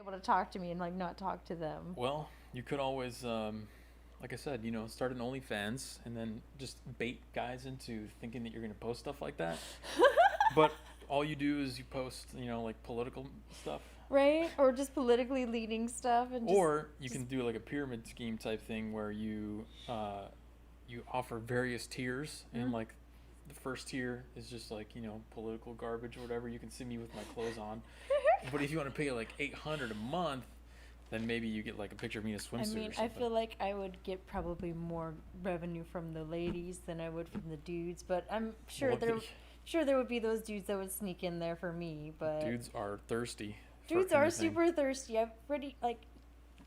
able to talk to me and like not talk to them. Well, you could always, like I said, start an OnlyFans and then just bait guys into thinking that you're going to post stuff like that. But all you do is you post, like political stuff. Right? Or just politically leading stuff. And or you can do like a pyramid scheme type thing where you offer various tiers, and like the first tier is just like, political garbage or whatever. You can see me with my clothes on. But if you want to pay like $800 a month, then maybe you get like a picture of me in a swimsuit. I mean, I feel like I would get probably more revenue from the ladies than I would from the dudes, but I'm sure there would be those dudes that would sneak in there for me. But dudes are thirsty. Dudes are super thirsty. I've pretty like,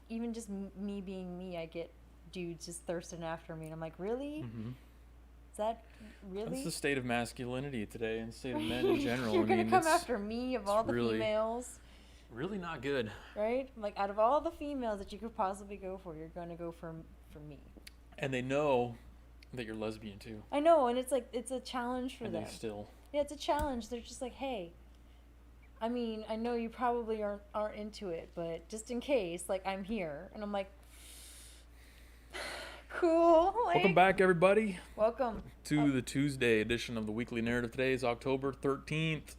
even just me being me, I get dudes just thirsting after me, and I'm like, really? Mm-hmm. Is that really? That's the state of masculinity today, and the state of men in general. You're gonna come after me of all the females. Really not good. Right? Like, out of all the females that you could possibly go for, you're gonna go for me. And they know that you're lesbian too. I know, and it's like, it's a challenge for them. They still. Yeah, it's a challenge. They're just like, hey, I mean, I know you probably aren't into it, but just in case, like, I'm here. And I'm like, cool. Like, welcome back, everybody. Welcome to the Tuesday edition of the Weekly Narrative. Today is October 13th,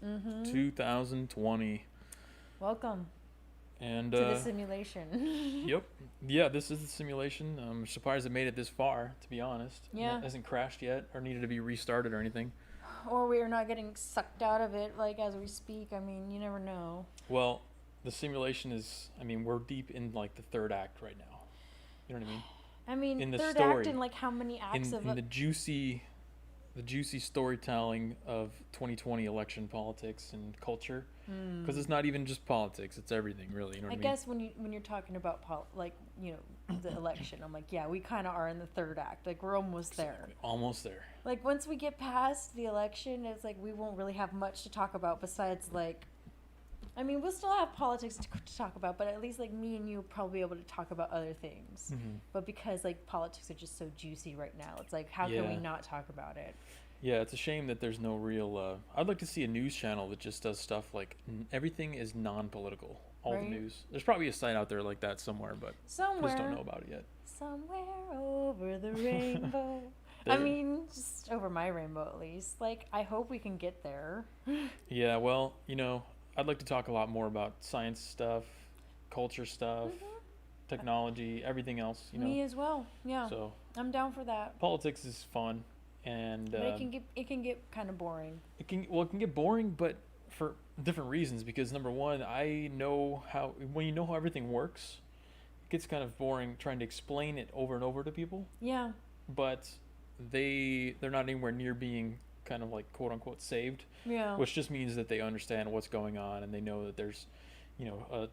2020. Welcome. And to the simulation. Yep. Yeah, this is the simulation. I'm surprised it made it this far, to be honest. Yeah. It hasn't crashed yet or needed to be restarted or anything. Or we are not getting sucked out of it, like, as we speak. I mean, you never know. Well, the simulation is, we're deep in, like, the third act right now. You know what I mean? I mean, in the third story, act in, like, how many acts in the juicy storytelling of 2020 election politics and culture. Because it's not even just politics, it's everything, really. You know what I mean? I guess when you're talking about the election, I'm like, yeah, we kind of are in the third act. Like, we're almost there. Almost there. Like, once we get past the election, it's like we won't really have much to talk about besides, like, I mean, we'll still have politics to talk about, but at least, like, me and you will probably be able to talk about other things. But because, like, politics are just so juicy right now, it's like, how can we not talk about it? Yeah, it's a shame that there's no real... I'd like to see a news channel that just does stuff like everything is non-political. All the news. There's probably a site out there like that somewhere, but I just don't know about it yet. Somewhere over the rainbow. I mean, just over my rainbow at least. Like, I hope we can get there. Yeah, well, I'd like to talk a lot more about science stuff, culture stuff, technology, everything else. Me as well. Yeah. So I'm down for that. Politics is fun. And but it can get kind of boring. It can get boring, but for different reasons. Because number one, when you know how everything works, it gets kind of boring trying to explain it over and over to people. Yeah. But they're not anywhere near being kind of like quote unquote saved. Yeah. Which just means that they understand what's going on and they know that there's,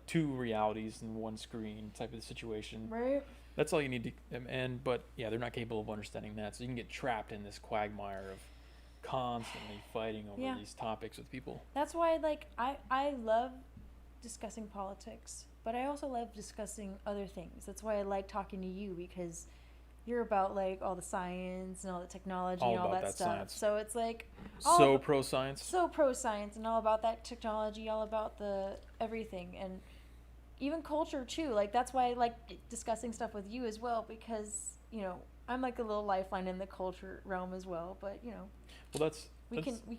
two realities in one screen type of situation. Right. That's all you need to, but yeah, they're not capable of understanding that. So you can get trapped in this quagmire of constantly fighting over these topics with people. That's why, like, I love discussing politics, but I also love discussing other things. That's why I like talking to you, because you're about, like, all the science and all the technology and all that stuff. Science. So it's like pro-science. So pro-science and all about that technology, all about the everything, and even culture too. Like, that's why I like discussing stuff with you as well, because I'm like a little lifeline in the culture realm as well. But well,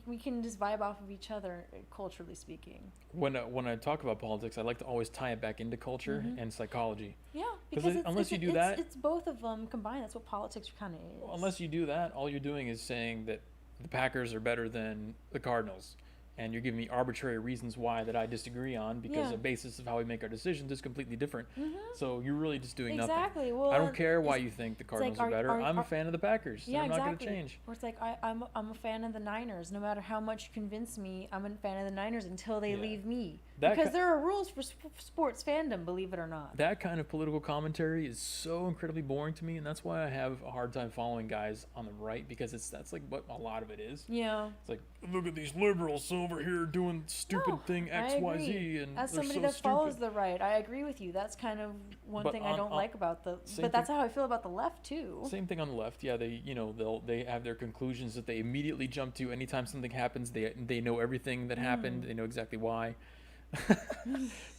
we can just vibe off of each other, culturally speaking. When I talk about politics, I like to always tie it back into culture and psychology. Yeah, because unless you do that, it's both of them combined. That's what politics kind of is. Well, unless you do that, all you're doing is saying that the Packers are better than the Cardinals. And you're giving me arbitrary reasons why that I disagree on, because the basis of how we make our decisions is completely different. So you're really just doing nothing. Exactly. Well, I don't care why you think the Cardinals are better. I'm a fan of the Packers. Yeah, I'm not exactly. going to change. Or it's like I'm a fan of the Niners. No matter how much you convince me, I'm a fan of the Niners until they leave me. Because there are rules for sports fandom, believe it or not. That kind of political commentary is so incredibly boring to me, and that's why I have a hard time following guys on the right, because that's like what a lot of it is. Yeah. It's like, look at these liberals over here doing stupid thing X, Y, Z, and as somebody that follows the right, I agree with you. That's kind of one thing I don't like about but that's how I feel about the left too. Same thing on the left. Yeah, they have their conclusions that they immediately jump to anytime something happens. They know everything that happened. They know exactly why.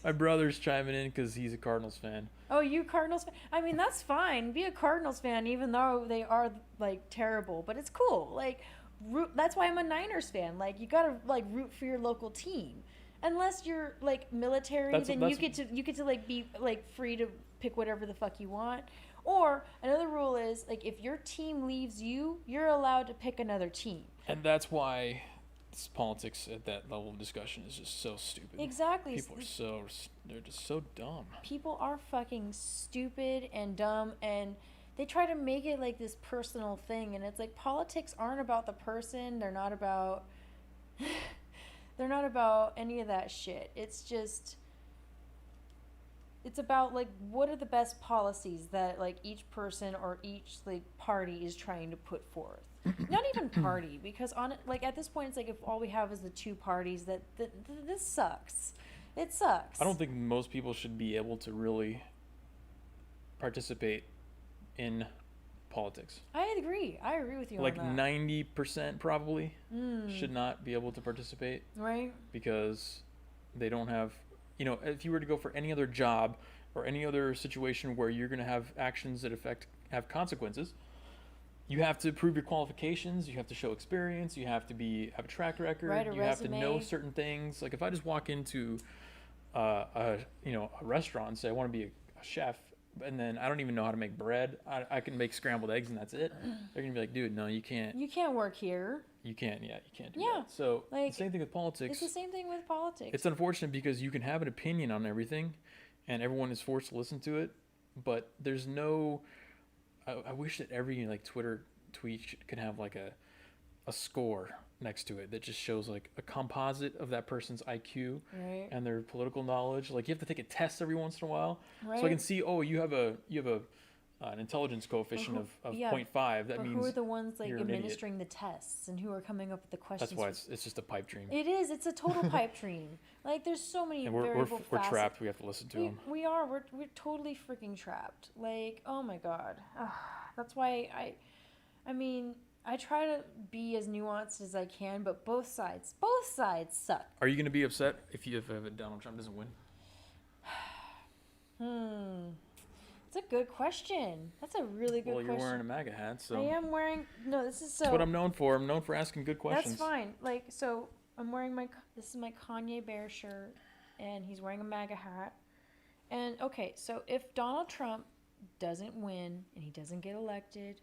My brother's chiming in because he's a Cardinals fan. Oh, you Cardinals fan? I mean, that's fine. Be a Cardinals fan, even though they are like terrible. But it's cool. Like, that's why I'm a Niners fan. Like, you gotta like root for your local team. Unless you're like military, then you get to like be like free to pick whatever the fuck you want. Or another rule is like if your team leaves you, you're allowed to pick another team. And that's why politics at that level of discussion is just so stupid. Exactly. People are they're just so dumb. People are fucking stupid and dumb, and they try to make it like this personal thing, and it's like politics aren't about the person. They're not about they're not about any of that shit. It's about like what are the best policies that like each person or each like party is trying to put forth. Not even party, because like at this point it's like if all we have is the two parties, that this sucks. It sucks. I don't think most people should be able to really participate in politics. I agree with you like on that. 90% probably should not be able to participate. Right. Because they don't have, if you were to go for any other job or any other situation where you're going to have actions that have consequences, you have to prove your qualifications, you have to show experience, you have to have a track record, you have to know certain things. Like if I just walk into a restaurant and say I want to be a chef, and then I don't even know how to make bread, I can make scrambled eggs and that's it. They're gonna be like, dude, no, you can't. You can't work here. You can't do that. So like, the same thing with politics. It's the same thing with politics. It's unfortunate because you can have an opinion on everything, and everyone is forced to listen to it, but there's no. I wish that every like Twitter tweet could have like a score next to it that just shows like a composite of that person's IQ and their political knowledge. Like you have to take a test every once in a while, so I can see. Oh, you have an intelligence coefficient of 0.5. That means who are the ones like you're administering the tests and who are coming up with the questions? That's why it's just a pipe dream. It is. It's a total pipe dream. Like there's so many and variable we're trapped. We have to listen to them. We are. We're totally freaking trapped. Like oh my god. That's why I mean I try to be as nuanced as I can, but both sides suck. Are you going to be upset if Donald Trump doesn't win? That's a good question. That's a really good question. Well, you're wearing a MAGA hat, so. I am wearing. No, this is so. That's what I'm known for. I'm known for asking good questions. That's fine. Like, so I'm wearing this is my Coney Barrett shirt, and he's wearing a MAGA hat. And, okay, so if Donald Trump doesn't win and he doesn't get elected,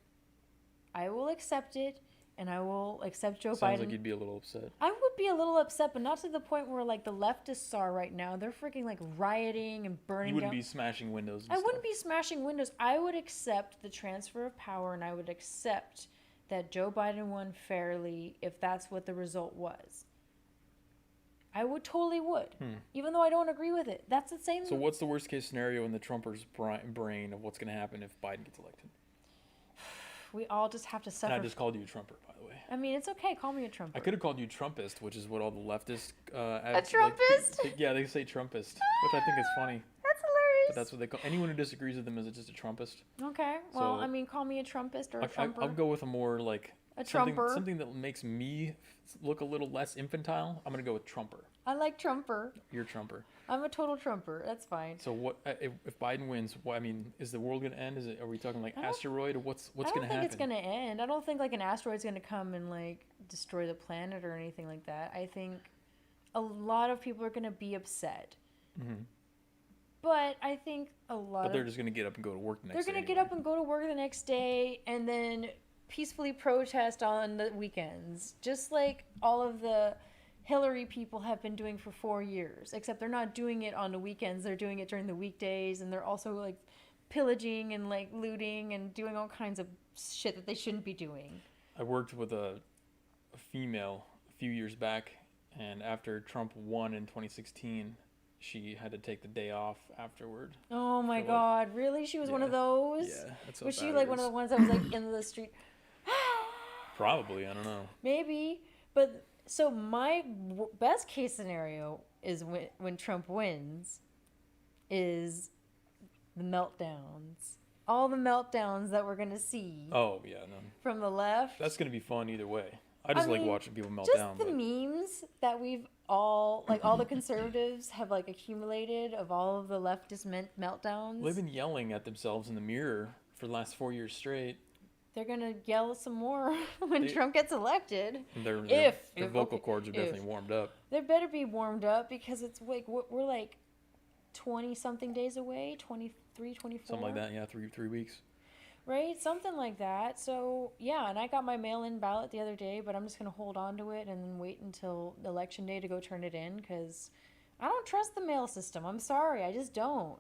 I will accept it, and I will accept Joe Biden. Sounds like you'd be a little upset. I would be a little upset, but not to the point where, like, the leftists are right now. They're freaking, like, rioting and burning You wouldn't down. be smashing windows and I stuff. wouldn't be smashing windows. I would accept the transfer of power, and I would accept that Joe Biden won fairly if that's what the result was. I would totally would, even though I don't agree with it. That's the same. So what's the worst case scenario in the Trumpers' brain of what's going to happen if Biden gets elected? We all just have to suffer. And I just called you a Trumper, by the way. I mean, it's okay. Call me a Trumper. I could have called you Trumpist, which is what all the leftists... a Trumpist? They say Trumpist, which I think is funny. That's hilarious. But that's what they call... Anyone who disagrees with them is just a Trumpist. Okay. Well, I mean, call me a Trumpist or a Trumper. I'll go with a more, like... A Trumper. Something that makes me look a little less infantile. I'm going to go with Trumper. I like Trumper. You're Trumper. I'm a total Trumper. That's fine. So what if Biden wins? What, I mean, is the world going to end? Are we talking like asteroid? Or what's going to happen? I don't think it's going to end. I don't think like an asteroid's going to come and like destroy the planet or anything like that. I think a lot of people are going to be upset. Mm-hmm. But I think But they're just going to get up and go to work the next day. They're going to get up and go to work the next day and then peacefully protest on the weekends, just like all of the Hillary people have been doing for 4 years, except they're not doing it on the weekends. They're doing it during the weekdays, and they're also like pillaging and like looting and doing all kinds of shit that they shouldn't be doing. I worked with a female a few years back, and after Trump won in 2016, she had to take the day off afterward. Oh my God, really? She was one of those? Yeah, that's was she like one of the ones that was like in the street? Probably, I don't know. Maybe, but so my best case scenario is when Trump wins, is the meltdowns. All the meltdowns that we're gonna see. Oh yeah, no. From the left. That's gonna be fun either way. I mean, like watching people melt just down. Just the memes that we've all the conservatives have like accumulated of all of the leftist meltdowns. They've been yelling at themselves in the mirror for the last 4 years straight. They're gonna yell some more when Trump gets elected. Their vocal cords are definitely warmed up. They better be warmed up because it's like we're like 20 something days away, 23, 24. Something like that, yeah, three weeks. Right, something like that. So yeah, and I got my mail-in ballot the other day, but I'm just gonna hold on to it and then wait until election day to go turn it in because I don't trust the mail system. I'm sorry, I just don't.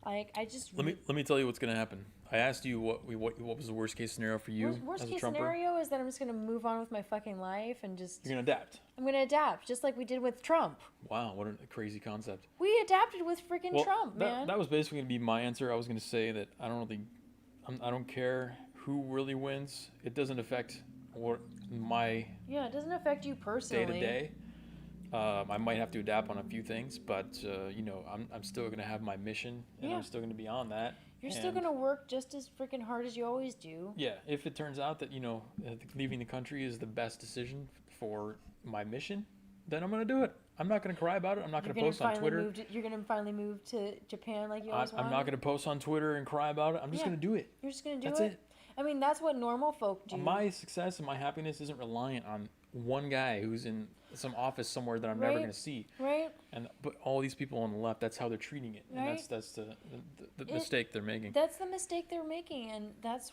Like I just let me tell you what's gonna happen. I asked you what was the worst case scenario for you worst as a case Trumper? scenario is that I'm just gonna move on with my fucking life and just You're gonna adapt. I'm gonna adapt just like we did with Trump. Wow, what a crazy concept. We adapted with freaking Trump, man. That was basically gonna be my answer. I was gonna say that I don't care who really wins. It doesn't affect my it doesn't affect you personally. Day to day. I might have to adapt on a few things, but I'm still gonna have my mission, and I'm still gonna be on that. You're still gonna work just as freaking hard as you always do. Yeah, if it turns out that leaving the country is the best decision for my mission, then I'm gonna do it. I'm not gonna cry about it. I'm not gonna post on Twitter. You're gonna finally move to Japan like you always wanted. I'm not gonna post on Twitter and cry about it. I'm just gonna do it. You're just gonna do That's it. I mean, that's what normal folk do. My success and my happiness isn't reliant on one guy who's in some office somewhere that I'm never going to see. Right. But all these people on the left, that's how they're treating it. Right. And that's the mistake they're making. That's the mistake they're making. And that's,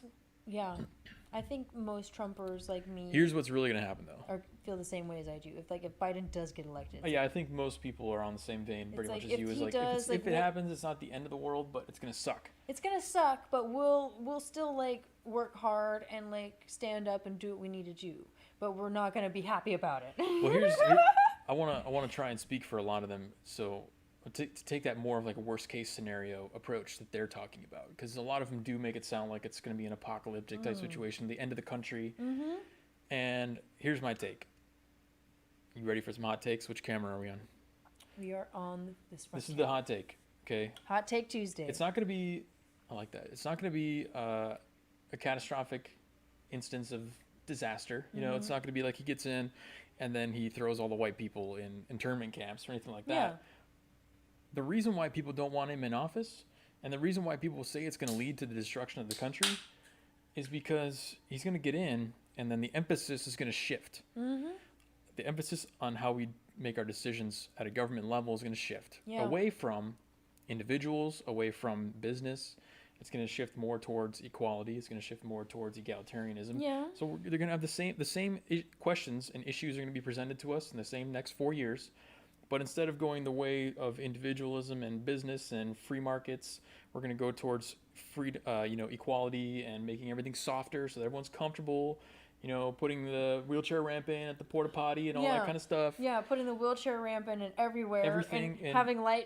I think most Trumpers like me. Here's what's really going to happen, though. Feel the same way as I do. If Biden does get elected. Yeah, I think most people are on the same vein pretty much as you. If it happens, it's not the end of the world, but it's going to suck. It's going to suck, but we'll still work hard and stand up and do what we need to do. But we're not going to be happy about it. Well, I want to try and speak for a lot of them. So to take that more of a worst case scenario approach that they're talking about, because a lot of them do make it sound like it's going to be an apocalyptic type situation, the end of the country. Mm-hmm. And here's my take. You ready for some hot takes? Which camera are we on? We are on this front. This is the hot take. Okay. Hot take Tuesday. It's not going to be. I like that. It's not going to be a catastrophic instance of disaster. It's not going to be like he gets in and then he throws all the white people in internment camps or anything like that. Yeah. The reason why people don't want him in office and the reason why people say it's going to lead to the destruction of the country is because he's going to get in and then the emphasis is going to shift. Mm-hmm. The emphasis on how we make our decisions at a government level is going to shift away from individuals, away from business. It's going to shift more towards equality. It's going to shift more towards egalitarianism. Yeah. So they're going to have the same questions and issues are going to be presented to us in the same next 4 years. But instead of going the way of individualism and business and free markets, we're going to go towards equality and making everything softer so that everyone's comfortable. Putting the wheelchair ramp in at the porta potty and all that kind of stuff. Yeah, putting the wheelchair ramp in and everywhere. Everything. And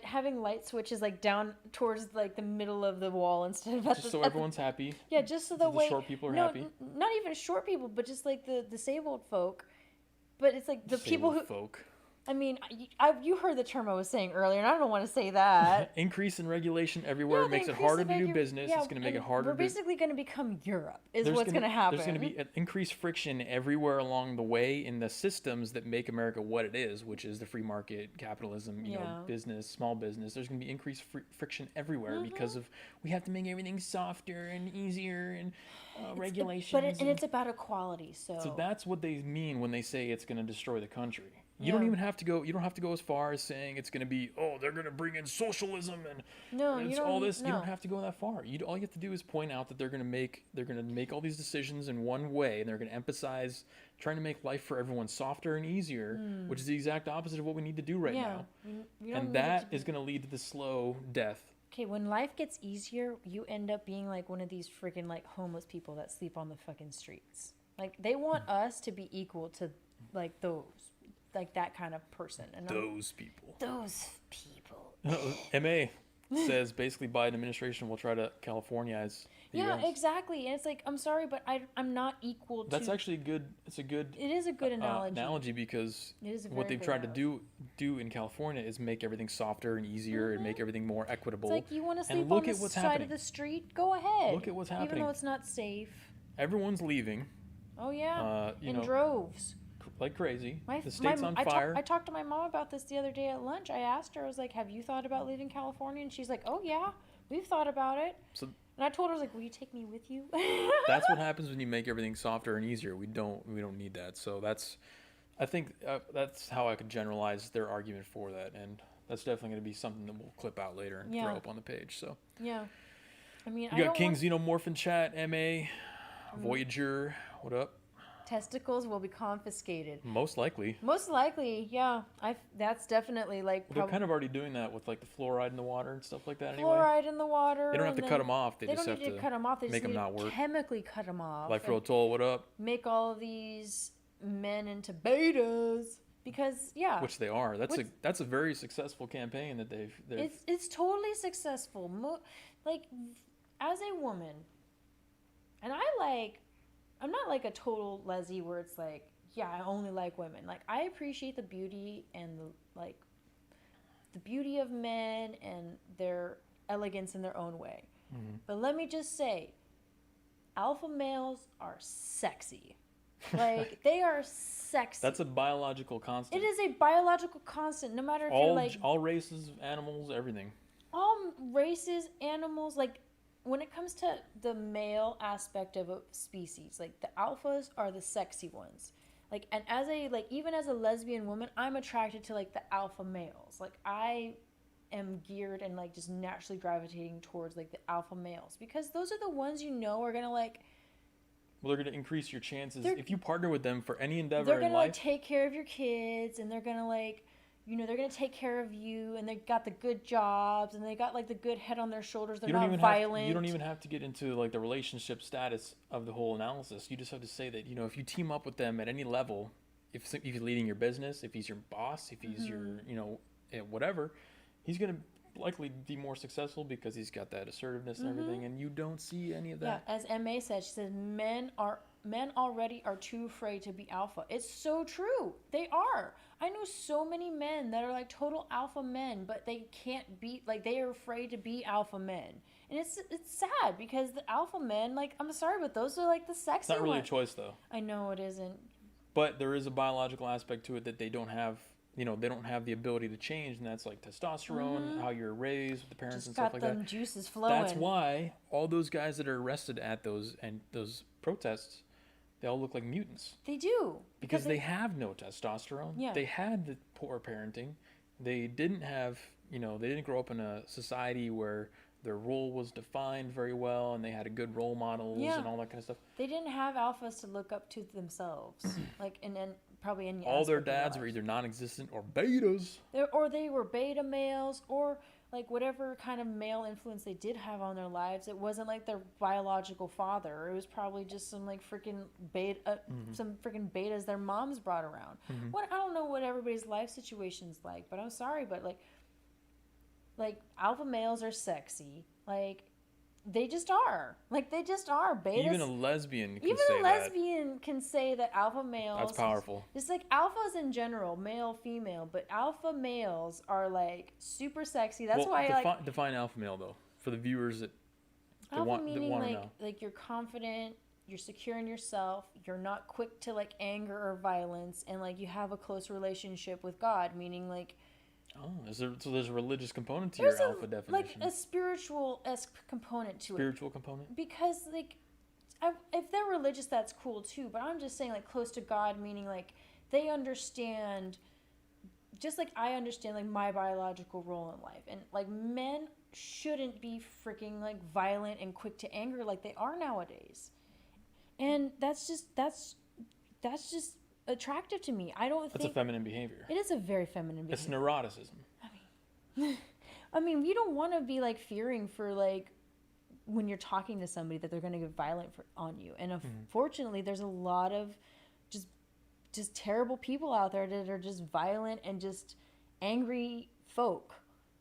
having light switches down towards the middle of the wall instead of just so everyone's happy. Yeah, just so the short people are happy. Not even short people, but just the disabled folk. But it's the disabled people who. Folk. I mean, you heard the term I was saying earlier, and I don't want to say that. Increase in regulation everywhere makes it harder to do business. It's going to make it harder. We're basically going to become Europe, what's going to happen. There's going to be an increased friction everywhere along the way in the systems that make America what it is, which is the free market, capitalism, business, small business. There's going to be increased friction everywhere because of we have to make everything softer and easier and regulations. It's about equality. So that's what they mean when they say it's going to destroy the country. You don't even have to go. You don't have to go as far as saying it's going to be. Oh, they're going to bring in socialism and all this. No. You don't have to go that far. All you have to do is point out that they're going to make all these decisions in one way, and they're going to emphasize trying to make life for everyone softer and easier, which is the exact opposite of what we need to do right now. And that is going to lead to the slow death. Okay, when life gets easier, you end up being like one of these freaking homeless people that sleep on the fucking streets. They want us to be equal to those. That kind of person. And those people. MA says basically Biden administration will try to Californiaize the US. Yeah, exactly. And it's I'm sorry, but I'm not equal to... That's actually good. It is a good analogy because what they've tried to do in California is make everything softer and easier and make everything more equitable. It's you want to sleep on the side of the street? Go ahead. Look at what's happening. Even though it's not safe. Everyone's leaving. Oh, yeah. In droves. like crazy. My, The state's my, on I fire. I talked to my mom about this the other day at lunch. I asked her, I was like, have you thought about leaving California? And she's like, oh yeah, we've thought about it. So and I told her, I was like, will you take me with you? that's what happens when you make everything softer and easier. We don't need that. So I think that's how I could generalize their argument for that, and that's definitely going to be something that we'll clip out later and throw up on the page. So yeah, I mean, we got King Xenomorph in chat, MA, Voyager, what up? Testicles will be confiscated. Most likely. Most likely, yeah. That's definitely like. Well, they're kind of already doing that with like the fluoride in the water and stuff like that. Fluoride in the water. They don't have to cut them off. They just don't have need to cut them off. They make just them need not to work. chemically cut them off. Like Rotol, what up? Make all of these men into betas because which they are. That's a very successful campaign that they've. It's totally successful. Like as a woman, and I'm not like a total lesy where it's like, yeah, I only like women. Like I appreciate the beauty and the beauty of men and their elegance in their own way. Mm-hmm. But let me just say, alpha males are sexy. Like they are sexy. That's a biological constant. It is a biological constant. No matter if you're like all races, animals, everything. All races, animals, like when it comes to the male aspect of a species, like the alphas are the sexy ones. Like, and even as a lesbian woman, I'm attracted to like the alpha males. Like I am geared and like just naturally gravitating towards like the alpha males because those are the ones are gonna like. Well, they're gonna increase your chances if you partner with them for any endeavor in life. They're gonna like take care of your kids, and they're gonna like. They're going to take care of you, and they got the good jobs, and they got, like, the good head on their shoulders. They're not violent. You don't even have to get into, like, the relationship status of the whole analysis. You just have to say that, if you team up with them at any level, if he's leading your business, if he's your boss, if he's your, whatever, he's going to likely be more successful because he's got that assertiveness and everything, and you don't see any of that. Yeah, as M.A. said, she says, men already are too afraid to be alpha. It's so true. They are. I know so many men that are like total alpha men, but they can't be, like, they are afraid to be alpha men. And it's sad because the alpha men, like, I'm sorry, but those are like the sexy ones. It's not really a choice, though. I know it isn't. But there is a biological aspect to it that they don't have. They don't have the ability to change, and that's like testosterone, how you're raised with the parents and stuff like that. Just got them juices flowing. That's why all those guys that are arrested at those protests, they all look like mutants. They do. Because they have no testosterone. Yeah. They had the poor parenting. They didn't have, they didn't grow up in a society where their role was defined very well and they had a good role models and all that kind of stuff. They didn't have alphas to look up to themselves. Like, and then probably any all their dads were either non-existent or betas. Or they were beta males or like whatever kind of male influence they did have on their lives. It wasn't like their biological father. It was probably just some like freaking beta, some freaking betas their moms brought around. I don't know what everybody's life situation's like, but I'm sorry, but like alpha males are sexy. Like they just are. Like they just are. Betas. Even a lesbian can say that alpha males. That's powerful. It's like alphas in general, male, female, but alpha males are like super sexy. That's why define alpha male though for the viewers that want to know. Like you're confident, you're secure in yourself, you're not quick to like anger or violence, and like you have a close relationship with God, meaning like. Oh, so there's a religious component to your alpha definition? Like a spiritual-esque component to it. Spiritual component? Because, like, if they're religious, that's cool, too. But I'm just saying, like, close to God, meaning, like, they understand, just like I understand, like, my biological role in life. And, like, men shouldn't be freaking, like, violent and quick to anger like they are nowadays. And that's just attractive to me. That's a feminine behavior. It is a very feminine behavior. It's neuroticism. I mean, you don't want to be like fearing for like when you're talking to somebody that they're going to get violent on you. And unfortunately, there's a lot of just terrible people out there that are just violent and just angry folk.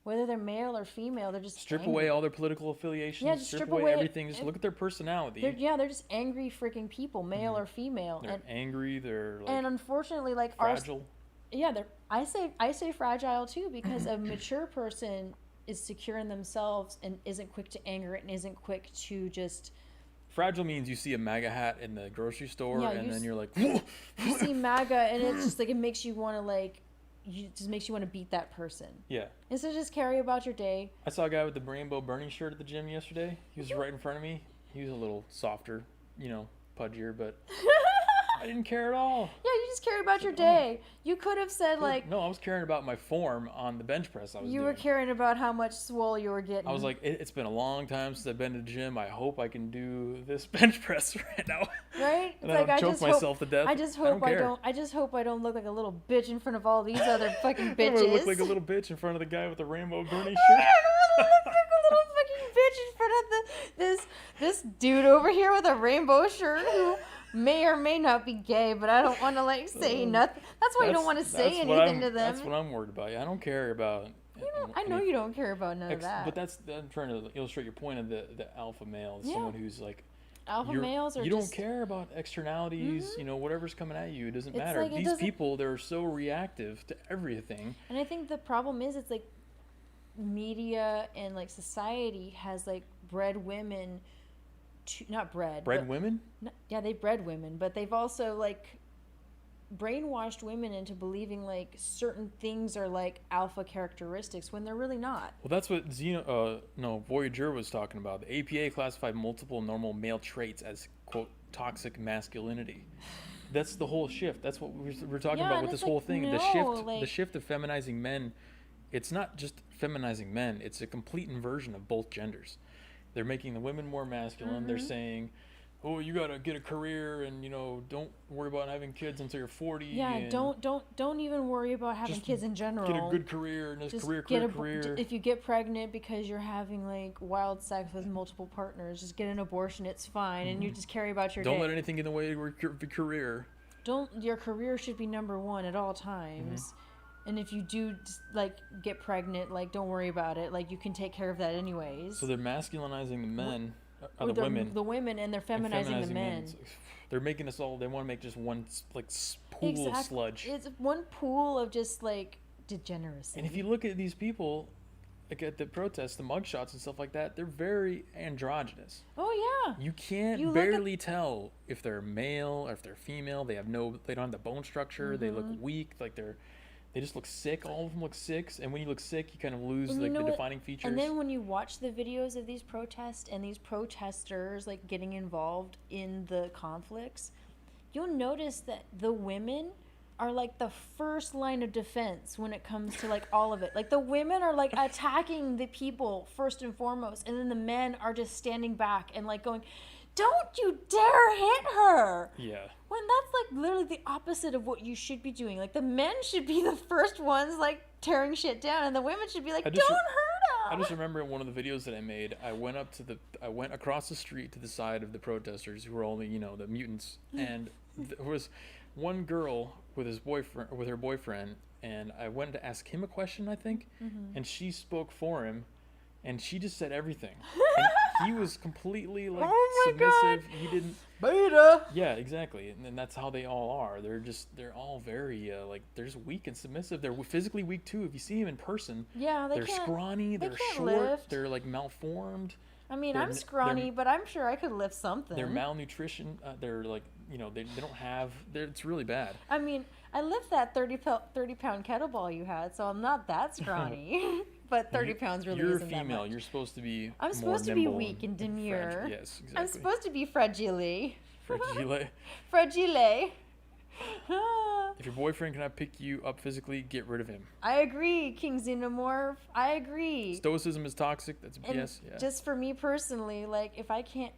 Whether they're male or female, they're just strip angry. Away all their political affiliations. Yeah, just strip away everything. Just look at their personality. They're just angry freaking people, male or female. They're angry. They're like and unfortunately, like fragile. I say fragile too because a mature person is secure in themselves and isn't quick to anger and isn't quick to just Fragile means you see a MAGA hat in the grocery store, Yeah, and then you're like, you see MAGA, and it's just like it makes you want to beat that person. yeah. Instead of just carry about your day. I saw a guy with the rainbow Bernie shirt at the gym yesterday. He was right in front of me. He was a little softer, pudgier, but I didn't care at all. Yeah, you just care about your day. You could have said like. No, I was caring about my form on the bench press. You were caring about how much swole you were getting. I was like, it's been a long time since I've been to the gym. I hope I can do this bench press right now. Right? And I choke myself to death. I just hope I don't look like a little bitch in front of all these other fucking bitches. I look like a little bitch in front of the guy with the rainbow Bernie shirt. I don't look like a little fucking bitch in front of this dude over here with a rainbow shirt who may or may not be gay, but I don't want to say nothing. That's why you don't want to say anything to them. That's what I'm worried about. I don't care about. I know you don't care about none of that. But I'm trying to illustrate your point of the alpha male, someone who's like. Alpha males are. You don't care about externalities. Whatever's coming at you, it doesn't matter. Like, These people, they're so reactive to everything. And I think the problem is, it's like media and like society has like bred women. Women? Yeah, they bred women, but they've also like brainwashed women into believing like certain things are like alpha characteristics when they're really not. Well, that's what Voyager was talking about. The APA classified multiple normal male traits as, quote, toxic masculinity. That's the whole shift. That's what we're talking about with this whole thing. The shift of feminizing men. It's not just feminizing men. It's a complete inversion of both genders. They're making the women more masculine. They're saying, oh, you gotta get a career, and don't worry about having kids until you're 40. Yeah, don't even worry about having kids in general. Get a good career, and just career. If you get pregnant because you're having like wild sex with multiple partners, just get an abortion. It's fine, and you just carry about your day. Don't let anything get in the way of your career. Your career should be number one at all times. And if you do like get pregnant, like don't worry about it. Like you can take care of that anyways. So they're masculinizing the men, the women. The women, and they're feminizing the men. They're making us all. They want to make just one like pool of sludge. It's one pool of just like degeneracy. And if you look at these people, like at the protests, the mugshots and stuff like that, they're very androgynous. Oh yeah. You can't barely tell if they're male or if they're female. They don't have the bone structure. They look weak. Like they just look sick. All of them look sick. And when you look sick, you kind of lose the defining features. And then when you watch the videos of these protests and these protesters like getting involved in the conflicts, you'll notice that the women are like the first line of defense when it comes to like all of it. Like the women are like attacking the people first and foremost, and then the men are just standing back and like going, "Don't you dare hit her!" Yeah. When that's like literally the opposite of what you should be doing. Like the men should be the first ones like tearing shit down, and the women should be like, "Don't hurt him." I just remember in one of the videos that I made, I went across the street to the side of the protesters who were all the mutants, and there was one girl with her boyfriend, and I went to ask him a question, I think, and she spoke for him. And she just said everything. And he was completely like submissive. God. He didn't. Beta. Yeah, exactly. And that's how they all are. They're all very they're just weak and submissive. They're physically weak too. If you see them in person, they're scrawny. They're short. Lift. They're like malformed. I mean, I'm scrawny, but I'm sure I could lift something. They're malnutrition. They're like they don't have. It's really bad. I mean, I lift that 30-pound kettlebell you had, so I'm not that scrawny. But 30 pounds really isn't that much. You're a female. You're supposed to be I'm supposed to be weak and demure. Yes, exactly. I'm supposed to be fragile. Fragile. Fragile. If your boyfriend cannot pick you up physically, get rid of him. I agree, King Xenomorph. I agree. Stoicism is toxic. That's BS. Yeah. Just for me personally, like if I can't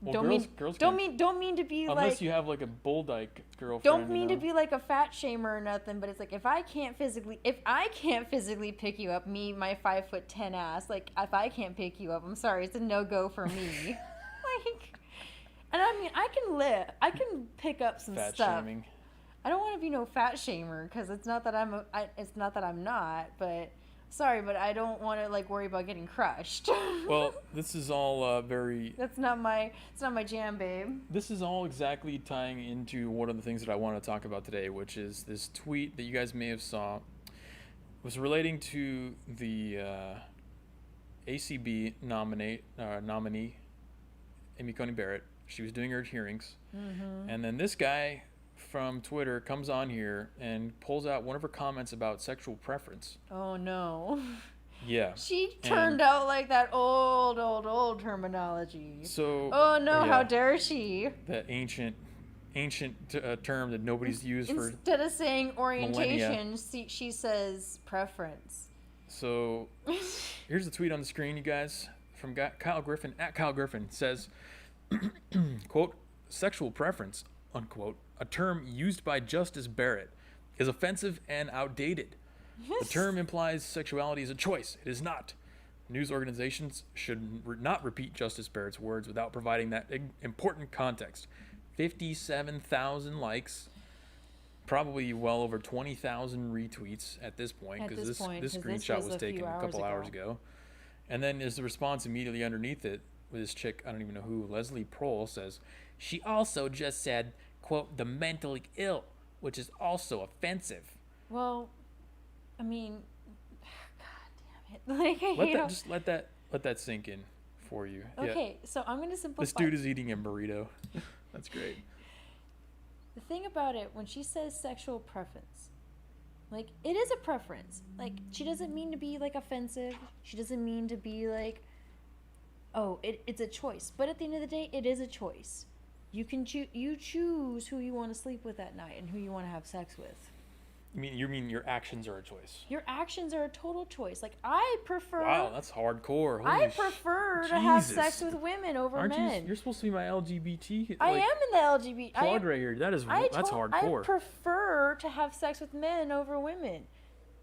girls don't mean to be unless you have like a bull dyke girlfriend. Don't mean to be like a fat shamer or nothing, but it's like if I can't physically pick you up, me, my 5'10" ass, like if I can't pick you up, I'm sorry, it's a no go for me. And I mean, I can pick up some fat stuff. Shaming. I don't want to be no fat shamer because it's not that I'm not, but. Sorry, but I don't want to like worry about getting crushed. Well, this is all very. It's not my jam, babe. This is all exactly tying into one of the things that I want to talk about today, which is this tweet that you guys may have saw. It was relating to the ACB nominee Amy Coney Barrett. She was doing her hearings. And then this guy from Twitter comes on here and pulls out one of her comments about sexual preference. Oh, no. Yeah. She turned out like that old terminology. So. Oh, no, how dare she? That ancient term that nobody's used for. Instead of saying orientation, she says preference. So here's the tweet on the screen, you guys, from Kyle Griffin. At Kyle Griffin says, quote, sexual preference, unquote, a term used by Justice Barrett, is offensive and outdated. The term implies sexuality is a choice. It is not. News organizations should not repeat Justice Barrett's words without providing that important context. 57,000 likes, probably well over 20,000 retweets at this point, because this screenshot was taken a couple hours ago. And then there's the response immediately underneath it with this chick, I don't even know who, Leslie Prohl, says, she also just said, quote, the mentally ill, which is also offensive. Well, I mean, God damn it. Like, let that sink in for you. Okay, so I'm going to simplify. This dude is eating a burrito. That's great. The thing about it, when she says sexual preference, like, it is a preference. Like, she doesn't mean to be, like, offensive. She doesn't mean to be, like, oh, it's a choice. But at the end of the day, it is a choice. You can choose who you want to sleep with at night and who you want to have sex with. You mean your actions are a choice? Your actions are a total choice. Like, I prefer... Wow, that's hardcore. I prefer to have sex with women over men. You're supposed to be my LGBT... I am in the LGBT... Plug right here. That's hardcore. I prefer to have sex with men over women.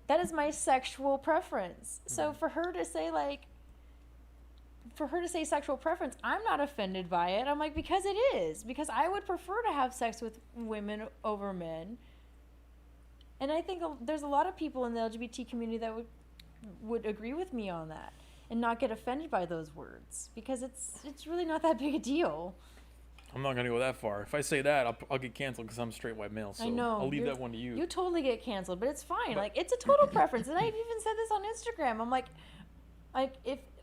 That is my sexual preference. So for her to say, like... For her to say sexual preference, I'm not offended by it. I'm like, because it is. Because I would prefer to have sex with women over men. And I think there's a lot of people in the LGBT community that would agree with me on that and not get offended by those words, because it's really not that big a deal. I'm not gonna go that far. If I say that, I'll get canceled because I'm a straight white male. So I know. I'll leave that one to you. You totally get canceled, but it's fine. Like, it's a total preference, and I even said this on Instagram. I'm like,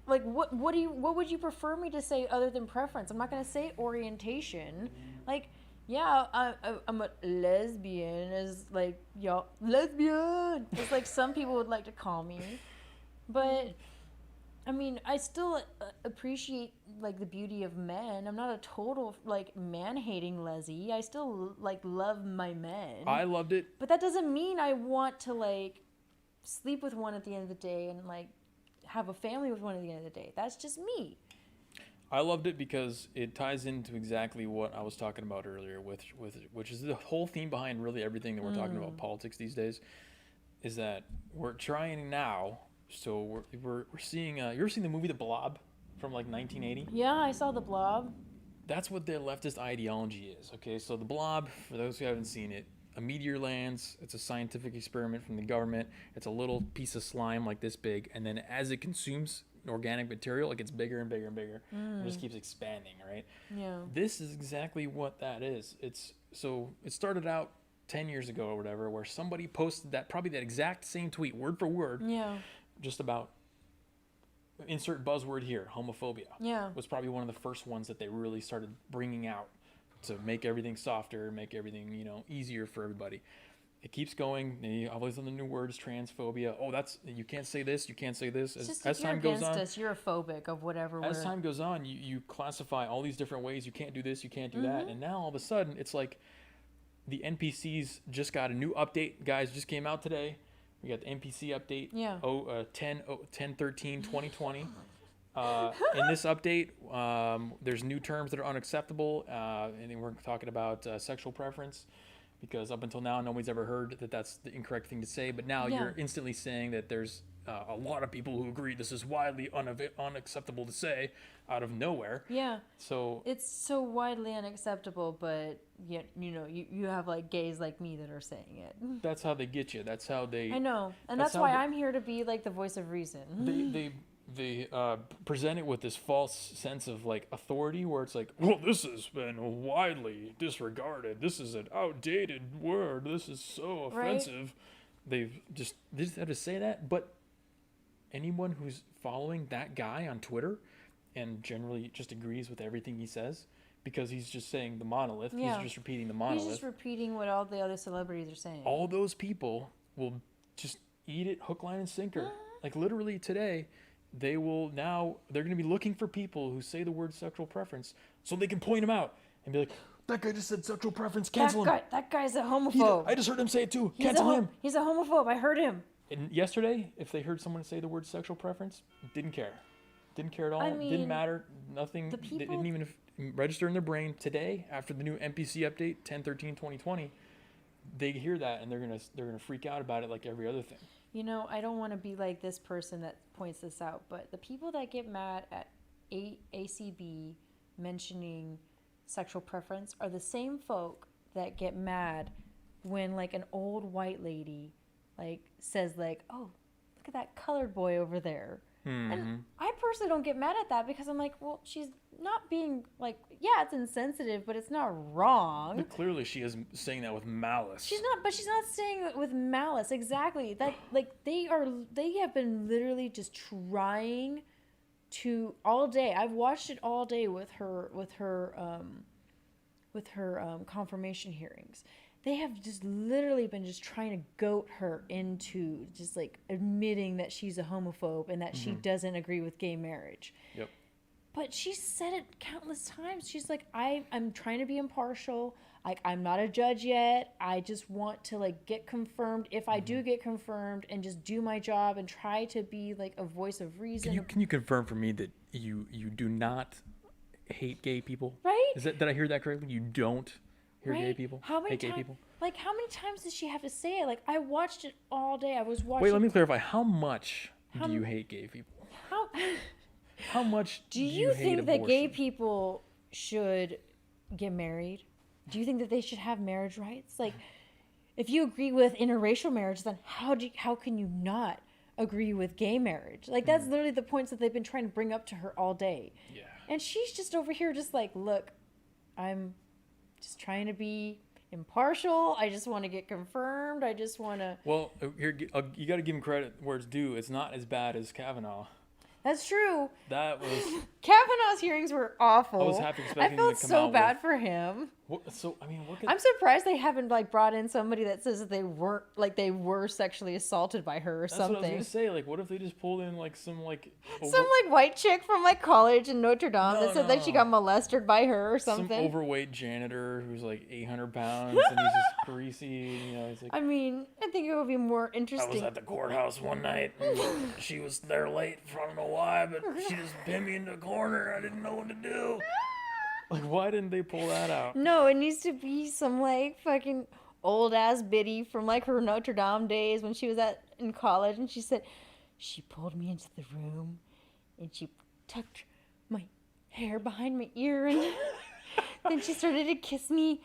what would you prefer me to say other than preference? I'm not gonna say orientation, like. Yeah, I'm a lesbian, is like, y'all, lesbian. It's like some people would like to call me. But, I mean, I still appreciate, like, the beauty of men. I'm not a total, like, man-hating leslie. I still, like, love my men. I loved it. But that doesn't mean I want to, like, sleep with one at the end of the day and, like, have a family with one at the end of the day. That's just me. I loved it because it ties into exactly what I was talking about earlier, which is the whole theme behind really everything that we're talking about politics these days, is that we're trying now. So we're seeing. You ever seen the movie The Blob from like 1980? Yeah, I saw The Blob. That's what their leftist ideology is. Okay, so The Blob, for those who haven't seen it, a meteor lands. It's a scientific experiment from the government. It's a little piece of slime like this big, and then as it consumes organic material, it gets bigger and bigger and bigger. It just keeps expanding, right? Yeah. This is exactly what that is. It started out 10 years ago or whatever, where somebody posted that exact same tweet, word for word. Yeah. Just about, insert buzzword here, homophobia. Yeah. Was probably one of the first ones that they really started bringing out to make everything softer, make everything, easier for everybody. It keeps going. They always on the new words, transphobia. Oh, you can't say this. You can't say this. As time goes on, you're a phobic of whatever. As time goes on, you classify all these different ways. You can't do this. You can't do that. And now all of a sudden, it's like the NPCs just got a new update. Guys, just came out today. We got the NPC update. Yeah. 10/13/2020. In this update, there's new terms that are unacceptable, and then we're talking about sexual preference. Because up until now, nobody's ever heard that that's the incorrect thing to say. But now you're instantly saying that there's a lot of people who agree this is widely unacceptable to say out of nowhere. Yeah. So it's so widely unacceptable, but you have like gays like me that are saying it. That's how they get you. That's how they. I know, and that's why I'm here to be like the voice of reason. They present it with this false sense of like authority, where it's like, well, this has been widely disregarded. This is an outdated word. This is so offensive. Right? They just have to say that. But anyone who's following that guy on Twitter and generally just agrees with everything he says because he's just saying the monolith. Yeah. He's just repeating the monolith. He's just repeating what all the other celebrities are saying. All those people will just eat it hook, line, and sinker. Like literally today, they're going to be looking for people who say the word sexual preference so they can point them out and be like, that guy just said sexual preference, cancel him. That guy's a homophobe. I just heard him say it too, cancel him. He's a homophobe, I heard him. And yesterday, if they heard someone say the word sexual preference, didn't care. Didn't care at all. I mean, didn't matter. Nothing. They didn't even register in their brain. Today, after the new MPC update, 10/13/2020, they hear that and they're gonna freak out about it like every other thing. You know, I don't want to be like this person that points this out, but the people that get mad at ACB mentioning sexual preference are the same folk that get mad when like an old white lady like says like, oh, look at that colored boy over there. And I personally don't get mad at that because I'm like, well, she's not being like, yeah, it's insensitive, but it's not wrong. But clearly she is saying that with malice. She's not saying it with malice. Exactly. That like they have been literally just trying to all day. I've watched it all day with her confirmation hearings. They have just literally been just trying to goat her into just like admitting that she's a homophobe and that she doesn't agree with gay marriage. Yep. But she's said it countless times. She's like, I'm trying to be impartial. Like, I'm not a judge yet. I just want to like get confirmed if I do get confirmed and just do my job and try to be like a voice of reason. Can you confirm for me that you do not hate gay people? Right? Did I hear that correctly? You don't hear gay people? Hate gay people? Like, how many times does she have to say it? Like, I watched it all day. I was watching. Wait, let me clarify. How much do you hate gay people? How much do you think that gay people should get married? Do you think that they should have marriage rights? Like, if you agree with interracial marriage, then how can you not agree with gay marriage? Like, that's literally the points that they've been trying to bring up to her all day. Yeah. And she's just over here just like, look, I'm just trying to be impartial. I just want to get confirmed. I just want to... Well, here, you got to give him credit where it's due. It's not as bad as Kavanaugh. That's true. That was... Kavanaugh's hearings were awful. I was half expecting him to come so out bad for him. I'm surprised they haven't like brought in somebody that says that they were sexually assaulted by her or something. That's what I was gonna say. Like, what if they just pulled in like some like white chick from like college in Notre Dame that said that she got molested by her or something? Some overweight janitor who's like 800 pounds and he's just greasy. And, he's like, I mean, I think it would be more interesting. I was at the courthouse one night. And she was there late. I don't know why, but she just pinned me in the corner. I didn't know what to do. Like, why didn't they pull that out? No, it needs to be some, like, fucking old-ass biddy from, like, her Notre Dame days when she was in college. And she said, she pulled me into the room, and she tucked my hair behind my ear, and then she started to kiss me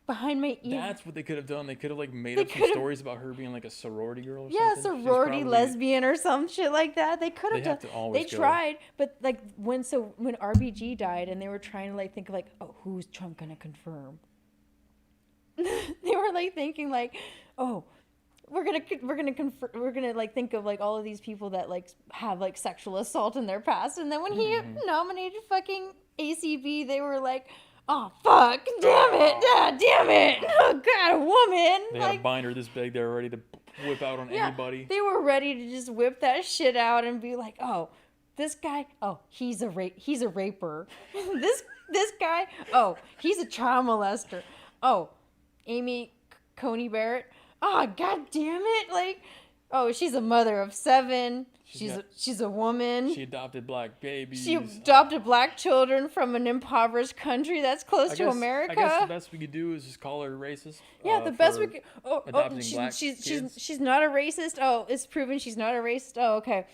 behind my ear. That's what they could have done. They could have, like, made up some stories about her being, like, a sorority girl or something. Yeah, sorority lesbian or some shit like that. They could have done. They tried, but, like, when RBG died and they were trying to, like, think of, like, oh, who's Trump gonna confirm? They were, like, thinking, like, oh, we're gonna like think of like all of these people that like have like sexual assault in their past, and then when he nominated fucking ACB, they were like, oh fuck, damn it, oh god, a woman. They had a binder this big, they were ready to whip out on anybody. They were ready to just whip that shit out and be like, oh, this guy, oh, he's a raper. this guy, oh, he's a child molester. Oh, Coney Barrett. Oh, god damn it. Like, oh, she's a mother of 7. She's a woman. She adopted black babies. She adopted black children from an impoverished country that's close to America. I guess the best we could do is just call her racist. Yeah, the best we could. She's not a racist. Oh, it's proven she's not a racist. Oh, okay.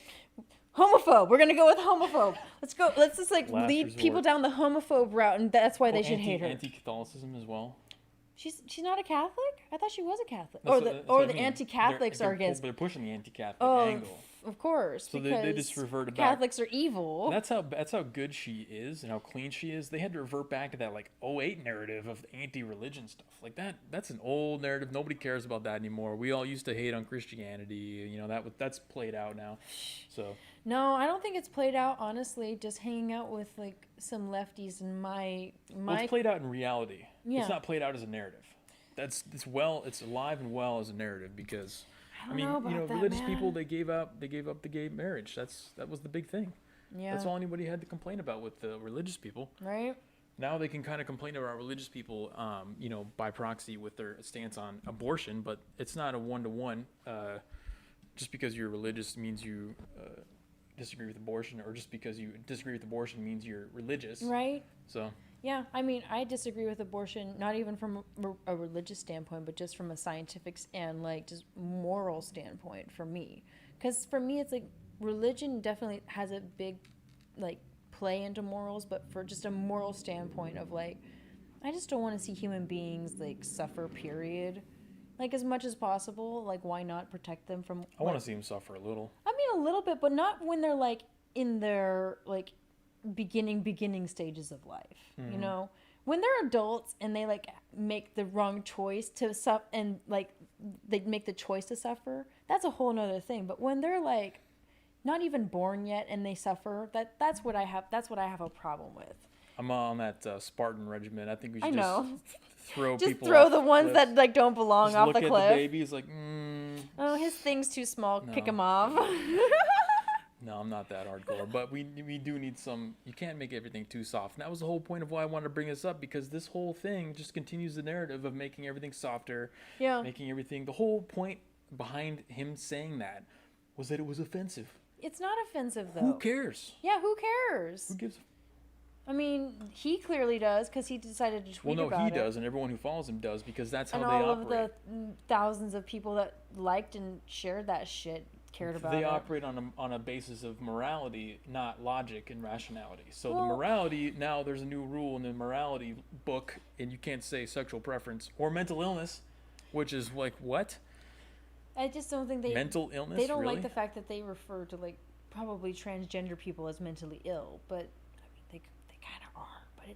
Homophobe. We're gonna go with homophobe. Let's go. Let's just like lead people down the homophobe route, and that's why they should hate her. Anti-Catholicism as well. She's not a Catholic? I thought she was a Catholic. The anti-Catholics are against. They're pushing the anti-Catholic angle. Of course. So because they just reverted back. Catholics are evil. That's how good she is and how clean she is. They had to revert back to that like '08 narrative of anti-religion stuff. Like that's an old narrative. Nobody cares about that anymore. We all used to hate on Christianity. You know, that's played out now. So no, I don't think it's played out, honestly. Just hanging out with like some lefties in my well, it's played out in reality. Yeah. It's not played out as a narrative. It's alive and well as a narrative because I mean, religious people they gave up the gay marriage. That was the big thing. Yeah. That's all anybody had to complain about with the religious people. Right. Now they can kind of complain about religious people, by proxy with their stance on abortion, but it's not a one-to-one. Just because you're religious means you disagree with abortion, or just because you disagree with abortion means you're religious. Right. So. Yeah, I mean, I disagree with abortion, not even from a religious standpoint, but just from a scientific and like just moral standpoint for me. Because for me, it's like religion definitely has a big like play into morals, but for just a moral standpoint of like, I just don't want to see human beings like suffer, period. Like as much as possible, like why not protect them from... I want to see them suffer a little. I mean, a little bit, but not when they're like in their like... beginning stages of life. You know, when they're adults and they like make the wrong choice to suffer and like they make the choice to suffer, that's a whole nother thing. But when they're like not even born yet and they suffer, that's what I have a problem with. I'm on that Spartan regimen. I think we should throw just people throw off the ones cliffs. that like don't belong just off look the at cliff. the baby, he's like, oh, his thing's too small. No. Kick him off. No, I'm not that hardcore, but we do need some. You can't make everything too soft. And that was the whole point of why I wanted to bring this up, because this whole thing just continues the narrative of making everything softer. Yeah. Making everything. The whole point behind him saying that was that it was offensive. It's not offensive though. Who cares? Yeah, who cares? Who gives? I mean, he clearly does because he decided to tweet about it. Well, no, he does, and everyone who follows him does, because that's how and they all operate. of the thousands of people that liked and shared that shit cared about it. They operate on a basis of morality, not logic and rationality. So the morality, now there's a new rule in the morality book, and you can't say sexual preference or mental illness, which is like, what? I just don't think they... Mental illness, They don't really? like the fact that they refer to, like, probably transgender people as mentally ill, but, I mean, they kind of are. But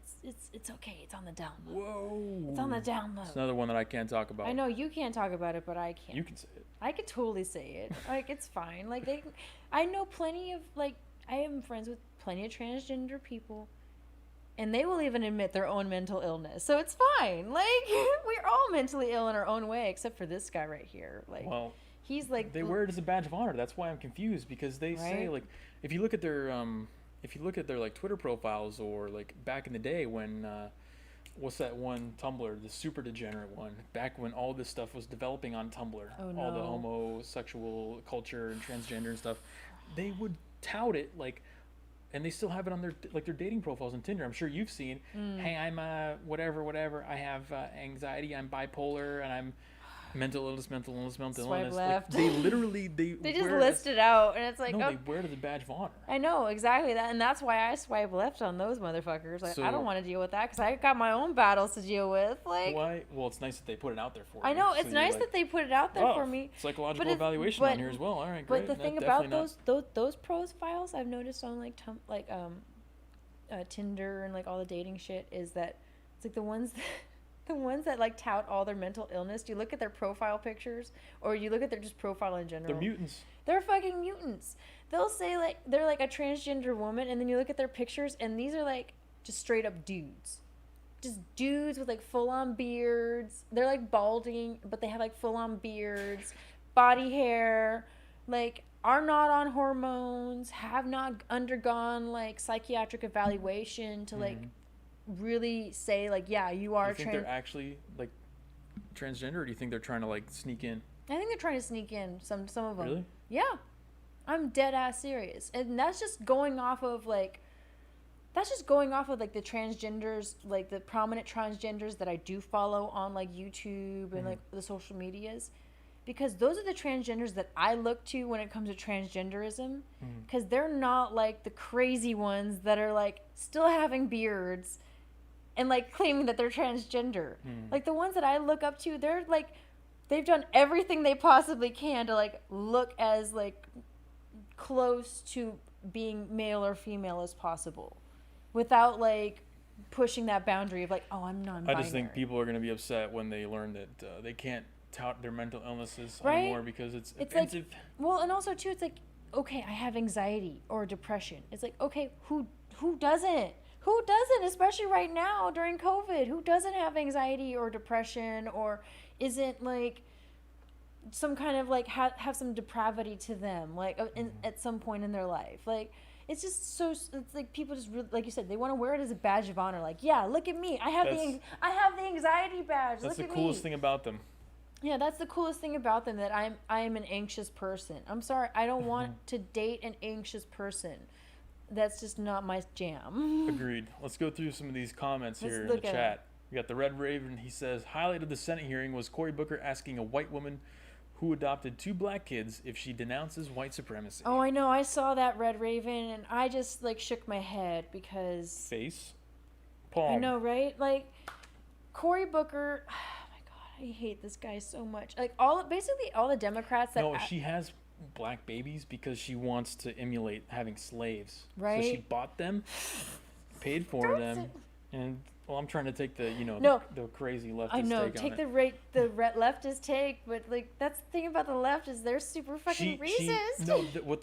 it's okay. It's on the down low. Whoa. It's on the down low. It's another one that I can't talk about. I know you can't talk about it, but I can. You can say it. I could totally say it. Like, it's fine. Like, I know plenty of, like, I am friends with plenty of transgender people, and they will even admit their own mental illness. So it's fine. Like, we're all mentally ill in our own way, except for this guy right here. Like, well, he's like... They wear it as a badge of honor. That's why I'm confused, because they say, like, if you look at their, like, Twitter profiles, or, like, back in the day when... what's that one Tumblr, the super degenerate one, back when all this stuff was developing on Tumblr, all the homosexual culture and transgender and stuff, they would tout it, like, and they still have it on their dating profiles on Tinder. I'm sure you've seen, hey, I'm whatever, I have anxiety, I'm bipolar, and I'm mental illness. Swipe left. Like, they literally they just list it out, and it's like, no, they wear it as a badge of honor. I know exactly that, and that's why I swipe left on those motherfuckers. Like, I don't want to deal with that because I got my own battles to deal with. Like, why? Well, it's nice that they put it out there for you. I know it's nice that they put it out there for me. Psychological evaluation on here as well. All right, great. But the thing about those profiles I've noticed on like Tinder and like all the dating shit is that it's like the ones that like tout all their mental illness. Do you look at their profile pictures, or you look at their just profile in general? They're mutants. They're fucking mutants. They'll say like they're like a transgender woman, and then you look at their pictures, and these are like just straight up dudes. Just dudes with like full on beards. They're like balding, but they have like full on beards, body hair, like are not on hormones, have not undergone like psychiatric evaluation to like really say like, yeah, you are. Do you think they're actually like transgender, or do you think they're trying to like sneak in? I think they're trying to sneak in some of them. Really? Yeah, I'm dead ass serious, and that's just going off of like the transgenders, like the prominent transgenders that I do follow on like YouTube and like the social medias, because those are the transgenders that I look to when it comes to transgenderism, because they're not like the crazy ones that are like still having beards and like claiming that they're transgender. Like the ones that I look up to, they're like, they've done everything they possibly can to like look as like close to being male or female as possible without like pushing that boundary of like, oh, I'm non-binary. I just think people are going to be upset when they learn that they can't tout their mental illnesses Right? anymore because it's offensive. Like, well, and also too, it's like, okay, I have anxiety or depression. It's like, okay, who doesn't? Who doesn't, especially right now during COVID? Who doesn't have anxiety or depression or isn't like some kind of like have some depravity to them like at some point in their life? Like, it's just so, it's like people just really, like you said, they want to wear it as a badge of honor. Like, yeah, look at me. I have the anxiety badge. That's look the at coolest me. thing about them. Yeah, that's the coolest thing about them, that I am an anxious person. I'm sorry, I don't want to date an anxious person. That's just not my jam. Agreed. Let's go through some of these comments here in the chat. We got the Red Raven. He says, highlight of the Senate hearing was Cory Booker asking a white woman who adopted 2 black kids if she denounces white supremacy. Oh, I know. I saw that, Red Raven, and I just like shook my head because face, palm. I know, right? Like, Cory Booker. I hate this guy so much. Like, basically all the Democrats that... No, she has black babies because she wants to emulate having slaves. Right. So she bought them, paid for them, and, well, I'm trying to take the, the crazy leftist I know, take on take the leftist take, but, like, that's the thing about the left is they're super fucking racist. What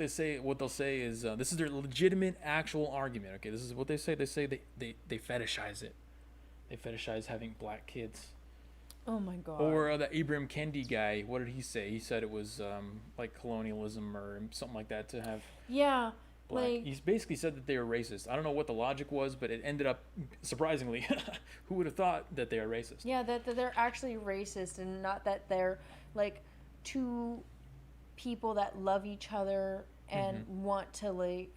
they'll say is, this is their legitimate, actual argument, okay? This is what they say. They say they fetishize it. They fetishize having black kids. Oh my god. Or the Ibram Kendi guy, what did he say? He said it was like colonialism or something like that to have black. Like, he basically said that they were racist. I don't know what the logic was, but it ended up, surprisingly, who would have thought that they are racist? Yeah, that they're actually racist and not that they're like 2 people that love each other and want to like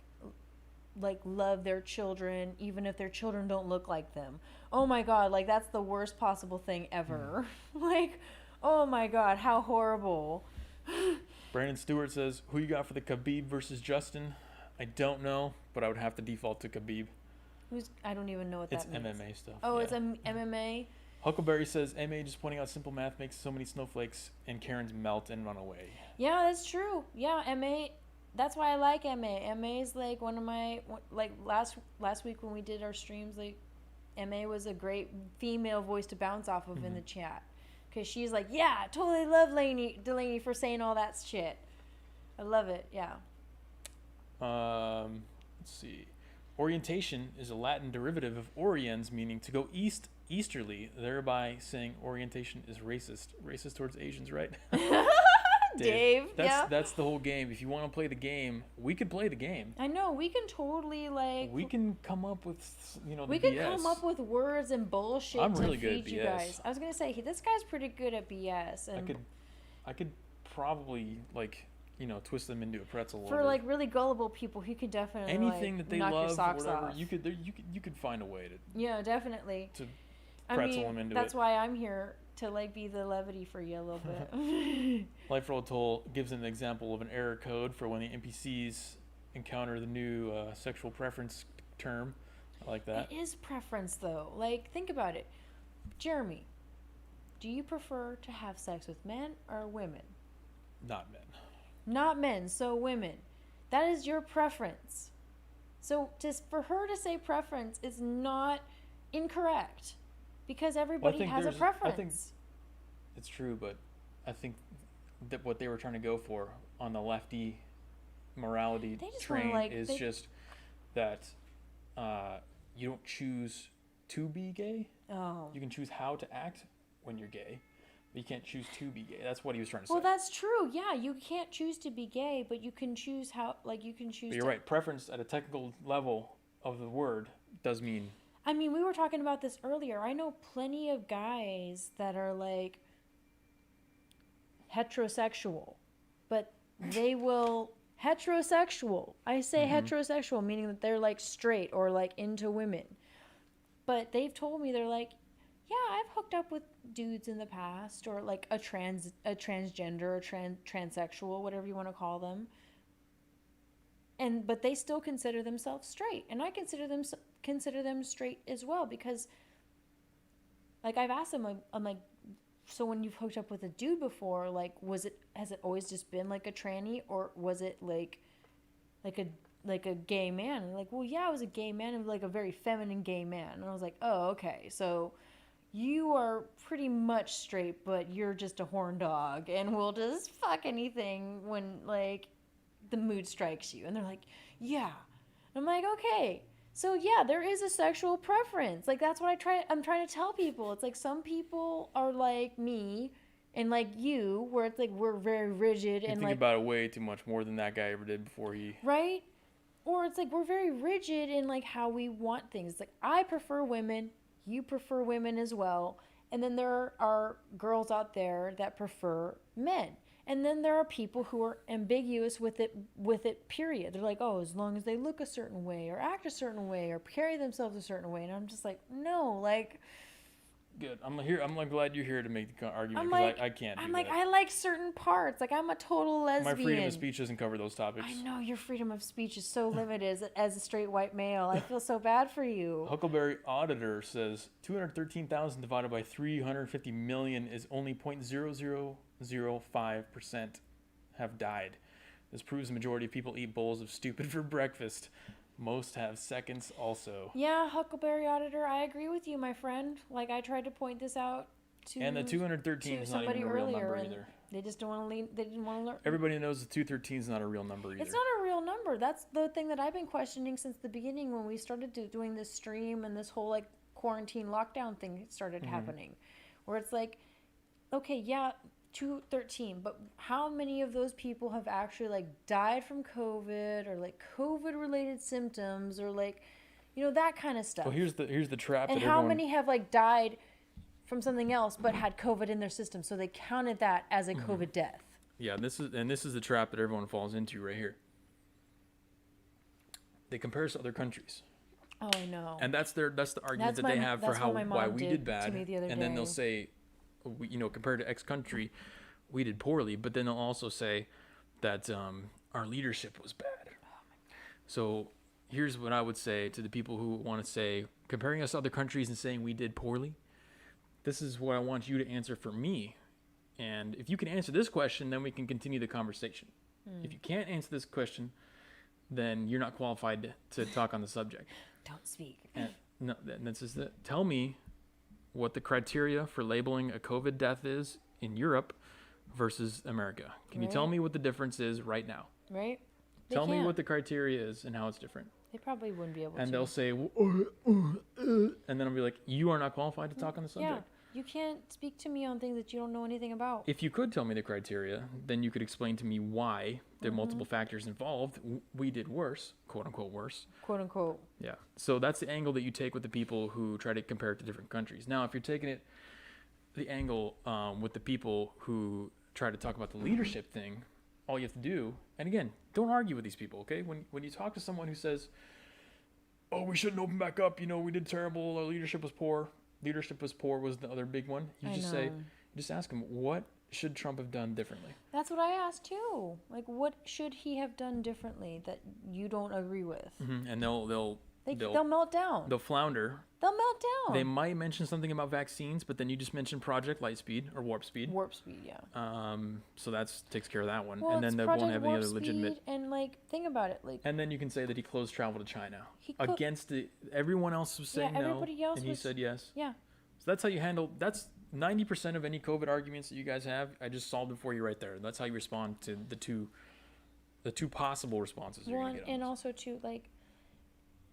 love their children even if their children don't look like them. Oh my god, like that's the worst possible thing ever. Like, oh my god, how horrible. Brandon Stewart says, who you got for the Khabib versus Justin? I don't know, but I would have to default to Khabib. I don't even know what that means. It's MMA stuff. Oh, yeah. It's MMA? Huckleberry says, MA just pointing out simple math makes so many snowflakes and Karens melt and run away. Yeah, that's true. Yeah, MA... That's why I like MA. MA is like one of my, like last week when we did our streams, like MA was a great female voice to bounce off of in the chat. Because she's like, yeah, I totally love Delaney for saying all that shit. I love it, yeah. Let's see. Orientation is a Latin derivative of oriens, meaning to go easterly, thereby saying orientation is racist towards Asians, right? Dave, that's the whole game. If you want to play the game, we could play the game. I know, we can totally we can come up with we can come up with words and bullshit I'm to really feed good at you BS. guys. I was gonna say this guy's pretty good at BS, and I could probably twist them into a pretzel. For like really gullible people, he could definitely anything that they knock love, your socks whatever. off. You could find a way to. Yeah, definitely. To pretzel them into that's it. why I'm here to like be the levity for you a little bit. Life Roll Toll gives an example of an error code for when the NPCs encounter the new sexual preference term. I like that. It is preference though. Like, think about it. Jeremy, do you prefer to have sex with men or women? Not men. Not men, so women. That is your preference. So just for her to say preference is not incorrect. Because everybody has a preference. I think it's true, but I think that what they were trying to go for on the lefty morality train is just that you don't choose to be gay. Oh. You can choose how to act when you're gay, but you can't choose to be gay. That's what he was trying to say. Well, that's true. Yeah, you can't choose to be gay, but you can choose how. Like, you can choose. But you're right. Preference at a technical level of the word does mean. I mean, we were talking about this earlier. I know plenty of guys that are like heterosexual, but they will heterosexual. I say heterosexual, meaning that they're like straight or like into women. But they've told me they're like, yeah, I've hooked up with dudes in the past, or like a transgender or transsexual, whatever you want to call them. But they still consider themselves straight, and I consider them straight as well, because like I've asked them, I'm like, so when you've hooked up with a dude before, like has it always just been like a tranny, or was it like like a gay man. And like, well, yeah, I was a gay man and like a very feminine gay man. And I was like, oh, okay, so you are pretty much straight, but you're just a horn dog, and will just fuck anything when like the mood strikes you. And they're like, yeah. I'm like, okay. So yeah, there is a sexual preference. Like that's what I'm trying to tell people. It's like some people are like me and like you, where it's like we're very rigid You and think like about it way too much more than that guy ever did before he. right? Or it's like we're very rigid in like how we want things. Like I prefer women, you prefer women as well. And then there are girls out there that prefer men. And then there are people who are ambiguous with it, period. They're like, oh, as long as they look a certain way or act a certain way or carry themselves a certain way. And I'm just like, no, like. Good. I'm here. I'm like glad you're here to make the argument I'm because like, I can't do I'm like, that. I like certain parts. Like I'm a total lesbian. My freedom of speech doesn't cover those topics. I know your freedom of speech is so limited as a straight white male. I feel so bad for you. Huckleberry Auditor says 213,000 divided by 350 million is only 0.0005% have died. This proves the majority of people eat bowls of stupid for breakfast. Most have seconds also. Yeah, Huckleberry Auditor, I agree with you, my friend. Like I tried to point this out to And the 213 is not even a real number either. They just don't want to they didn't want to learn. Everybody knows the 213 is not a real number either. It's not a real number. That's the thing that I've been questioning since the beginning when we started doing this stream and this whole like quarantine lockdown thing started happening, where it's like, okay, yeah, 213, but how many of those people have actually like died from COVID or like COVID related symptoms or like, you know, that kind of stuff. Well, here's the trap. And how many have like died from something else but had COVID in their system, so they counted that as a COVID death. Yeah, this is the trap that everyone falls into right here. They compare us to other countries. Oh, I know. And that's the argument that they have for why we did bad. And then they'll say, compared to X country, we did poorly. But then they'll also say that our leadership was bad. So here's what I would say to the people who want to say, comparing us to other countries and saying we did poorly. This is what I want you to answer for me. And if you can answer this question, then we can continue the conversation. If you can't answer this question, then you're not qualified to talk on the subject. Don't speak. And no, that's just it. Tell me what the criteria for labeling a COVID death is in Europe versus America. Can you tell me what the difference is right now? Right? Tell me what the criteria is and how it's different. They probably wouldn't be able to. And they'll say, and then I'll be like, you are not qualified to talk on the subject. Yeah. You can't speak to me on things that you don't know anything about. If you could tell me the criteria, then you could explain to me why there are multiple factors involved. We did worse, quote unquote worse. Quote unquote. Yeah. So that's the angle that you take with the people who try to compare it to different countries. Now, if you're taking it, the angle with the people who try to talk about the leadership thing, all you have to do, and again, don't argue with these people, okay? When you talk to someone who says, oh, we shouldn't open back up, we did terrible, our leadership was poor. Leadership was poor was the other big one. You just ask him, what should Trump have done differently? That's what I asked too. Like, what should he have done differently that you don't agree with? And they'll melt down. They'll flounder. They'll melt down. They might mention something about vaccines, but then you just mentioned Project Lightspeed or Warp Speed. Warp Speed, yeah. So that takes care of that one. Well, and then they won't have any other Speed, legitimate. And think about it, And then you can say that he closed travel to China against everyone else was saying no, and he said yes. Yeah. So that's how you handle. That's 90% of any COVID arguments that you guys have. I just solved it for you right there. That's how you respond to the two possible responses you're gonna get. And also too,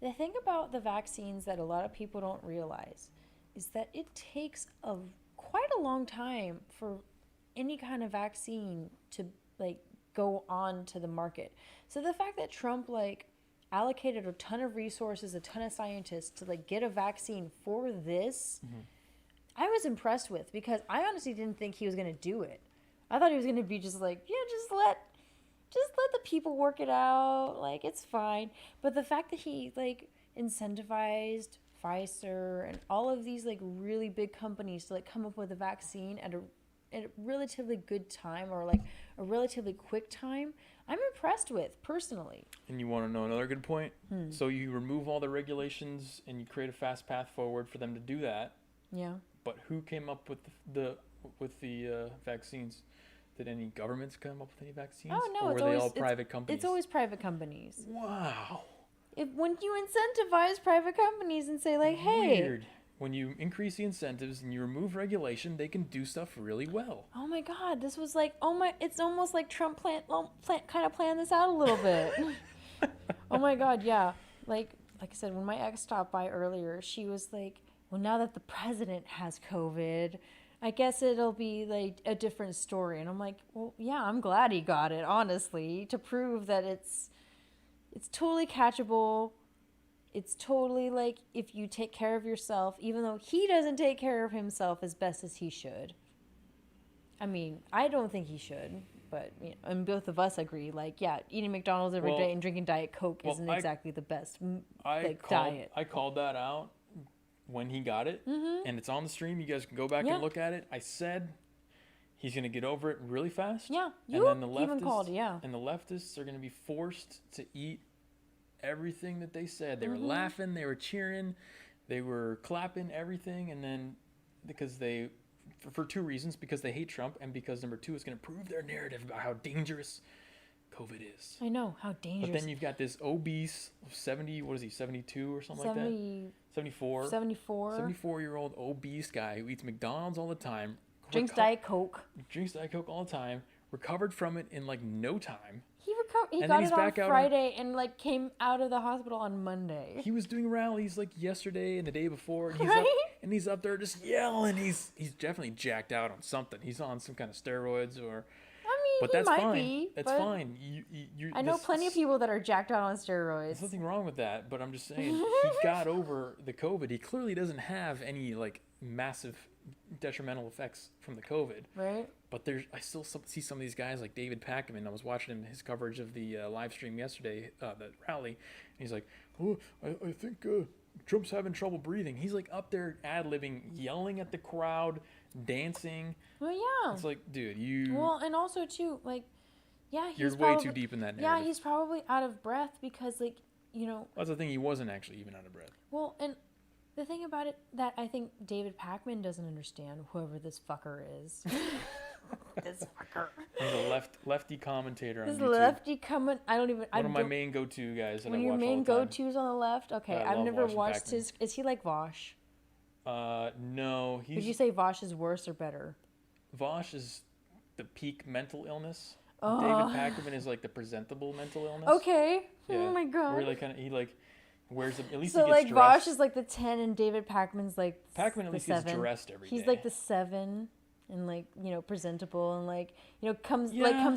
the thing about the vaccines that a lot of people don't realize is that it takes quite a long time for any kind of vaccine to go on to the market. So the fact that Trump allocated a ton of resources, a ton of scientists to get a vaccine for this, I was impressed with, because I honestly didn't think he was going to do it. I thought he was going to be just just let the people work it out. It's fine. But the fact that he incentivized Pfizer and all of these really big companies to come up with a vaccine at a relatively good time, or a relatively quick time, I'm impressed with personally. And you want to know another good point? So you remove all the regulations and you create a fast path forward for them to do that. Yeah. But who came up with the vaccines? Did any governments come up with any vaccines? Oh no, or it's were always they all private companies? It's always private companies. Wow. When you incentivize private companies and say like, hey, Weird. When you increase the incentives and you remove regulation, they can do stuff really well. oh my God, this was like, it's almost like Trump kind of planned this out a little bit. Oh my God, yeah. Like I said, when my ex stopped by earlier, she was like, well, now that the president has COVID, I guess it'll be like a different story. And I'm like, well, yeah, I'm glad he got it, honestly, to prove that it's totally catchable. It's totally like if you take care of yourself, even though he doesn't take care of himself as best as he should. I mean, I don't think he should, but you know, and both of us agree. Like, yeah, eating McDonald's every day and drinking Diet Coke isn't exactly the best diet. I called that out when he got it, and it's on the stream. You guys can go back and look at it. I said he's going to get over it really fast. Yeah, you and then the even called, yeah. And the leftists are going to be forced to eat everything that they said. They were laughing, they were cheering, they were clapping, everything. And then because they, for two reasons, because they hate Trump, and because number two, it's going to prove their narrative about how dangerous COVID is. I know, how dangerous. But then you've got this obese 72 or something like that? 74. 74-year-old obese guy who eats McDonald's all the time. Drinks Diet Coke. Drinks Diet Coke all the time. Recovered from it in like no time. He got it on Friday and like came out of the hospital on Monday. He was doing rallies like yesterday and the day before, and he's up there just yelling. He's definitely jacked out on something. He's on some kind of steroids or. I mean, but that's fine. That's fine. I know plenty of people that are jacked out on steroids. There's nothing wrong with that, but I'm just saying he got over the COVID. He clearly doesn't have any like massive detrimental effects from the COVID. Right. But I still see some of these guys like David Packerman. I was watching his coverage of the live stream yesterday, the rally, and he's like, "Oh, I think Trump's having trouble breathing." He's like up there ad-libbing, yelling at the crowd, dancing. Well, yeah. It's like, dude, you. Well, and also too, like, yeah, you're way too deep in that narrative. Yeah, he's probably out of breath because, like, you know. That's the thing. He wasn't actually even out of breath. Well, and the thing about it that I think David Packerman doesn't understand, whoever this fucker is. This fucker. He's a lefty commentator on YouTube. This lefty comment. I don't even. One of my main go-to guys that I watch all the time. When your main go-to's on the left, okay. I've never watched his. Is he like Vosh? No. Would you say Vosh is worse or better? Vosh is the peak mental illness. David Packerman is like the presentable mental illness. Okay. Yeah. Oh my god. Where he wears at least so he gets like dressed. Vosh is like the 10 and David Packerman's like Packerman at least gets dressed every day. He's like the 7 and like, you know, presentable and like, you know, comes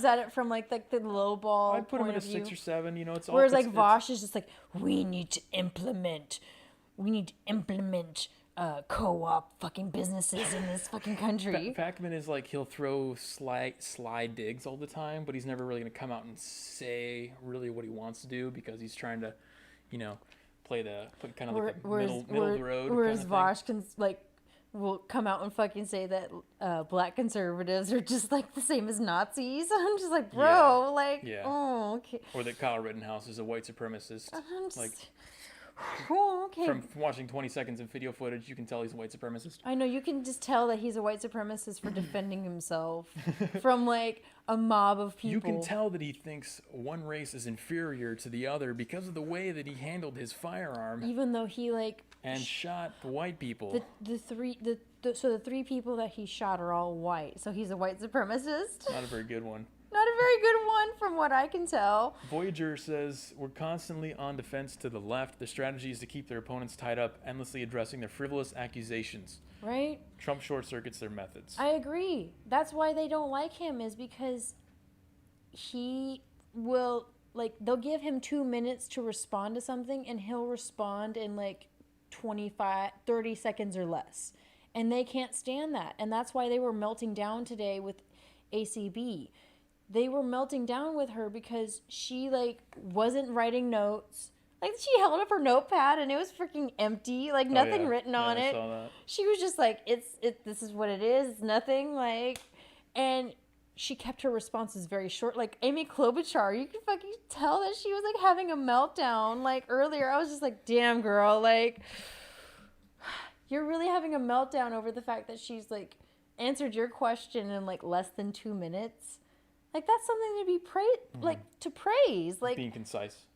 at it from like the low ball. I'd put him at a 6 or 7, you know, it's all. Whereas like Vosh is just like, we need to implement co-op fucking businesses in this fucking country. Packerman is like, he'll throw sly digs all the time, but he's never really going to come out and say really what he wants to do because he's trying to, you know, play kind of like a middle of the road. Whereas Vosh will come out and fucking say that black conservatives are just like the same as Nazis. I'm just like, bro, oh, okay. Or that Kyle Rittenhouse is a white supremacist. Like, oh, okay. From watching 20 seconds of video footage, you can tell he's a white supremacist. I know, you can just tell that he's a white supremacist for defending himself from like a mob of people. You can tell that he thinks one race is inferior to the other because of the way that he handled his firearm. Even though he and shot the white people. The three people that he shot are all white, so he's a white supremacist. Not a very good one. Not a very good one from what I can tell. Voyager says, we're constantly on defense to the left. The strategy is to keep their opponents tied up, endlessly addressing their frivolous accusations. Right? Trump short-circuits their methods. I agree. That's why they don't like him, is because he will, like, they'll give him 2 minutes to respond to something, and he'll respond in, like, 30 seconds or less. And they can't stand that. And that's why they were melting down today with ACB. They were melting down with her because she, like, wasn't writing notes. Like, she held up her notepad and it was freaking empty. Like, nothing written on it. I saw that. She was just like, this is what it is. It's nothing. Like, and she kept her responses very short. Like, Amy Klobuchar, you could fucking tell that she was, like, having a meltdown. Like, earlier, I was just like, damn, girl. Like, you're really having a meltdown over the fact that she's, like, answered your question in like less than 2 minutes, like that's something to be like to praise, like being concise.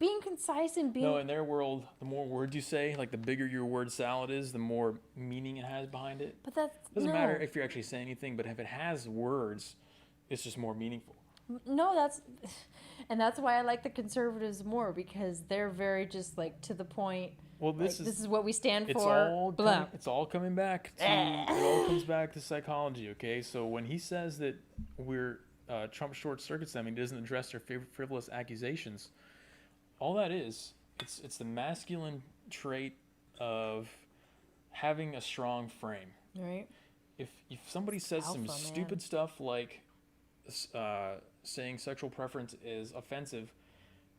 And being. No, in their world, the more words you say, like the bigger your word salad is, the more meaning it has behind it. But that doesn't matter if you're actually saying anything, but if it has words, it's just more meaningful. No, that's why I like the conservatives more, because they're very just like to the point. Well, this is what we stand it's for. It's all coming back to it all comes back to psychology. Okay, so when he says that Trump short circuits them, he doesn't address their frivolous accusations. All that is, it's the masculine trait of having a strong frame. Right. If somebody says some stupid stuff like saying sexual preference is offensive,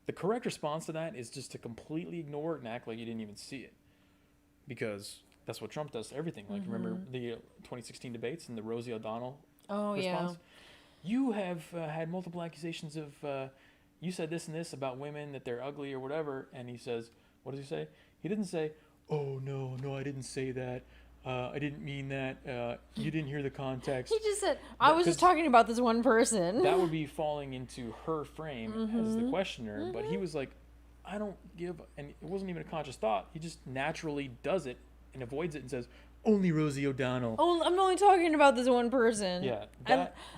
the correct response to that is just to completely ignore it and act like you didn't even see it, because that's what Trump does to everything. Like, remember the 2016 debates and the Rosie O'Donnell response? Yeah. You have had multiple accusations of you said this and this about women, that they're ugly or whatever, and he says, what does he say? He didn't say, oh no, I didn't say that. I didn't mean that. You didn't hear the context. He just said, I was just talking about this one person. That would be falling into her frame as the questioner. But he was like, I don't give, and it wasn't even a conscious thought. He just naturally does it and avoids it and says, only Rosie O'Donnell. Oh, I'm only talking about this one person. Yeah.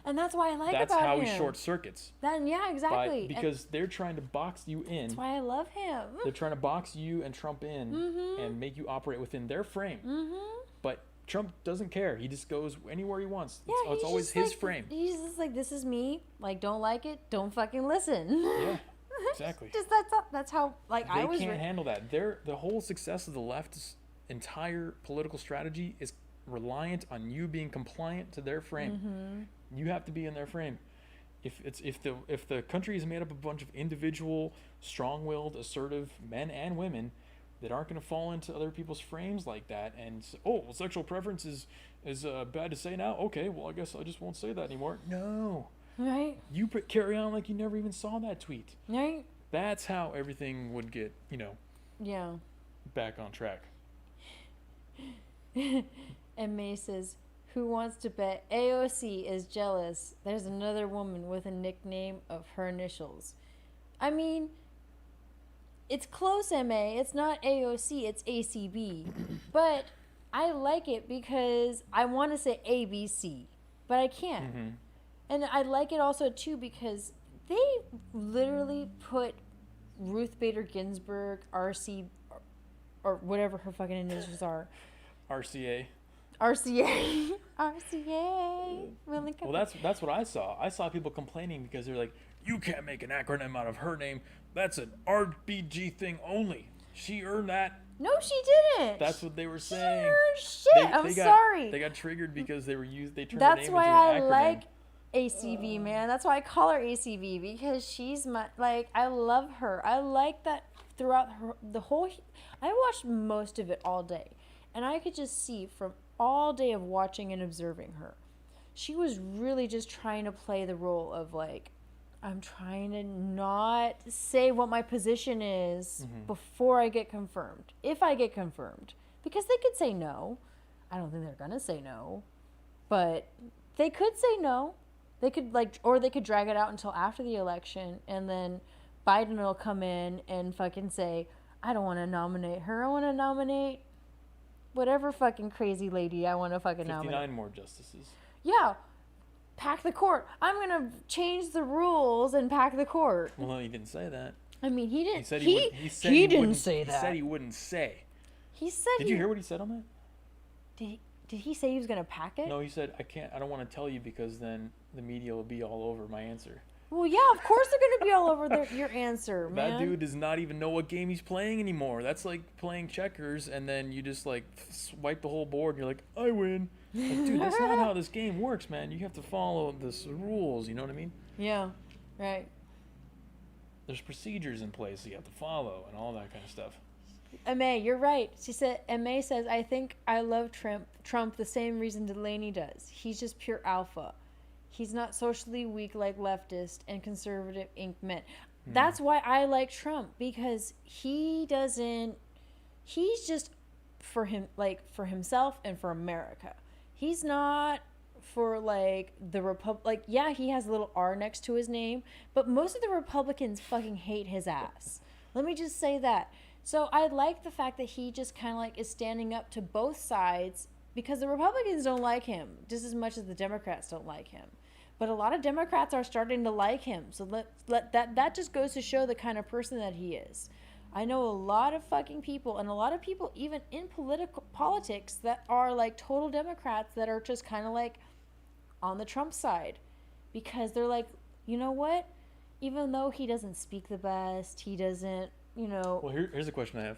And that's why I like about him. That's how he short circuits. Yeah, exactly. Because they're trying to box you in. That's why I love him. They're trying to box you and Trump in and make you operate within their frame. But Trump doesn't care. He just goes anywhere he wants. Yeah, it's always his frame. He's just like, this is me. Like, don't like it, don't fucking listen. Yeah, exactly. Just that's how, like, I was... They can't handle that. The whole success of the left's entire political strategy is reliant on you being compliant to their frame. You have to be in their frame. If the country is made up of a bunch of individual, strong-willed, assertive men and women that aren't going to fall into other people's frames like that, and sexual preference is bad to say now. Okay, well, I guess I just won't say that anymore. No. Right. You carry on like you never even saw that tweet. Right. That's how everything would get, Yeah. back on track. And May says, who wants to bet AOC is jealous? There's another woman with a nickname of her initials. I mean, it's close, MA. It's not AOC, it's ACB. But I like it because I want to say ABC, but I can't. And I like it also, too, because they literally put Ruth Bader Ginsburg, RC, or whatever her fucking initials are. RCA. RCA. Well, that's what I saw. I saw people complaining because they're like, you can't make an acronym out of her name. That's an RBG thing only. She earned that. No, she didn't. That's what they were saying. She didn't earn shit. I'm sorry. They got triggered because they turned her name into an acronym. That's why I like ACB, man. That's why I call her ACB, because she's I love her. I like that throughout the whole. I watched most of it all day, and I could just see from all day of watching and observing her, she was really just trying to play the role of like, I'm trying to not say what my position is before I get confirmed. If I get confirmed, because they could say no. I don't think they're gonna say no, but they could say no. They could or they could drag it out until after the election, and then Biden will come in and fucking say, I don't want to nominate her. I want to nominate whatever fucking crazy lady I want to fucking 59 nominate. more justices. Yeah. Pack the court. I'm going to change the rules and pack the court. Well, no, he didn't say that. I mean, he didn't. He said he didn't say that. He said he wouldn't say. He said. Did you hear what he said on that? Did he say he was going to pack it? No, he said, I don't want to tell you because then the media will be all over my answer. Well, yeah, of course they're going to be all over your answer, man. That dude does not even know what game he's playing anymore. That's like playing checkers, and then you just like swipe the whole board, and you're like, I win. Like, dude, that's not how this game works, man. You have to follow the rules, you know what I mean? Yeah, right. There's procedures in place you have to follow and all that kind of stuff. MA, you're right. She said, MA says, I think I love Trump the same reason Delaney does. He's just pure alpha. He's not socially weak like leftist and conservative ink men. That's why I like Trump, because he's just for himself and for America. He's not for like the like yeah, he has a little R next to his name, but most of the Republicans fucking hate his ass. Let me just say that. So I like the fact that he just kind of like is standing up to both sides, because the Republicans don't like him just as much as the Democrats don't like him. But a lot of Democrats are starting to like him. So that just goes to show the kind of person that he is. I know a lot of fucking people, and a lot of people even in politics that are like total Democrats that are just kind of like on the Trump side, because they're like, you know what? Even though he doesn't speak the best, he doesn't, you know. Well, here's a question I have.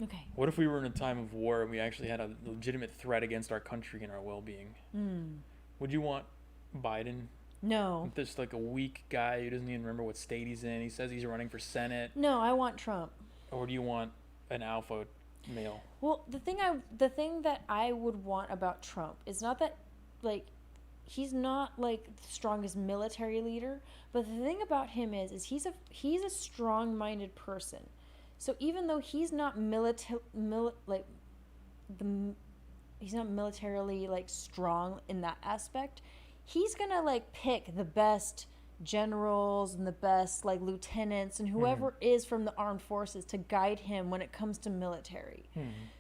Okay. What if we were in a time of war and we actually had a legitimate threat against our country and our well-being? Would you want Biden? No. Just like a weak guy who doesn't even remember what state he's in. He says he's running for Senate. No, I want Trump. Or do you want an alpha male? Well, the thing that I would want about Trump is not that, like, he's not like the strongest military leader, but the thing about him is he's a strong-minded person. So even though he's not he's not militarily like strong in that aspect, he's gonna like pick the best generals and the best like lieutenants and whoever is from the armed forces to guide him when it comes to military.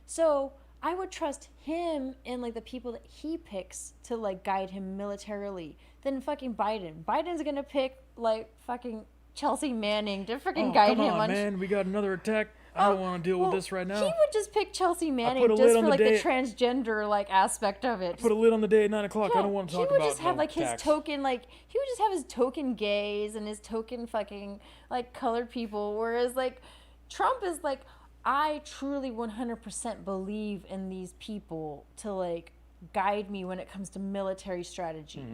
So I would trust him and like the people that he picks to like guide him militarily than fucking Biden. Biden's gonna pick like fucking Chelsea Manning to freaking guide him on. Man, we got another attack. I don't want to deal with this right now. He would just pick Chelsea Manning just for like the transgender like aspect of it. Put a lid on the day at 9 o'clock. Yeah, I don't want to talk about. He would just have like his token, like he would just have his token gays and his token fucking like colored people. Whereas like Trump is like, I truly 100% believe in these people to like guide me when it comes to military strategy.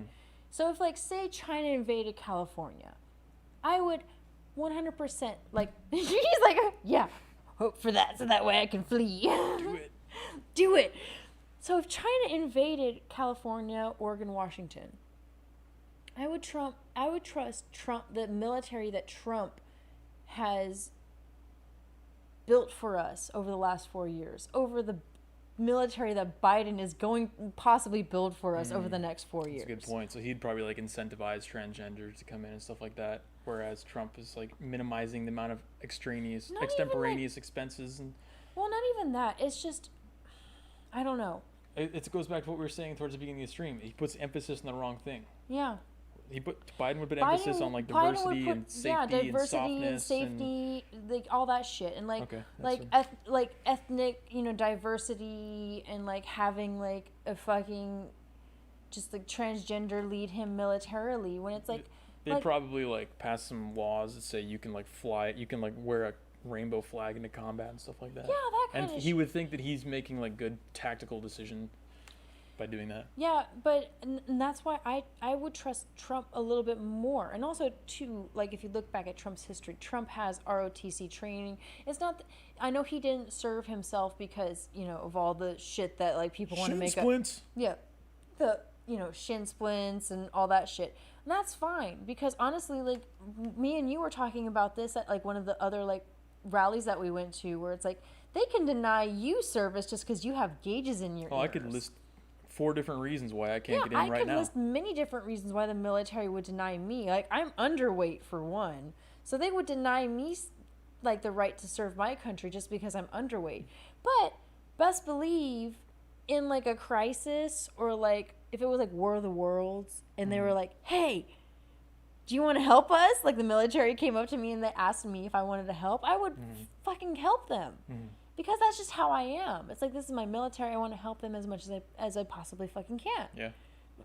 So if like say China invaded California, I would 100% like he's like, yeah, hope for that so that way I can flee. Do it. So if China invaded California, Oregon, Washington, I would trust Trump, the military that Trump has built for us over the last 4 years, over the military that Biden is going possibly build for us over the next 4 years. That's a good point. So he'd probably like incentivize transgenders to come in and stuff like that, whereas Trump is like minimizing the amount of extemporaneous expenses. And well, not even that. It's just, I don't know. It goes back to what we were saying towards the beginning of the stream. He puts emphasis on the wrong thing. Yeah. Biden would put emphasis on like diversity and safety and softness and like all that shit, and like ethnic, you know, diversity, and like having like a fucking just like transgender lead him militarily when it's like they'd probably like pass some laws that say you can like fly, you can like wear a rainbow flag into combat and stuff like that. Yeah, that kind of shit. And he would think that he's making like good tactical decision by doing that. Yeah, but and that's why I would trust Trump a little bit more. And also too, like if you look back at Trump's history, Trump has ROTC training. It's not I know he didn't serve himself because, you know, of all the shit that like people want to make splints. up. Yeah. The, you know, shin splints and all that shit. And that's fine, because honestly, like me and you were talking about this at like one of the other like rallies that we went to, where it's like they can deny you service just because you have gauges in your ears. I could list 4 different reasons why I can't get in right now. I could list many different reasons why the military would deny me. Like, I'm underweight for one. So they would deny me, like, the right to serve my country just because I'm underweight. But best believe in, like, a crisis, or, like, if it was, like, War of the Worlds, and they were like, hey, do you want to help us? Like, the military came up to me and they asked me if I wanted to help. I would fucking help them. Because that's just how I am. It's like, this is my military. I want to help them as much as I possibly fucking can. Yeah.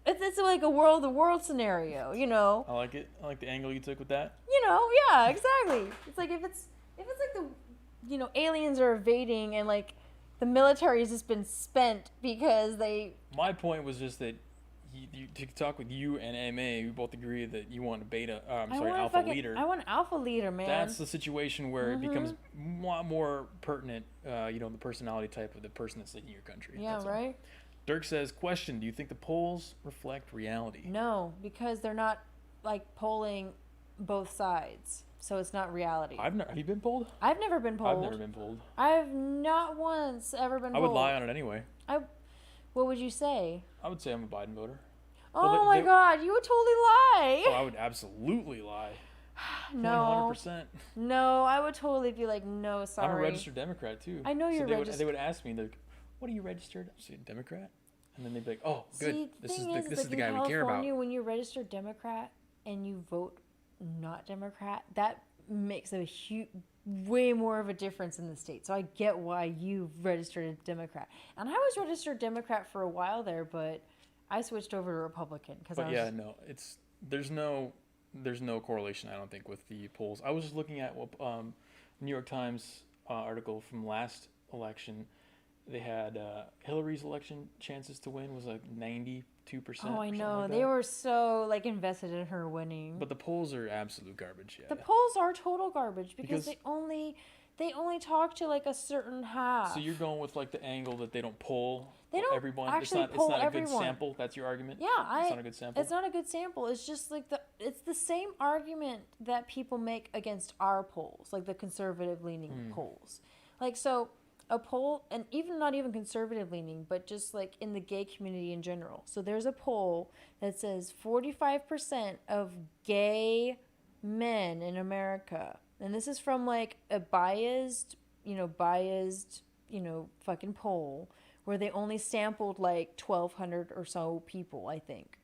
It's like a War of the World scenario, you know. I like it. I like the angle you took with that. You know, yeah, exactly. It's like if it's like the, you know, aliens are invading and like the military has just been spent because they. My point was just that to talk with you and MA, we both agree that you want a beta. Alpha leader. I want an alpha leader, man. That's the situation where it becomes a lot more pertinent. You know, the personality type of the person that's leading your country. Yeah, right. Dirk says, question: do you think the polls reflect reality? No, because they're not like polling both sides, so it's not reality. Have you been polled? I've never been polled. I've never been polled. I've not once ever been polled. I would lie on it anyway. What would you say? I would say I'm a Biden voter. Oh my God, you would totally lie. Oh, I would absolutely lie. No. 100%. No, I would totally be like, no, sorry. I'm a registered Democrat too. I know you're registered. They would ask me, they're like, "What are you registered?" I say, "Democrat." And then they'd be like, "Oh, good. See, This is like the guy we care about." California, when you register Democrat and you vote not Democrat, that makes a way more of a difference in the state. So I get why you registered a Democrat. And I was registered Democrat for a while there, but I switched over to Republican because there's no correlation, I don't think, with the polls. I was just looking at what New York Times article from last election. They had Hillary's election chances to win was like 92%. Oh, I know. Like they were so like invested in her winning. But the polls are absolute garbage. Yeah. The polls are total garbage because they only talk to like a certain half. So you're going with like the angle that they don't poll They don't everyone. actually it's poll not everyone. A good sample. That's your argument. Yeah, it's not a good sample. It's not a good sample. It's just like it's the same argument that people make against our polls, like the conservative leaning polls. Like so a poll, and even not even conservative leaning, but just like in the gay community in general. So there's a poll that says 45% of gay men in America, and this is from like a biased fucking poll where they only sampled like 1,200 or so people, I think.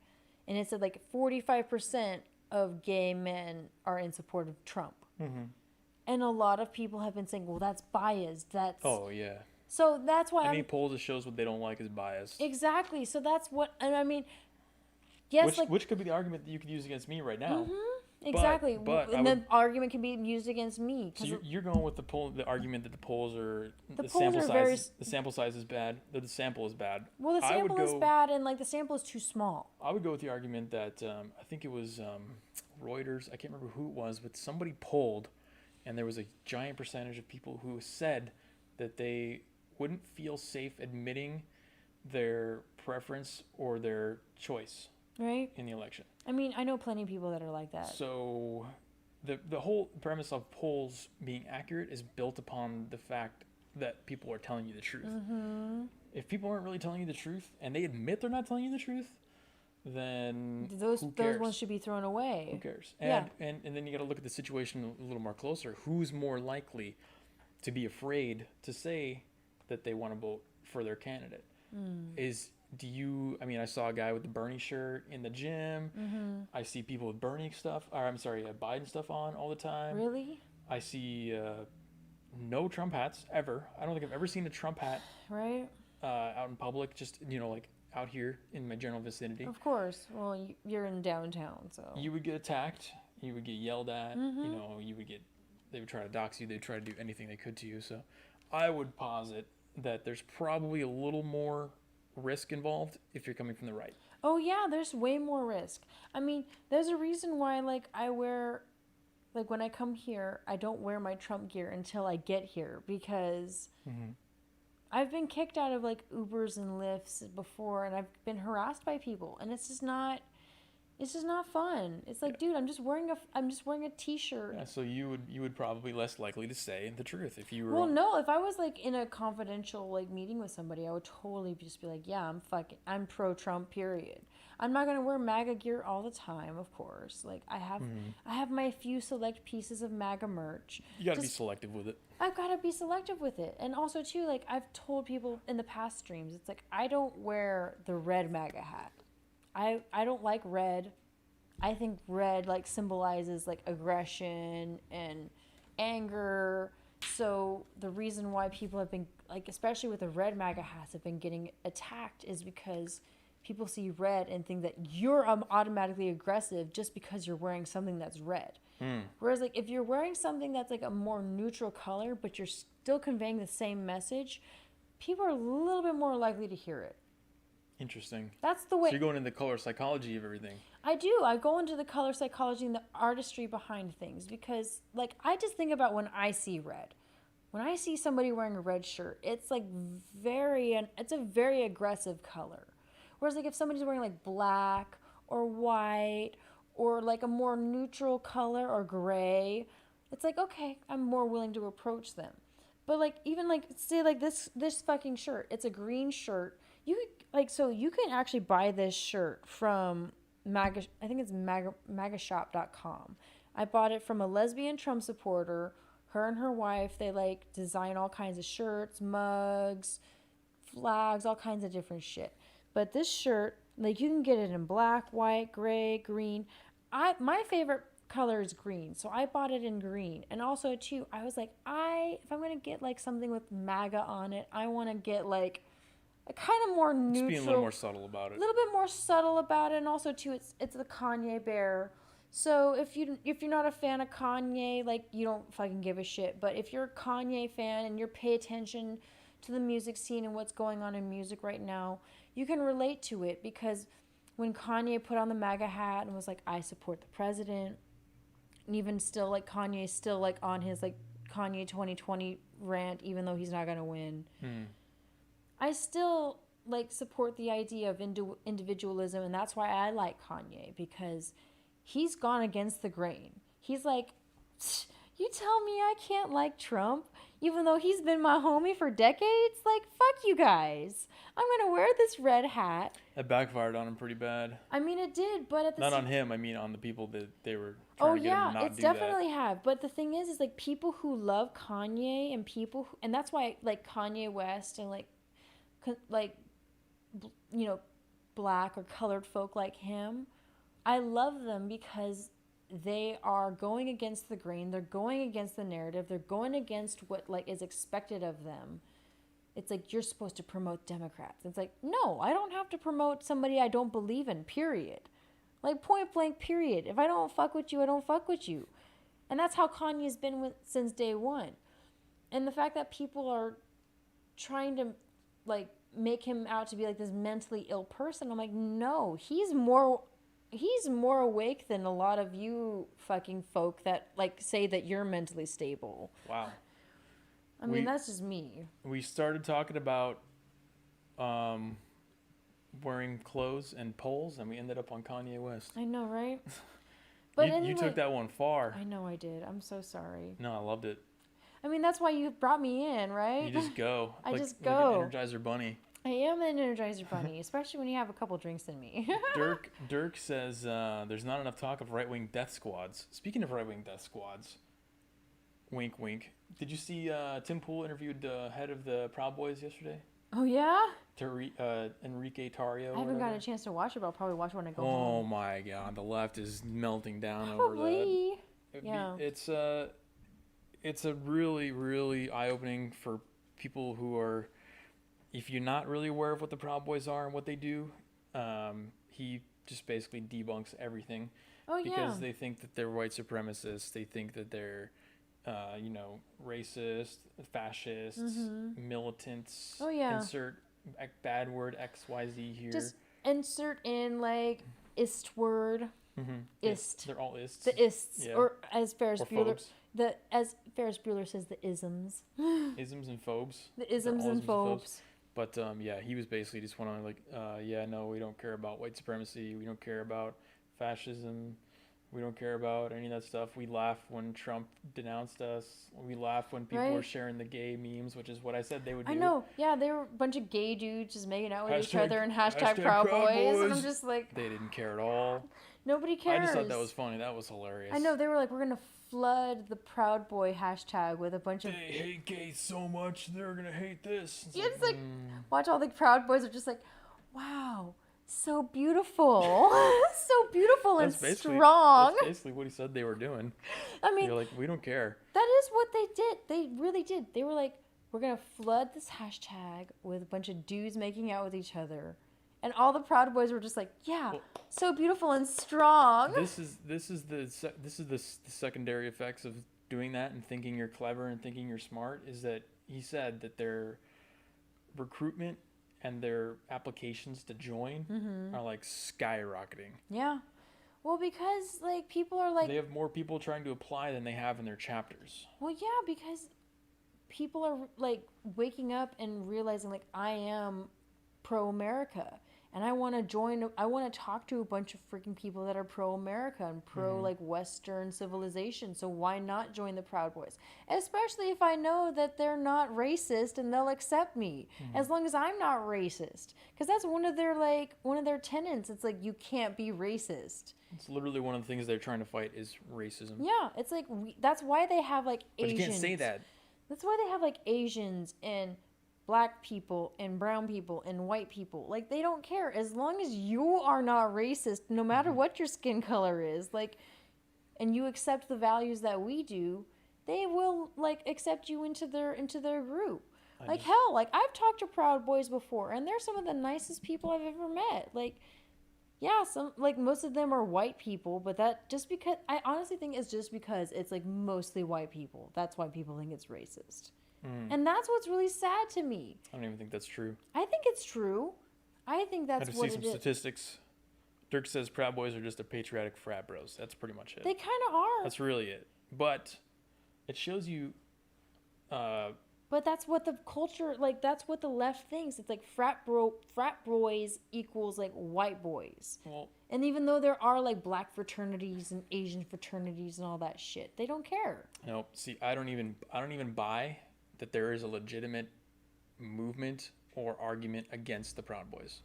And it said like 45% of gay men are in support of Trump. Mm-hmm. And a lot of people have been saying, well, that's biased. Oh, yeah. So that's why any poll that shows what they don't like is biased. Exactly. So that's what, and I mean, yes. Which could be the argument that you could use against me right now. Mm-hmm. Exactly. And the argument can be used against me. So you're going with the argument that the polls are, the sample size is bad, that the sample is bad. Well, the sample is bad, and like the sample is too small. I would go with the argument that, I think it was Reuters, I can't remember who it was, but somebody polled, and there was a giant percentage of people who said that they wouldn't feel safe admitting their preference or their choice in the election. I mean, I know plenty of people that are like that. So the whole premise of polls being accurate is built upon the fact that people are telling you the truth. Mm-hmm. If people aren't really telling you the truth and they admit they're not telling you the truth, then those ones should be thrown away. Who cares? And then you got to look at the situation a little more closer. Who's more likely to be afraid to say that they want to vote for their candidate? I saw a guy with the Bernie shirt in the gym. Mm-hmm. I see people with Biden stuff on all the time. Really? I see no Trump hats ever. I don't think I've ever seen a Trump hat out in public, just, like out here in my general vicinity. Of course. Well, you're in downtown, so. You would get attacked. You would get yelled at. Mm-hmm. They would try to dox you. They'd try to do anything they could to you. So I would posit that there's probably a little more risk involved if you're coming from the right. Oh yeah, there's way more risk. I mean, there's a reason why when I come here, I don't wear my Trump gear until I get here, because I've been kicked out of like Ubers and Lyfts before, and I've been harassed by people, and it's just not fun. It's like, dude, I'm just wearing a t-shirt. Yeah, so you would probably less likely to say the truth if you were. Well, no, if I was like in a confidential like meeting with somebody, I would totally just be like, yeah, I'm pro-Trump, period. I'm not gonna wear MAGA gear all the time, of course. Like I have my few select pieces of MAGA merch. You gotta be selective with it. I've gotta be selective with it, and also too, like I've told people in the past streams, it's like I don't wear the red MAGA hat. I don't like red. I think red like symbolizes like aggression and anger. So the reason why people have been like, especially with the red MAGA hats, have been getting attacked is because people see red and think that you're automatically aggressive just because you're wearing something that's red. Whereas like if you're wearing something that's like a more neutral color, but you're still conveying the same message, people are a little bit more likely to hear it. Interesting. That's the way. So you're going into the color psychology of everything. I do. I go into the color psychology and the artistry behind things, because like I just think about when I see red. When I see somebody wearing a red shirt, it's like it's a very aggressive color. Whereas like if somebody's wearing like black or white or like a more neutral color or gray, it's like, okay, I'm more willing to approach them. But like even like say like this fucking shirt, it's a green shirt. you can actually buy this shirt from I think it's magashop.com. I bought it from a lesbian Trump supporter. Her and her wife, they like design all kinds of shirts, mugs, flags, all kinds of different shit. But this shirt, like, you can get it in black, white, gray, green. My favorite color is green, so I bought it in green. And also too, I was like, if I'm gonna get like something with MAGA on it, I want to get like a kind of more neutral, Just being a little more subtle about it. a little bit more subtle about it. And also too, it's the Kanye Bear. So if you're not a fan of Kanye, like, you don't fucking give a shit. But if you're a Kanye fan and you pay attention to the music scene and what's going on in music right now, you can relate to it, because when Kanye put on the MAGA hat and was like, I support the president, and even still, like, Kanye's still, like, on his, like, Kanye 2020 rant, even though he's not going to win. I still, like, support the idea of individualism, and that's why I like Kanye, because he's gone against the grain. He's like, you tell me I can't like Trump, even though he's been my homie for decades? Like, fuck you guys. I'm going to wear this red hat. That backfired on him pretty bad. I mean, it did, but at the Not on him, I mean on the people that they were trying to get him to not do that. it's definitely have. But the thing is like, people who love Kanye and and that's why, like, Kanye West and like, you know, black or colored folk like him, I love them because they are going against the grain. They're going against the narrative. They're going against what, like, is expected of them. It's like, you're supposed to promote Democrats. It's like, no, I don't have to promote somebody I don't believe in, period. Like, point blank, period. If I don't fuck with you, I don't fuck with you. And that's how Kanye's been since day one. And the fact that people are trying to, like, make him out to be like this mentally ill person, I'm like, no, he's more awake than a lot of you fucking folk that, like, say that you're mentally stable. Wow. I mean, that's just me. We started talking about wearing clothes and polls, and we ended up on Kanye West. I know, right? But you anyway, took that one far. I know I did. I'm so sorry. No, I loved it. I mean, that's why you brought me in, right? You just go. I just like go. an Energizer Bunny. I am an Energizer Bunny, especially when you have a couple drinks in me. Dirk says there's not enough talk of right-wing death squads. Speaking of right-wing death squads, wink, wink. Did you see Tim Pool interviewed the head of the Proud Boys yesterday? Oh, yeah? Enrique Tarrio. I haven't gotten a chance to watch it, but I'll probably watch it when I go home. Oh, my God. The left is melting down over that. Yeah. It's a really, really eye-opening for people who are, if you're not really aware of what the Proud Boys are and what they do, he just basically debunks everything. Oh, yeah. Because they think that they're white supremacists. They think that they're, racist, fascist, militants. Oh, yeah. Insert bad word XYZ here. Just insert in, like, ist word. Ist. They're all ists. The ists. Yeah. Or as Ferris Or Bueller. phobes. As Ferris Bueller says, the isms. Isms and phobes. The isms and phobes. But he was basically just went on like, no, we don't care about white supremacy. We don't care about fascism. We don't care about any of that stuff. We laugh when Trump denounced us. We laugh when people were sharing the gay memes, which is what I said they would do. I know. Yeah, they were a bunch of gay dudes just making out with each other and hashtag Proud Boys. And I'm just like... They didn't care at all. Nobody cares. I just thought that was funny. That was hilarious. I know. They were like, we're going to flood the Proud Boy hashtag with a bunch of... They hate gays so much, they're going to hate this. It's like watch all the Proud Boys are just like, wow, so beautiful. So beautiful and strong. That's basically what he said they were doing. I mean... You're like, we don't care. That is what they did. They really did. They were like, we're going to flood this hashtag with a bunch of dudes making out with each other. And all the Proud Boys were just like, so beautiful and strong. This is the secondary effects of doing that and thinking you're clever and thinking you're smart, is that he said that their recruitment and their applications to join are like skyrocketing. Yeah. Well, because like people are like... They have more people trying to apply than they have in their chapters. Well, yeah, because people are like waking up and realizing like, I am pro-America. and I want to talk to a bunch of freaking people that are pro-America and pro like Western civilization. So why not join the Proud Boys? Especially if I know that they're not racist and they'll accept me as long as I'm not racist. Because that's one of their tenets. It's like, you can't be racist. It's literally one of the things they're trying to fight is racism. Yeah, it's like that's why they have like Asians. But you can't say that. That's why they have like Asians and black people and brown people and white people. Like, they don't care as long as you are not racist, no matter what your skin color is, like, and you accept the values that we do, they will like accept you into their group. Like, hell, like, I've talked to Proud Boys before, and they're some of the nicest people I've ever met. Like, yeah, most of them are white people, but that just because, I honestly think it's just because it's like mostly white people. That's why people think it's racist. And that's what's really sad to me. I don't even think that's true. I think it's true. I think that's what it is. I had to see some statistics. Dirk says Proud Boys are just a patriotic frat bros. That's pretty much it. They kind of are. That's really it. But it shows you... but that's what the culture, like, that's what the left thinks. It's like frat boys equals like white boys. Well, and even though there are like black fraternities and Asian fraternities and all that shit, they don't care. No, see, I don't even buy that there is a legitimate movement or argument against the Proud Boys.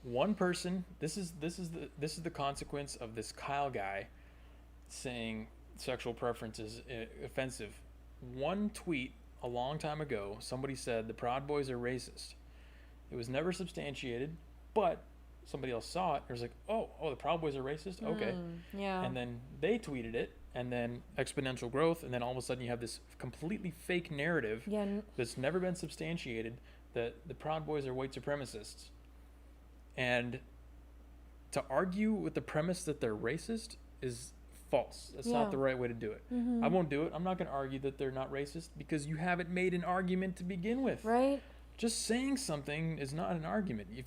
One person, this is the consequence of this Kyle guy saying sexual preference is offensive. One tweet a long time ago, somebody said the Proud Boys are racist. It was never substantiated, but somebody else saw it and was like, oh, the Proud Boys are racist? Okay. Yeah. And then they tweeted it, and then exponential growth, and then all of a sudden you have this completely fake narrative that's never been substantiated that the Proud Boys are white supremacists. And to argue with the premise that they're racist is false. That's not the right way to do it. I won't do it. I'm not going to argue that they're not racist because you haven't made an argument to begin with. Right. Just saying something is not an argument. If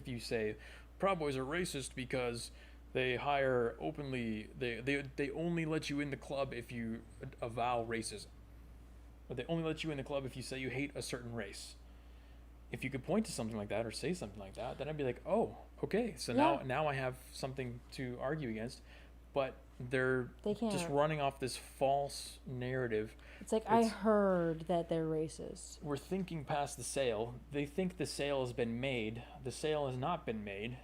you say Proud Boys are racist because they hire openly, they only let you in the club if you avow racism. Or they only let you in the club if you say you hate a certain race. If you could point to something like that or say something like that, then I'd be like, oh, okay. So now I have something to argue against. But they can't. Just running off this false narrative. It's like, I heard that they're racist. We're thinking past the sale. They think the sale has been made. The sale has not been made.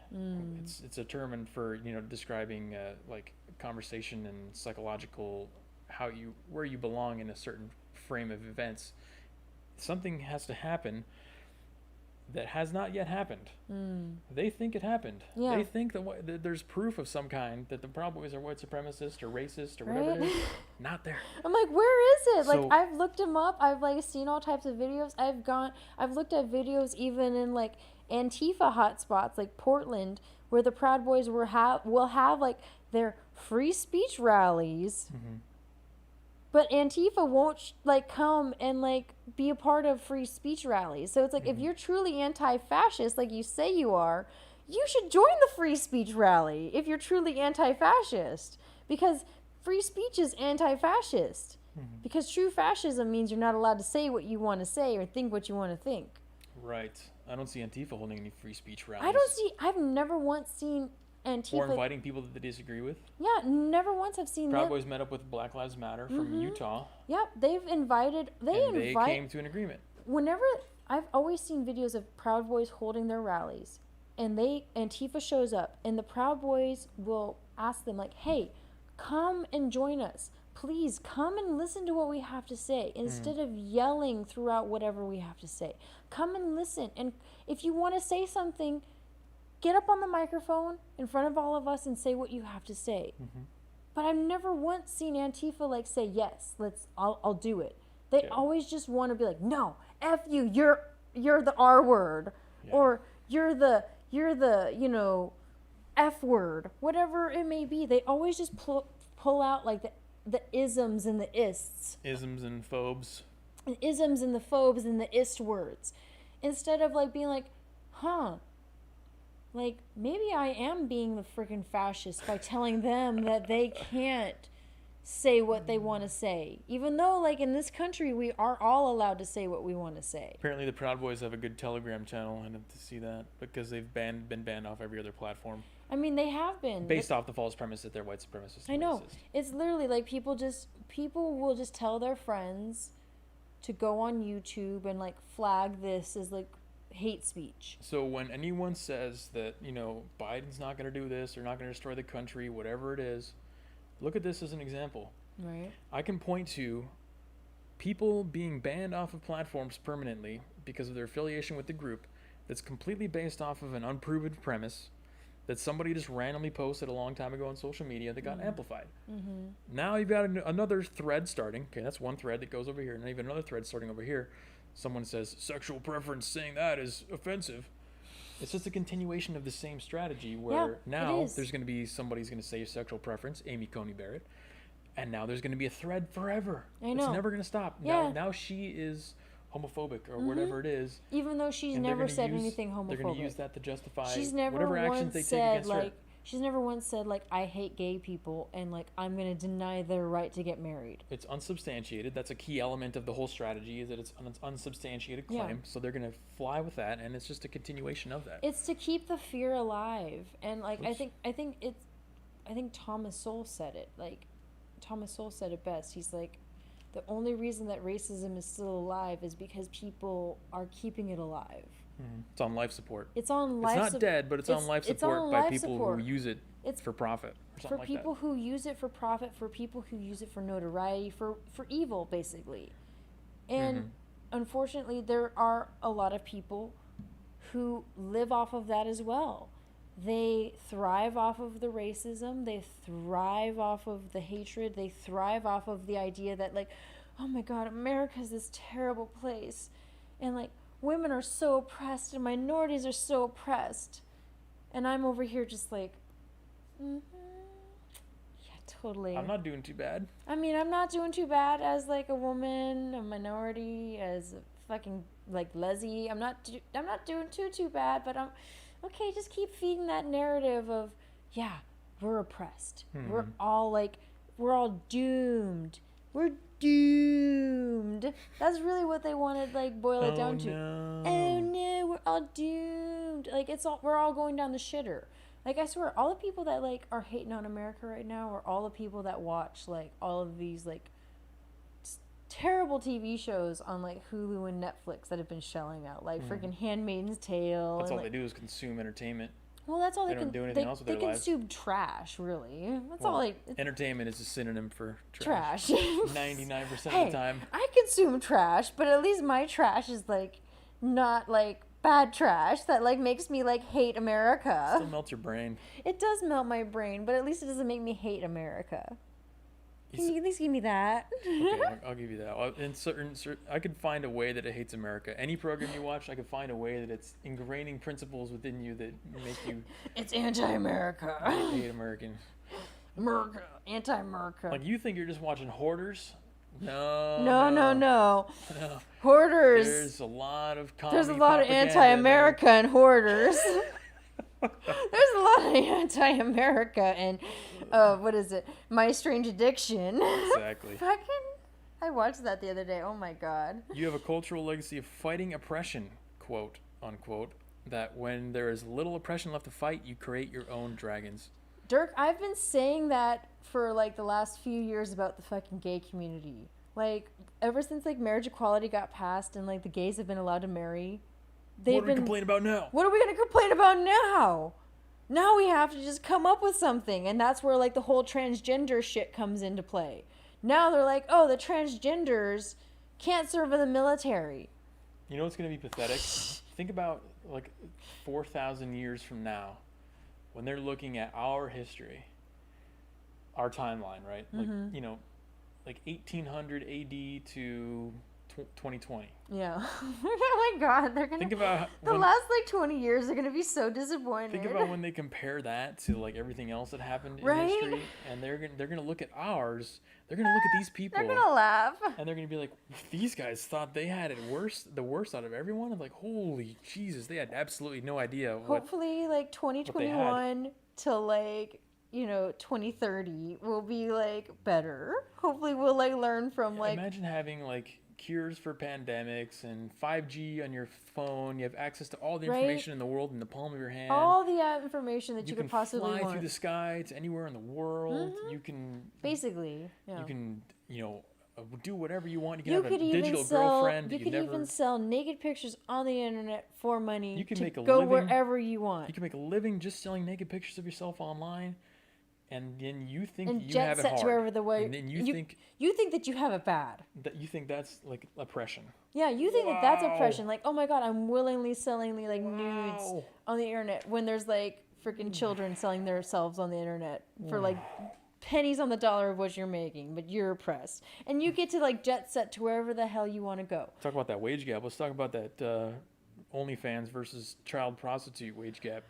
It's a term for describing like conversation and psychological where you belong in a certain frame of events. Something has to happen that has not yet happened. They think it happened. Yeah. They think that there's proof of some kind that the Proud Boys are white supremacist or racist or whatever it is. Not there. I'm like, where is it? Like, I've looked them up. I've like seen all types of videos. I've looked at videos even in like Antifa hotspots like Portland, where the Proud Boys will have like their free speech rallies. But Antifa won't like come and like be a part of free speech rallies. So it's like, if you're truly anti-fascist, like you say you are, you should join the free speech rally if you're truly anti-fascist. Because free speech is anti-fascist. Because true fascism means you're not allowed to say what you want to say or think what you want to think. Right. I don't see Antifa holding any free speech rallies. I've never once seen Antifa. Or inviting people that they disagree with. Yeah, never once have seen Proud Boys met up with Black Lives Matter from Utah. Yep, they came to an agreement. Whenever I've always seen videos of Proud Boys holding their rallies, and Antifa shows up, and the Proud Boys will ask them like, "Hey, come and join us. Please come and listen to what we have to say instead of yelling throughout whatever we have to say. Come and listen, and if you want to say something, get up on the microphone in front of all of us and say what you have to say." But I've never once seen Antifa like say, yes, I'll do it. They always just want to be like, no, F you, you're the R word, or you're the F word, whatever it may be. They always just pull out like the isms and the ists. Isms and phobes. And isms and the phobes and the ist words. Instead of like being like, like, maybe I am being the freaking fascist by telling them that they can't say what they want to say, even though like in this country we are all allowed to say what we want to say. Apparently the Proud Boys have a good Telegram channel. I have to see that because they've been banned off every other platform. I mean, they have been based off the false premise that they're white supremacists. I know. Racist. It's literally like people will just tell their friends to go on YouTube and like flag this as like hate speech. So when anyone says that, you know, Biden's not going to do this, or not going to destroy the country, whatever it is, look at this as an example. Right. I can point to people being banned off of platforms permanently because of their affiliation with the group that's completely based off of an unproven premise that somebody just randomly posted a long time ago on social media that got amplified. Now you've got another thread starting. Okay, that's one thread that goes over here. And even another thread starting over here. Someone says, sexual preference, saying that is offensive. It's just a continuation of the same strategy where now there's going to be somebody's going to say sexual preference, Amy Coney Barrett. And now there's going to be a thread forever. I know. It's never going to stop. Yeah. Now she is homophobic or whatever it is. Even though she's never said anything homophobic. They're going to use that to justify whatever actions once they take said against her. She's never once said like I hate gay people and like I'm going to deny their right to get married. It's unsubstantiated. That's a key element of the whole strategy, is that it's an unsubstantiated claim. Yeah. So they're going to fly with that, and it's just a continuation of that. It's to keep the fear alive. And like I think Thomas Sowell said it. Like Thomas Sowell said it best. He's like, the only reason that racism is still alive is because people are keeping it alive. It's on life support. It's on life support. It's not dead, but it's on life support by people who use it for profit. For people who use it for profit, for people who use it for notoriety, for evil, basically. And unfortunately, there are a lot of people who live off of that as well. They thrive off of the racism. They thrive off of the hatred. They thrive off of the idea that, like, oh my God, America's this terrible place. And, like, women are so oppressed and minorities are so oppressed. And I'm over here just like, yeah, totally. I'm not doing too bad. I mean, I'm not doing too bad as, like, a woman, a minority, as a fucking, like, leslie. I'm not doing too bad, but I'm... Okay, just keep feeding that narrative of, yeah, we're oppressed. We're all doomed. We're doomed. That's really what they wanted, like, boil it down to. No. Oh no, we're all doomed. Like, we're all going down the shitter. Like, I swear, all the people that, like, are hating on America right now are all the people that watch, like, all of these, like, terrible TV shows on like Hulu and Netflix that have been shelling out, like freaking Handmaid's Tale. That's all like, they do is consume entertainment. Well, that's all they don't can do anything else with their lives. They consume trash, really. That's all like. Entertainment is a synonym for trash. 99% of the time. I consume trash, but at least my trash is like not like bad trash that like makes me like hate America. It still melts your brain. It does melt my brain, but at least it doesn't make me hate America. Can you at least give me that? Okay, I'll give you that. In certain, I could find a way that it hates America. Any program you watch, I could find a way that it's ingraining principles within you that make you... It's anti-America. Hate Americans. America. Anti-America. Like, you think you're just watching Hoarders? No. No. Hoarders. There's a lot of There's a lot of anti-America and Hoarders. There's a lot of anti-America and what is it? My Strange Addiction. Exactly. I watched that the other day. Oh my God. You have a cultural legacy of fighting oppression, quote unquote, that when there is little oppression left to fight, you create your own dragons. Dirk, I've been saying that for like the last few years about the fucking gay community. Like ever since like marriage equality got passed and like the gays have been allowed to marry. What are we complaining about now? What are we going to complain about now? Now we have to just come up with something. And that's where, like, the whole transgender shit comes into play. Now they're like, oh, the transgenders can't serve in the military. You know what's going to be pathetic? Think about, like, 4,000 years from now, when they're looking at our history, our timeline, right? Like, you know, like 1800 AD to 2020. Yeah. Oh my God, they're gonna think about the last like 20 years are gonna be so disappointed. Think about when they compare that to like everything else that happened in right? history, and they're gonna look at ours. They're gonna look at these people. They're gonna laugh, and they're gonna be like, "These guys thought they had it worse, the worst out of everyone." I'm like, "Holy Jesus, they had absolutely no idea." Hopefully, like 2021 to like 2030 will be like better. Hopefully we'll like learn from like imagine having like cures for pandemics and 5G on your phone. You have access to all the information in the world in the palm of your hand. all the information that you could possibly fly want. through the sky to anywhere in the world. You can basically, yeah. You can do whatever you want. You can You have could a even digital sell, girlfriend. you could even sell naked pictures on the internet for money. You can to make a go living, wherever you want. You can make a living just selling naked pictures of yourself online, and then you think and you jet have it set hard. to wherever the way. And then you think that you have it bad. that you think that's like oppression. Yeah, you think that that's oppression. Like, oh my god, I'm willingly selling like nudes on the internet when there's like freaking children selling themselves on the internet for like pennies on the dollar of what you're making, but you're oppressed, and you get to like jet set to wherever the hell you want to go. Talk about that wage gap. Let's talk about that OnlyFans versus child prostitute wage gap.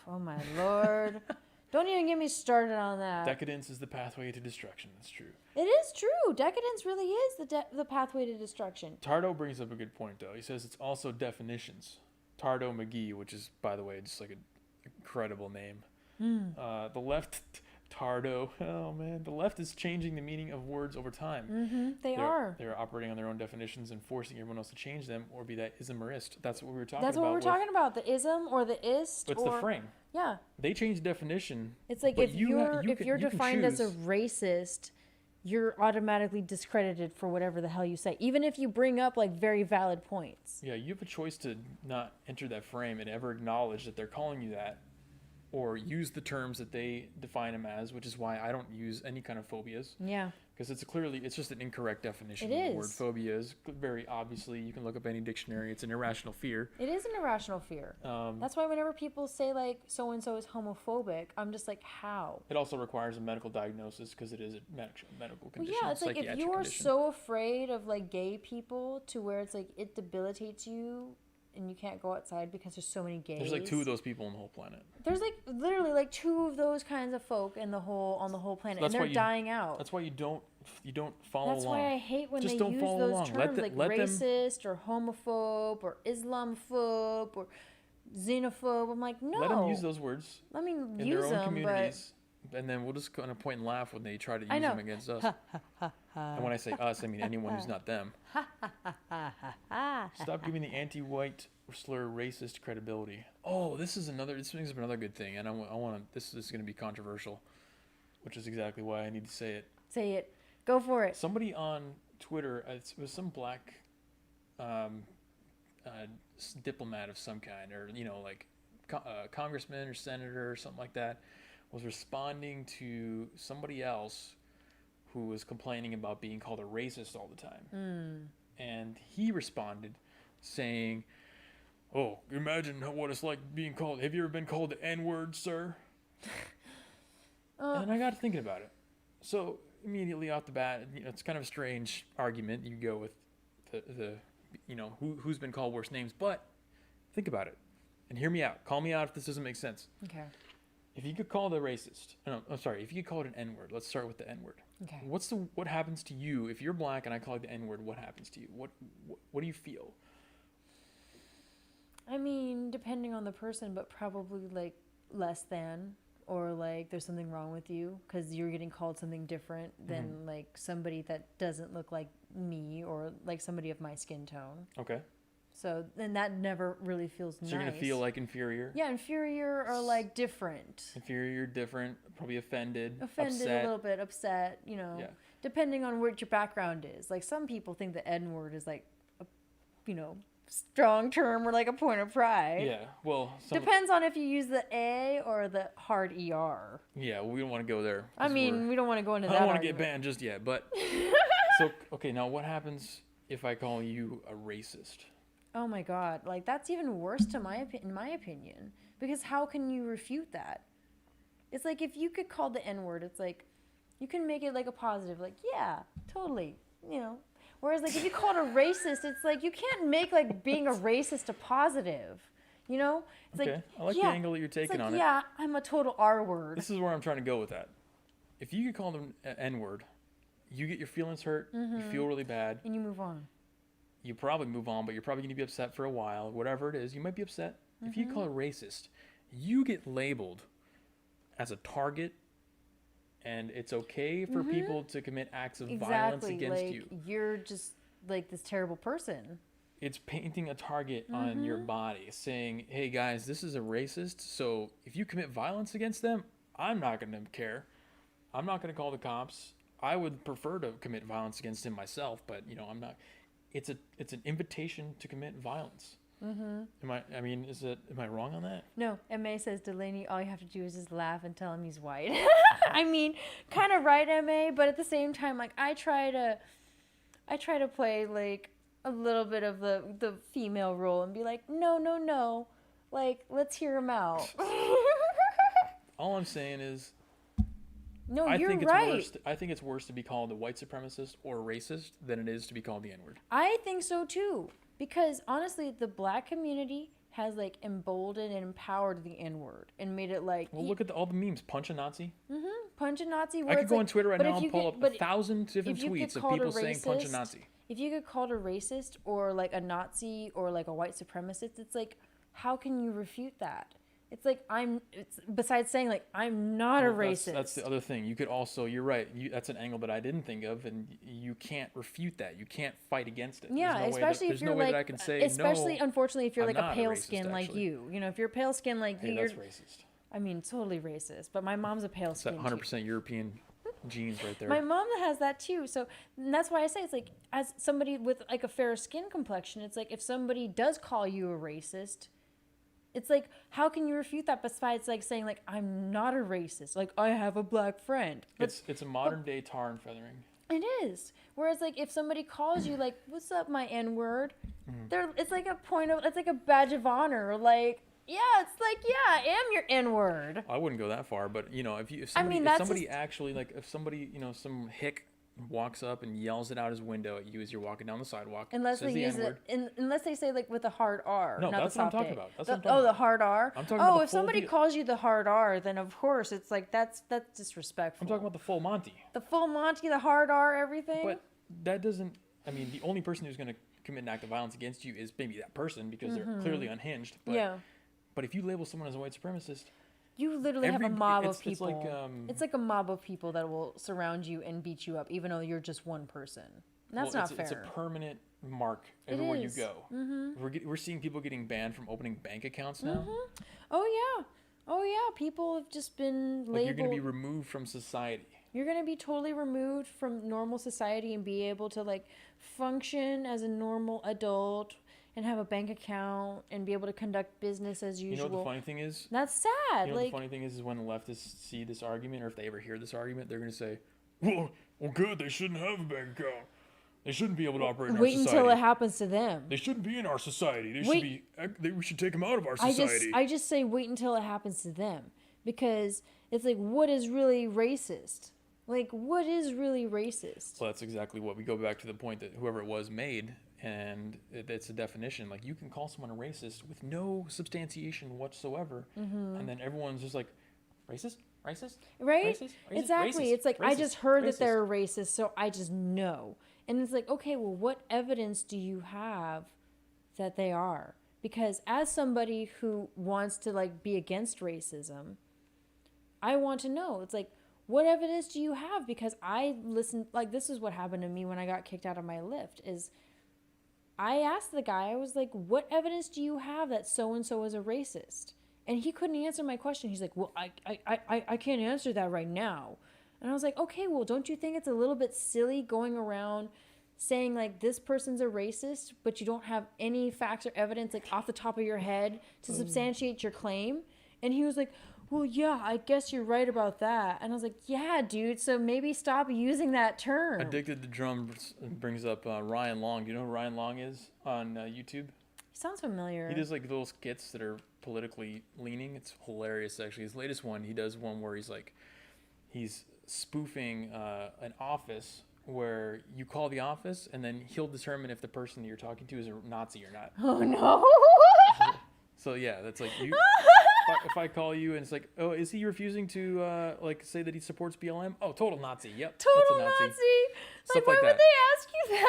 Oh my lord. Don't even get me started on that. Decadence is the pathway to destruction. That's true. It is true. Decadence really is the pathway to destruction. Tardo brings up a good point, though. He says it's also definitions. Tardo McGee, which is, by the way, just like an incredible name. The left... Tardo. Oh man, the left is changing the meaning of words over time. They're operating on their own definitions and forcing everyone else to change them, or be that ism or ist. That's what we were talking about. That's what we're talking about. The ism or the ist. It's the frame. Yeah. They change the definition. It's like if you're defined as a racist, you're automatically discredited for whatever the hell you say, even if you bring up like very valid points. Yeah, you have a choice to not enter that frame and ever acknowledge that they're calling you that, or use the terms that they define them as, which is why I don't use any kind of phobias. Yeah. Because it's just an incorrect definition. It is. The word phobia is very obviously, you can look up any dictionary, it's an irrational fear. It is an irrational fear. That's why whenever people say like so-and-so is homophobic, I'm just like, how? It also requires a medical diagnosis because it is a medical condition. Well, yeah, it's like if you are so afraid of like gay people to where it's like it debilitates you, and you can't go outside because there's so many gays. There's like 2 of those people on the whole planet. There's like literally like 2 of those kinds of folk on the whole planet, and they're dying out. That's why you don't follow along. That's why I hate when Just they use those terms like let racist or homophobe or Islamophobe or xenophobe. I'm like, no. Let them use those words. Let me in use their own them, communities, and then we'll just kind of point and laugh when they try to use them against us. And when I say us, I mean anyone who's not them. Stop giving the anti-white slur racist credibility. Oh, this brings up another good thing, and I want to. This is going to be controversial, which is exactly why I need to say it. Say it. Go for it. Somebody on Twitter, it was some black diplomat of some kind, or like congressman or senator or something like that, was responding to somebody else who was complaining about being called a racist all the time. And he responded saying, "Oh, imagine what it's like being called. Have you ever been called the N-word, sir?" And I got thinking about it. So immediately off the bat, it's kind of a strange argument. You go with the who's been called worse names, but think about it and hear me out. Call me out if this doesn't make sense. Okay. If you could call it a racist, if you could call it an N-word, let's start with the N-word. Okay. What happens to you if you're black and I call it the N-word? What happens to you? What do you feel? I mean, depending on the person, but probably like less than, or like there's something wrong with you because you're getting called something different than like somebody that doesn't look like me or like somebody of my skin tone. Okay. So then that never really feels nice. So you're gonna feel like inferior. Yeah, inferior or like different. Inferior, different, probably offended, upset. A little bit, upset. Yeah. Depending on what your background is. Like some people think the N-word is like a, strong term or like a point of pride. Yeah, well... Depends on if you use the A or the hard ER. Yeah, well, we don't want to go there. I mean, we don't want to go into that I don't want argument. to get banned just yet, but... So, okay, now what happens if I call you a racist? Oh my god, like that's even worse in my opinion. Because how can you refute that? It's like if you could call the N-word, it's like, you can make it like a positive, like, yeah, totally, Whereas, like, if you call it a racist, it's like you can't make, like, being a racist a positive, It's okay. like, I like the angle that you're taking on it. Yeah, I'm a total R-word. This is where I'm trying to go with that. If you could call them an N-word, you get your feelings hurt, you feel really bad. And you move on. You probably move on, but you're probably going to be upset for a while. Whatever it is, you might be upset. If you call it racist, you get labeled as a target, and it's okay for people to commit acts of Exactly. violence against like, you. You're just like this terrible person. It's painting a target on your body, saying, hey guys, this is a racist, so if you commit violence against them, I'm not going to care. I'm not going to call the cops. I would prefer to commit violence against him myself, but I'm not. It's an invitation to commit violence. Am I wrong on that? No, MA says, Delaney, all you have to do is just laugh and tell him he's white. I mean, kind of right, MA, but at the same time, like, I try to play like a little bit of the female role and be like, no, like, let's hear him out. All I'm saying is, no, I you're think it's right. worse. I think it's worse to be called a white supremacist or racist than it is to be called the N-word. I think so too, because honestly, the black community has like emboldened and empowered the N-word and made it like. Well, look at all the memes. Punch a Nazi. Punch a Nazi. I could go on Twitter right now and pull up 1,000 different if you tweets get of called a people saying punch a racist- Nazi. If you get called a racist or like a Nazi or like a white supremacist, it's like, how can you refute that? It's like besides saying like I'm not a racist. That's the other thing. You could also, you're right. That's an angle that I didn't think of, and you can't refute that. You can't fight against it. Yeah, especially if you're like, that I can say, especially no, unfortunately if you're I'm like a not pale racist, skin like actually. you. If you're pale skin like you, Hey, you're. that's racist. I mean, totally racist. But my mom's a pale It's skin. that 100% European genes right there. My mom has that too. So and that's why I say it's like, as somebody with like a fair skin complexion, it's like if somebody does call you a racist, it's like, how can you refute that besides like saying like I'm not a racist, like I have a black friend. But It's a modern day tar and feathering. it is. Whereas like if somebody calls you like, "What's up, my N-word?" It's like it's like a badge of honor. Like, yeah, it's like, yeah, I am your N-word. I wouldn't go that far, but if that's somebody just- actually, like, if somebody, some hick walks up and yells it out his window at you as you're walking down the sidewalk, Unless says they the use N-word. it, unless they say like with a hard R. No, not that's the what I'm soft talking A. about. That's what I'm talking the about. hard R. I'm talking about the if full somebody deal. calls you the hard R, then of course it's like that's disrespectful. I'm talking about the full Monty. the full Monty, the hard R, everything. But that doesn't, the only person who's going to commit an act of violence against you is maybe that person because they're clearly unhinged. But, yeah. But if you label someone as a white supremacist, You literally have a mob of it's people. like, It's like a mob of people that will surround you and beat you up, even though you're just one person. And that's not fair. It's a permanent mark everywhere you is. go. We're seeing people getting banned from opening bank accounts now. Oh yeah. People have just been labeled. Like you're going to be removed from society. You're going to be totally removed from normal society and be able to like function as a normal adult and have a bank account and be able to conduct business as usual. You know what the funny thing is? That's sad. You know what the funny thing is when the leftists see this argument, or if they ever hear this argument, they're going to say, well, good, they shouldn't have a bank account. They shouldn't be able to operate in our society. Wait until it happens to them. They shouldn't be in our society. We should take them out of our I society. just say wait until it happens to them, because it's like, what is really racist? Like, what is really racist? Well, that's exactly what we go back to the point that whoever it was made, and it's a definition. Like, you can call someone a racist with no substantiation whatsoever, and then everyone's just like, racist? Right? Racist? Exactly. Racist? It's like, I Racist? just heard that Racist? they're a racist, so I just know. And it's like, okay, well, what evidence do you have that they are? Because as somebody who wants to like be against racism, I want to know. It's like, what evidence do you have? Because I listened, like, this is what happened to me when I got kicked out of my Lyft, is I asked the guy, I was like, what evidence do you have that so-and-so is a racist? And he couldn't answer my question. He's like, well, I can't answer that right now. And I was like, okay, well, don't you think it's a little bit silly going around saying, like, this person's a racist, but you don't have any facts or evidence, like, off the top of your head to substantiate your claim? And he was like, well, yeah, I guess you're right about that. And I was like, yeah, dude, so maybe stop using that term. Addicted to Drums brings up Ryan Long. Do you know who Ryan Long is on YouTube? He sounds familiar. He does like little skits that are politically leaning. It's hilarious, actually. His latest one, he does one where he's spoofing an office where you call the office and then he'll determine if the person that you're talking to is a Nazi or not. Oh, no. So yeah, that's like you. if I call you and it's like, oh, is he refusing to like say that he supports BLM? Oh, total Nazi. Yep. Total that's a Nazi. Stuff Like, why like would that. they ask you that?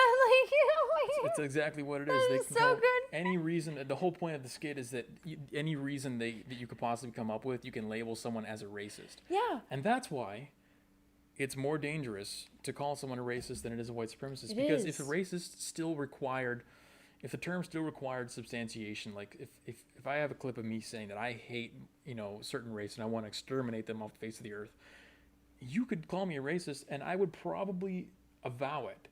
Like, It's exactly what it is. That They is can so call good. any reason. The whole point of the skit is that any reason that you could possibly come up with, you can label someone as a racist. yeah. And that's why it's more dangerous to call someone a racist than it is a white supremacist. It Because is. if a racist still required, if the term still required substantiation, like if I have a clip of me saying that I hate, certain race and I want to exterminate them off the face of the earth, you could call me a racist and I would probably avow it.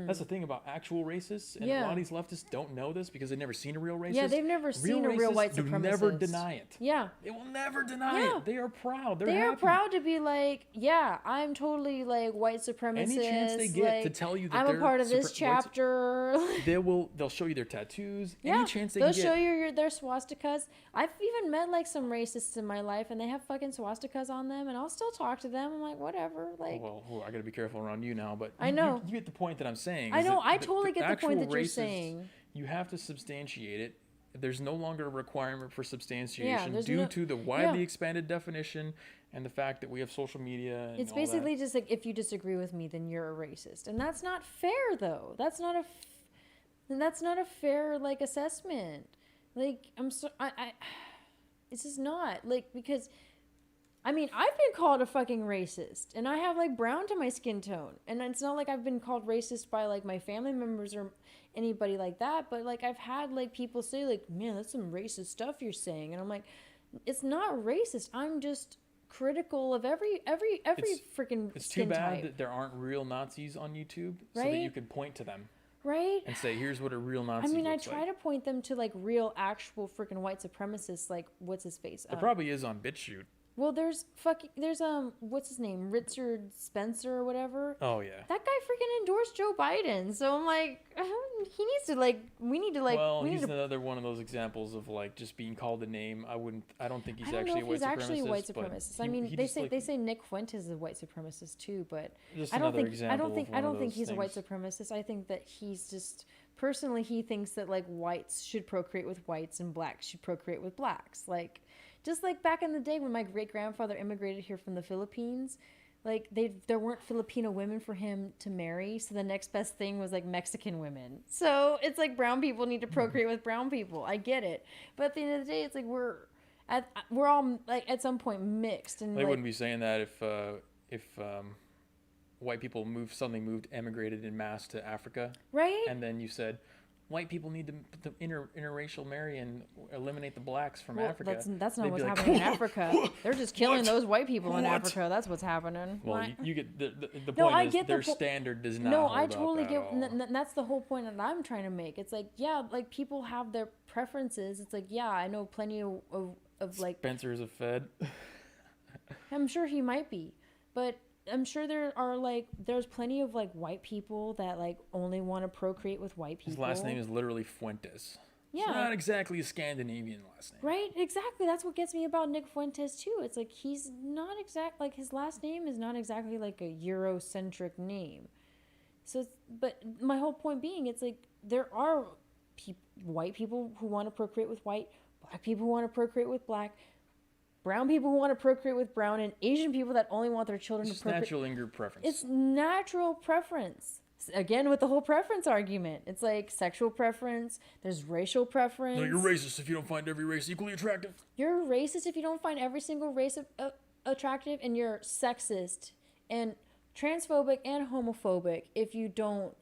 That's the thing about actual racists, and a lot of these leftists don't know this because they've never seen a real racist. Yeah, they've never seen a real white supremacist. Do never deny it. Yeah. They will never deny it. They are proud. They're They happy. are proud to be like, yeah, I'm totally like white supremacist. Any chance they get like, to tell you that I'm they're a part of this white chapter. they'll show you their tattoos. Yeah, Any chance they they'll can show get. you their swastikas. I've even met like some racists in my life, and they have fucking swastikas on them, and I'll still talk to them. I'm like, whatever. Like, Well, I got to be careful around you now, but I know. you get the point that I'm saying. I is know. that I totally get the point actual that you're racists, saying. You have to substantiate it. There's no longer a requirement for substantiation there's due no- to the widely expanded definition and the fact that we have social media. And It's all basically that. just like, if you disagree with me, then you're a racist, and that's not fair, though. That's not a fair like assessment. Like, it's just not like, because I mean, I've been called a fucking racist, and I have like brown to my skin tone, and it's not like I've been called racist by like my family members or anybody like that, but like I've had like people say like, man, that's some racist stuff you're saying, and I'm like, it's not racist. I'm just critical of every freaking It's too skin bad type, that there aren't real Nazis on YouTube, so that Right? you can point to them right? and say, "Here's what a real Nazi." I mean, I looks try like. to point them to like real, actual freaking white supremacists, like what's his face? There probably is on BitChute. Well, there's what's his name? Richard Spencer or whatever. Oh yeah. That guy freaking endorsed Joe Biden. So I'm like, he needs to like, we need to like, Well, we he's need to. another one of those examples of like just being called a name. I don't think he's I don't actually know a if white he's supremacist. actually a white but supremacist. I he- mean, he they just, say like, Nick Fuentes is a white supremacist too, but just I don't another think example of one I of don't think those he's a white things. supremacist. I think that he's just personally, he thinks that like whites should procreate with whites and blacks should procreate with blacks. Like, just like back in the day when my great grandfather immigrated here from the Philippines, like there weren't Filipino women for him to marry, so the next best thing was like Mexican women. So it's like brown people need to procreate with brown people. I get it, but at the end of the day, it's like we're all like at some point mixed, and They like, wouldn't be saying that if white people emigrated in mass to Africa, right? and then you said white people need to interracial marry and eliminate the blacks from Well, Africa. that's not They'd what's be like, happening in Africa. They're just killing What? those white people in What? Africa. That's what's happening. Well, Why- you get the No, point I is get the their po- standard does not. No, hold I up totally at get, all. and that's the whole point that I'm trying to make. It's like, yeah, like people have their preferences. It's like, yeah, I know plenty of like, Spencer's a Fed. I'm sure he might be, but I'm sure there's plenty of like white people that like only want to procreate with white people. His last name is literally Fuentes. Yeah. It's not exactly a Scandinavian last name. Right, exactly. That's what gets me about Nick Fuentes too. It's like he's not like his last name is not exactly like a Eurocentric name. So, but my whole point being, it's like there are white people who want to procreate with white, black people who want to procreate with black, brown people who want to procreate with brown, and Asian people that only want their children It's to just procreate. natural in-group preference. It's natural preference. Again, with the whole preference argument, it's like sexual preference. There's racial preference. No, you're racist if you don't find every race equally attractive. You're racist if you don't find every single race attractive, and you're sexist and transphobic and homophobic if you don't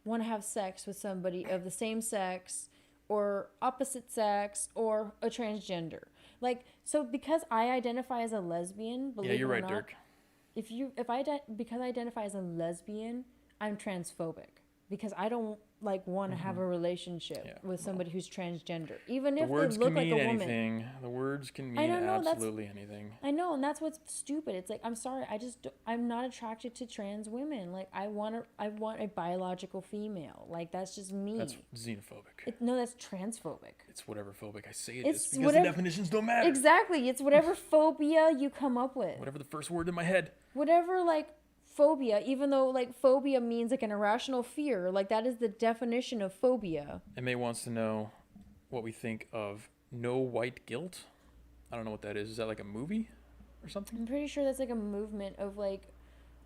want to have sex with somebody of the same sex or opposite sex or a transgender. Like, so because I identify as a lesbian, believe Yeah, you're it or right, not, Dirk. because I identify as a lesbian, I'm transphobic because I don't like want to have a relationship with somebody who's transgender, even The if they words look can like mean a woman. anything. The words can I mean don't know, that's- absolutely anything. I know, and that's what's stupid. It's like, I'm sorry, I'm not attracted to trans women. Like, I want a biological female. Like, that's just me. That's xenophobic. No, that's transphobic. It's whatever phobic I say it It's is because whatever- the definitions don't matter. Exactly. It's whatever phobia you come up with. Whatever the first word in my head. Whatever, like, phobia, even though, like, phobia means, like, an irrational fear. Like, that is the definition of phobia. May wants to know what we think of no white guilt. I don't know what that is. Is that like a movie or something? I'm pretty sure that's like a movement of like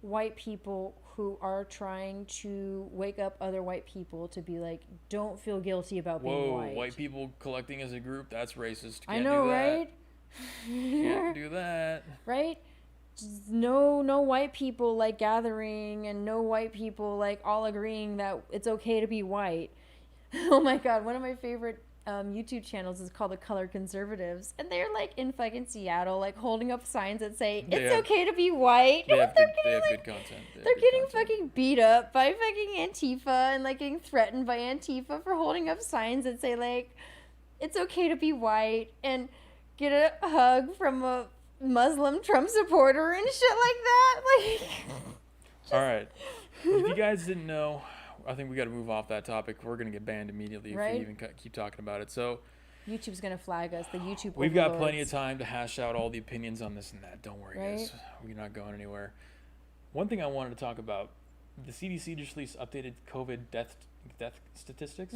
white people who are trying to wake up other white people to be like, don't feel guilty about being Whoa, white. white people collecting as a group? That's racist. I Can't know, do that. right? Can't do that. Right? Just no white people like gathering, and no white people like all agreeing that it's okay to be white. Oh my god, one of my favorite YouTube channels is called The Color Conservatives, and they're like in fucking Seattle, like holding up signs that say it's okay to be white. They have good content. They're getting fucking beat up by fucking Antifa and like getting threatened by Antifa for holding up signs that say like it's okay to be white, and get a hug from a Muslim Trump supporter and shit like that. Like, all right. If you guys didn't know, I think we got to move off that topic. We're gonna get banned immediately if we even keep talking about it. So YouTube's gonna flag us. The YouTube. We've got plenty of time to hash out all the opinions on this and that. Don't worry, guys. We're not going anywhere. One thing I wanted to talk about: the CDC just released updated COVID death statistics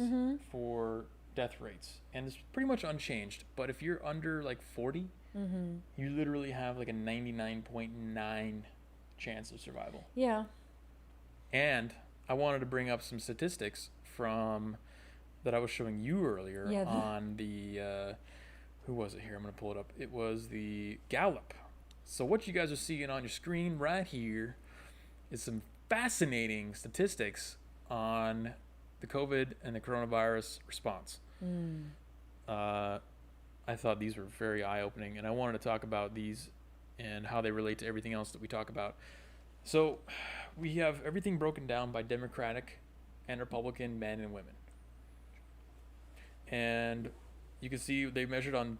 for death rates, and it's pretty much unchanged. But if you're under like 40, you literally have like a 99.9 chance of survival. Yeah. And I wanted to bring up some statistics from that I was showing you earlier on the who was it here? I'm going to pull it up. It was the Gallup. So what you guys are seeing on your screen right here is some fascinating statistics on the COVID and the coronavirus response. I thought these were very eye-opening, and I wanted to talk about these and how they relate to everything else that we talk about. So we have everything broken down by Democratic and Republican men and women. And you can see they measured on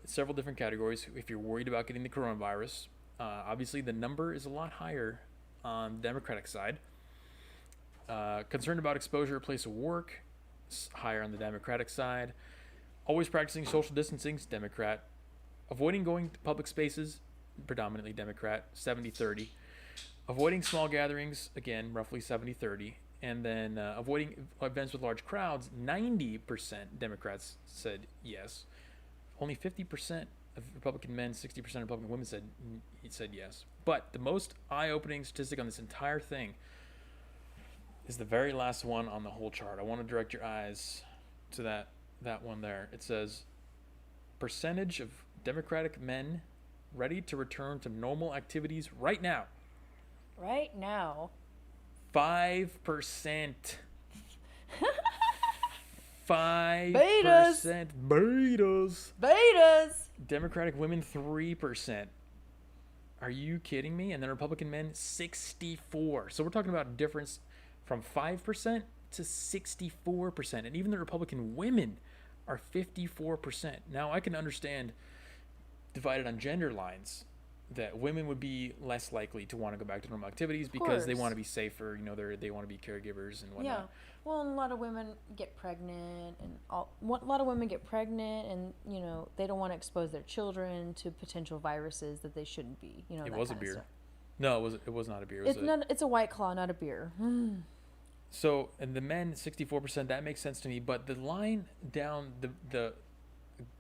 several different categories. If you're worried about getting the coronavirus, obviously the number is a lot higher on the Democratic side. Concerned about exposure at place of work, higher on the Democratic side. Always practicing social distancing, Democrat. Avoiding going to public spaces, predominantly Democrat, 70-30. Avoiding small gatherings, again, roughly 70-30. And then avoiding events with large crowds, 90% Democrats said yes. Only 50% of Republican men, 60% of Republican women said yes. But the most eye-opening statistic on this entire thing is the very last one on the whole chart. I want to direct your eyes to that one there. It says, percentage of Democratic men ready to return to normal activities right now. Right now. 5%. 5%. Betas. Democratic women, 3%. Are you kidding me? And then Republican men, 64%. So we're talking about a difference from 5% to 64%. And even the Republican women are 54%. Now, I can understand, divided on gender lines, that women would be less likely to want to go back to normal activities because they want to be safer. You know, they want to be caregivers and whatnot. Yeah. Well, and a lot of women get pregnant, and a lot of women get pregnant, and you know they don't want to expose their children to potential viruses that they shouldn't be. You know, it that was a kind of beer. stuff. No, it was not a beer. It's a White Claw, not a beer. So, and the men, 64%. That makes sense to me. But the line down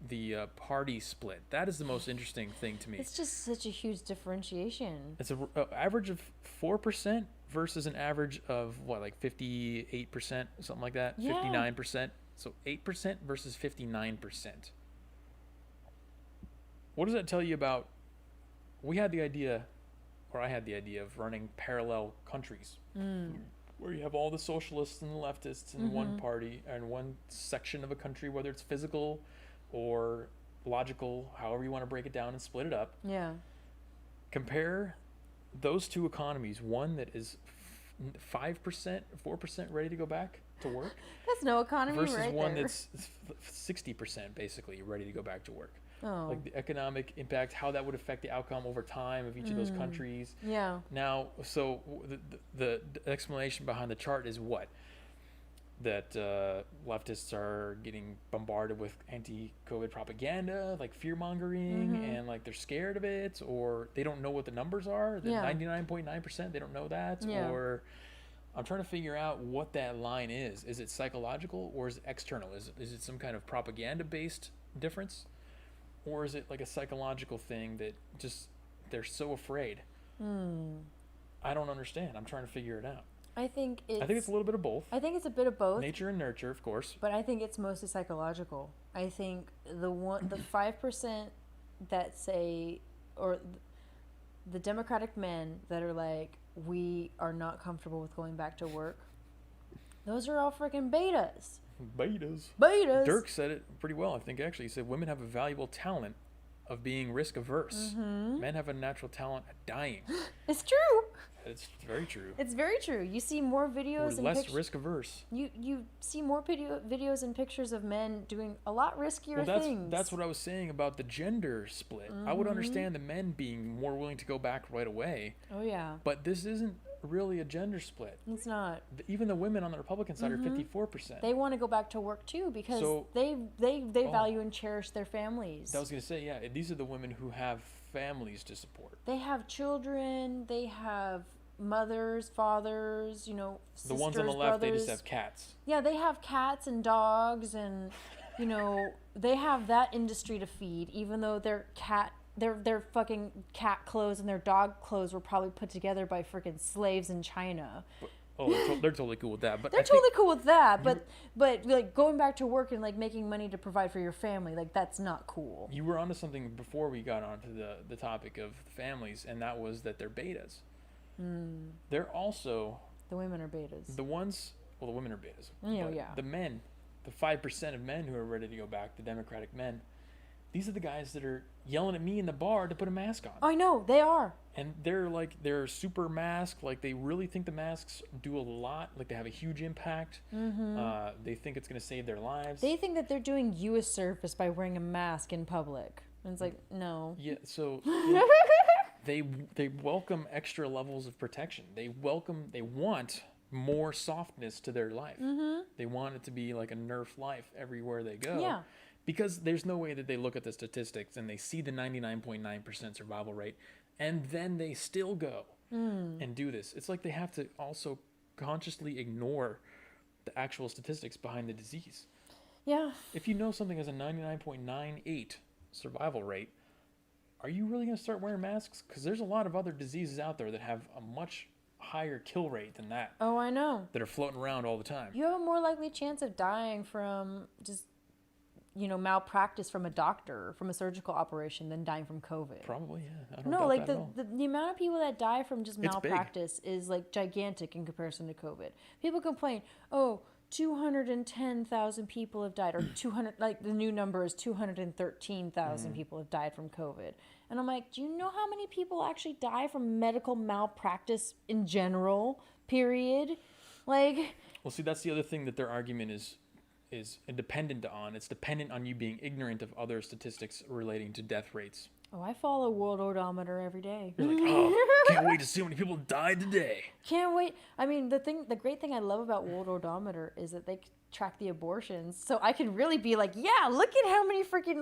the party split, that is the most interesting thing to me. It's just such a huge differentiation. It's an average of 4% versus an average of what, like 58%, something like that. Yeah. 59%. So 8% versus 59%. What does that tell you about? I had the idea of running parallel countries where you have all the socialists and the leftists in one party and one section of a country, whether it's physical or logical, however you want to break it down and split it up. Yeah. Compare those two economies, one that is 5%, 4% ready to go back to work. That's no economy versus right one there. that's 60% basically ready to go back to work. Oh. Like the economic impact, how that would affect the outcome over time of each of those countries. Yeah. Now, so the explanation behind the chart is what? That leftists are getting bombarded with anti-COVID propaganda, like fear-mongering, and like they're scared of it, or they don't know what the numbers are. The 99.9%, they don't know that. Yeah. Or I'm trying to figure out what that line is. Is it psychological or is it external? Is it some kind of propaganda-based difference? or is it like a psychological thing that just they're so afraid? I don't understand. I'm trying to figure it out. I think it's a little bit of both. I think it's a bit of both. Nature and nurture, of course. But I think it's mostly psychological. I think the 5% that say, or the Democratic men that are like, we are not comfortable with going back to work, those are all freaking betas. Betas. Dirk said it pretty well, I think, actually. He said women have a valuable talent of being risk averse. Men have a natural talent at dying. It's true. It's very true. It's very true. You see more videos We're less risk averse. You see more videos and pictures of men doing a lot riskier things. That's what I was saying about the gender split. I would understand the men being more willing to go back right away. Oh yeah. But this isn't really a gender split. It's not. Even the women on the Republican side are 54%. They want to go back to work too because they value and cherish their families. I was going to say, yeah, these are the women who have families to support. They have children, they have mothers, fathers, sisters, the ones on the left, brothers. they just have cats. Yeah, they have cats and dogs and, they have that industry to feed, even though their fucking cat clothes and their dog clothes were probably put together by freaking slaves in China. They're totally cool with that. But they're totally cool with that. But like going back to work and like making money to provide for your family, like that's not cool. You were onto something before we got onto the topic of families, and that was that they're betas. They're also the women are betas. The women are betas. Yeah. The men, the 5% of men who are ready to go back, the Democratic men, these are the guys that are yelling at me in the bar to put a mask on. I know, they are. And they're super masked. Like, they really think the masks do a lot. Like, they have a huge impact. They think it's going to save their lives. They think that they're doing you a service by wearing a mask in public. And it's like, no. Yeah, so they welcome extra levels of protection. They want more softness to their life. They want it to be like a Nerf life everywhere they go. Yeah. Because there's no way that they look at the statistics and they see the 99.9% survival rate and then they still go and do this. It's like they have to also consciously ignore the actual statistics behind the disease. Yeah. If you know something has a 99.98 survival rate, are you really going to start wearing masks? Because there's a lot of other diseases out there that have a much higher kill rate than that. Oh, I know. That are floating around all the time. You have a more likely chance of dying from just malpractice from a doctor, from a surgical operation, than dying from COVID. Probably, yeah. I don't know doubt like that at all. the amount of people that die from just It's malpractice is like gigantic in comparison to COVID. People complain, 210,000 people have died, or 200, like the new number is 213,000 people have died from COVID. And I'm like, do you know how many people actually die from medical malpractice in general, period? Like, well, see, that's the other thing that their argument is dependent on. It's dependent on you being ignorant of other statistics relating to death rates. I follow World Odometer every day. You're like, can't wait to see how many people died today. Can't wait. I mean, the great thing I love about World Odometer is that they track the abortions, so I can really be like, yeah, look at how many freaking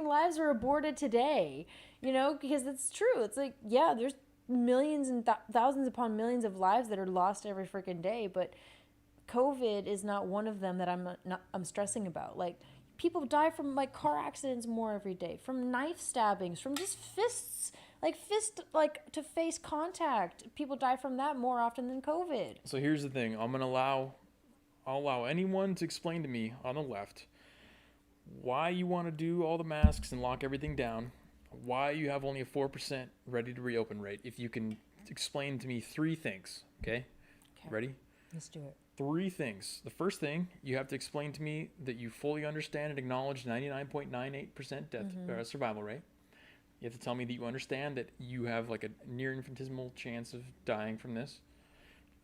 lives are aborted today. Because it's true. It's like, yeah, there's millions and thousands upon millions of lives that are lost every freaking day, but COVID is not one of them that I'm stressing about. Like, people die from like car accidents more every day, from knife stabbings, from just fist to face contact. People die from that more often than COVID. So here's the thing. I'll allow anyone to explain to me on the left why you want to do all the masks and lock everything down, why you have only a 4% ready to reopen rate. If you can explain to me 3 things, okay? Ready? Let's do it. 3 things. The first thing, you have to explain to me that you fully understand and acknowledge 99.98% death survival rate. You have to tell me that you understand that you have like a near infinitesimal chance of dying from this.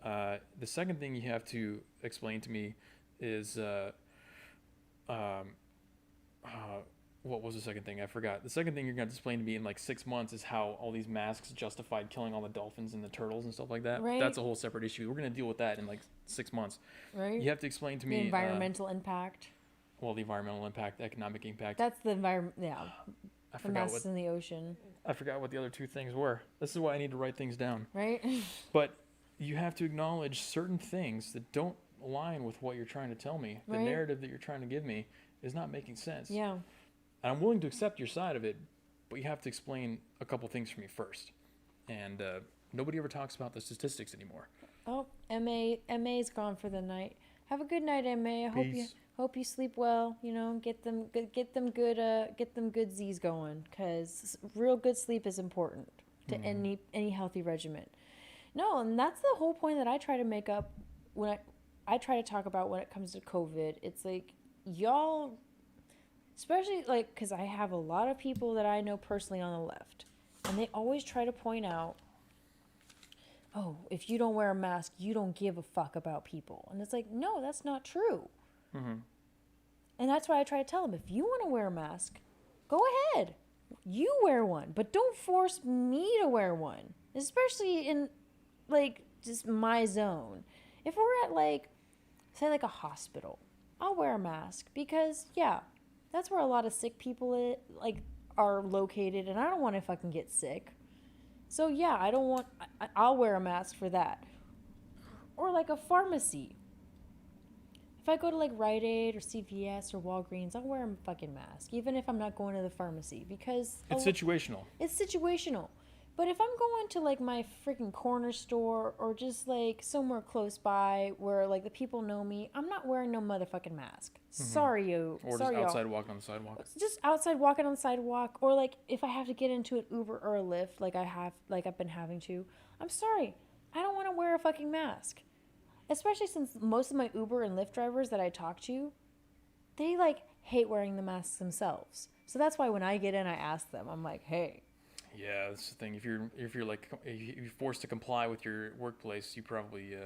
The second thing you have to explain to me is what was the second thing? I forgot. The second thing you're going to explain to me in like 6 months is how all these masks justified killing all the dolphins and the turtles and stuff like that. Right. That's a whole separate issue. We're going to deal with that in like 6 months. Right. You have to explain to me the environmental impact. Well, the environmental impact, the economic impact. That's the environment. Yeah. I The forgot masks in the ocean. I forgot what the other 2 things were. This is why I need to write things down. Right. But you have to acknowledge certain things that don't align with what you're trying to tell me. The Right. narrative that you're trying to give me is not making sense. Yeah. I'm willing to accept your side of it, but you have to explain a couple things for me first. And nobody ever talks about the statistics anymore. Oh, MA's gone for the night. Have a good night, MA. I Peace. hope you sleep well. You know, get them good Z's going, because real good sleep is important to any healthy regimen. No, and that's the whole point that I try to make up when I try to talk about when it comes to COVID. It's like, y'all, especially like, because I have a lot of people that I know personally on the left, and they always try to point out, oh, if you don't wear a mask, you don't give a fuck about people. And it's like, no, that's not true. Mm-hmm. And that's why I try to tell them, if you want to wear a mask, go ahead. You wear one, but don't force me to wear one, especially in, like, just my zone. If we're at, like, say, like a hospital, I'll wear a mask because, yeah, that's where a lot of sick people, like, are located, and I don't want to fucking get sick. So, yeah, I'll wear a mask for that. Or, like, a pharmacy. If I go to, like, Rite Aid or CVS or Walgreens, I'll wear a fucking mask, even if I'm not going to the pharmacy, because... It's situational. It's situational. But if I'm going to, like, my freaking corner store or just, like, somewhere close by where, like, the people know me, I'm not wearing no motherfucking mask. Mm-hmm. Sorry, you. Or Sorry, just outside y'all. walking on the sidewalk. Just outside walking on the sidewalk, or, like, if I have to get into an Uber or a Lyft, I've been having to, I'm sorry. I don't want to wear a fucking mask. Especially since most of my Uber and Lyft drivers that I talk to, they, like, hate wearing the masks themselves. So that's why when I get in, I ask them. I'm like, hey. Yeah, that's the thing. If you're forced to comply with your workplace, you probably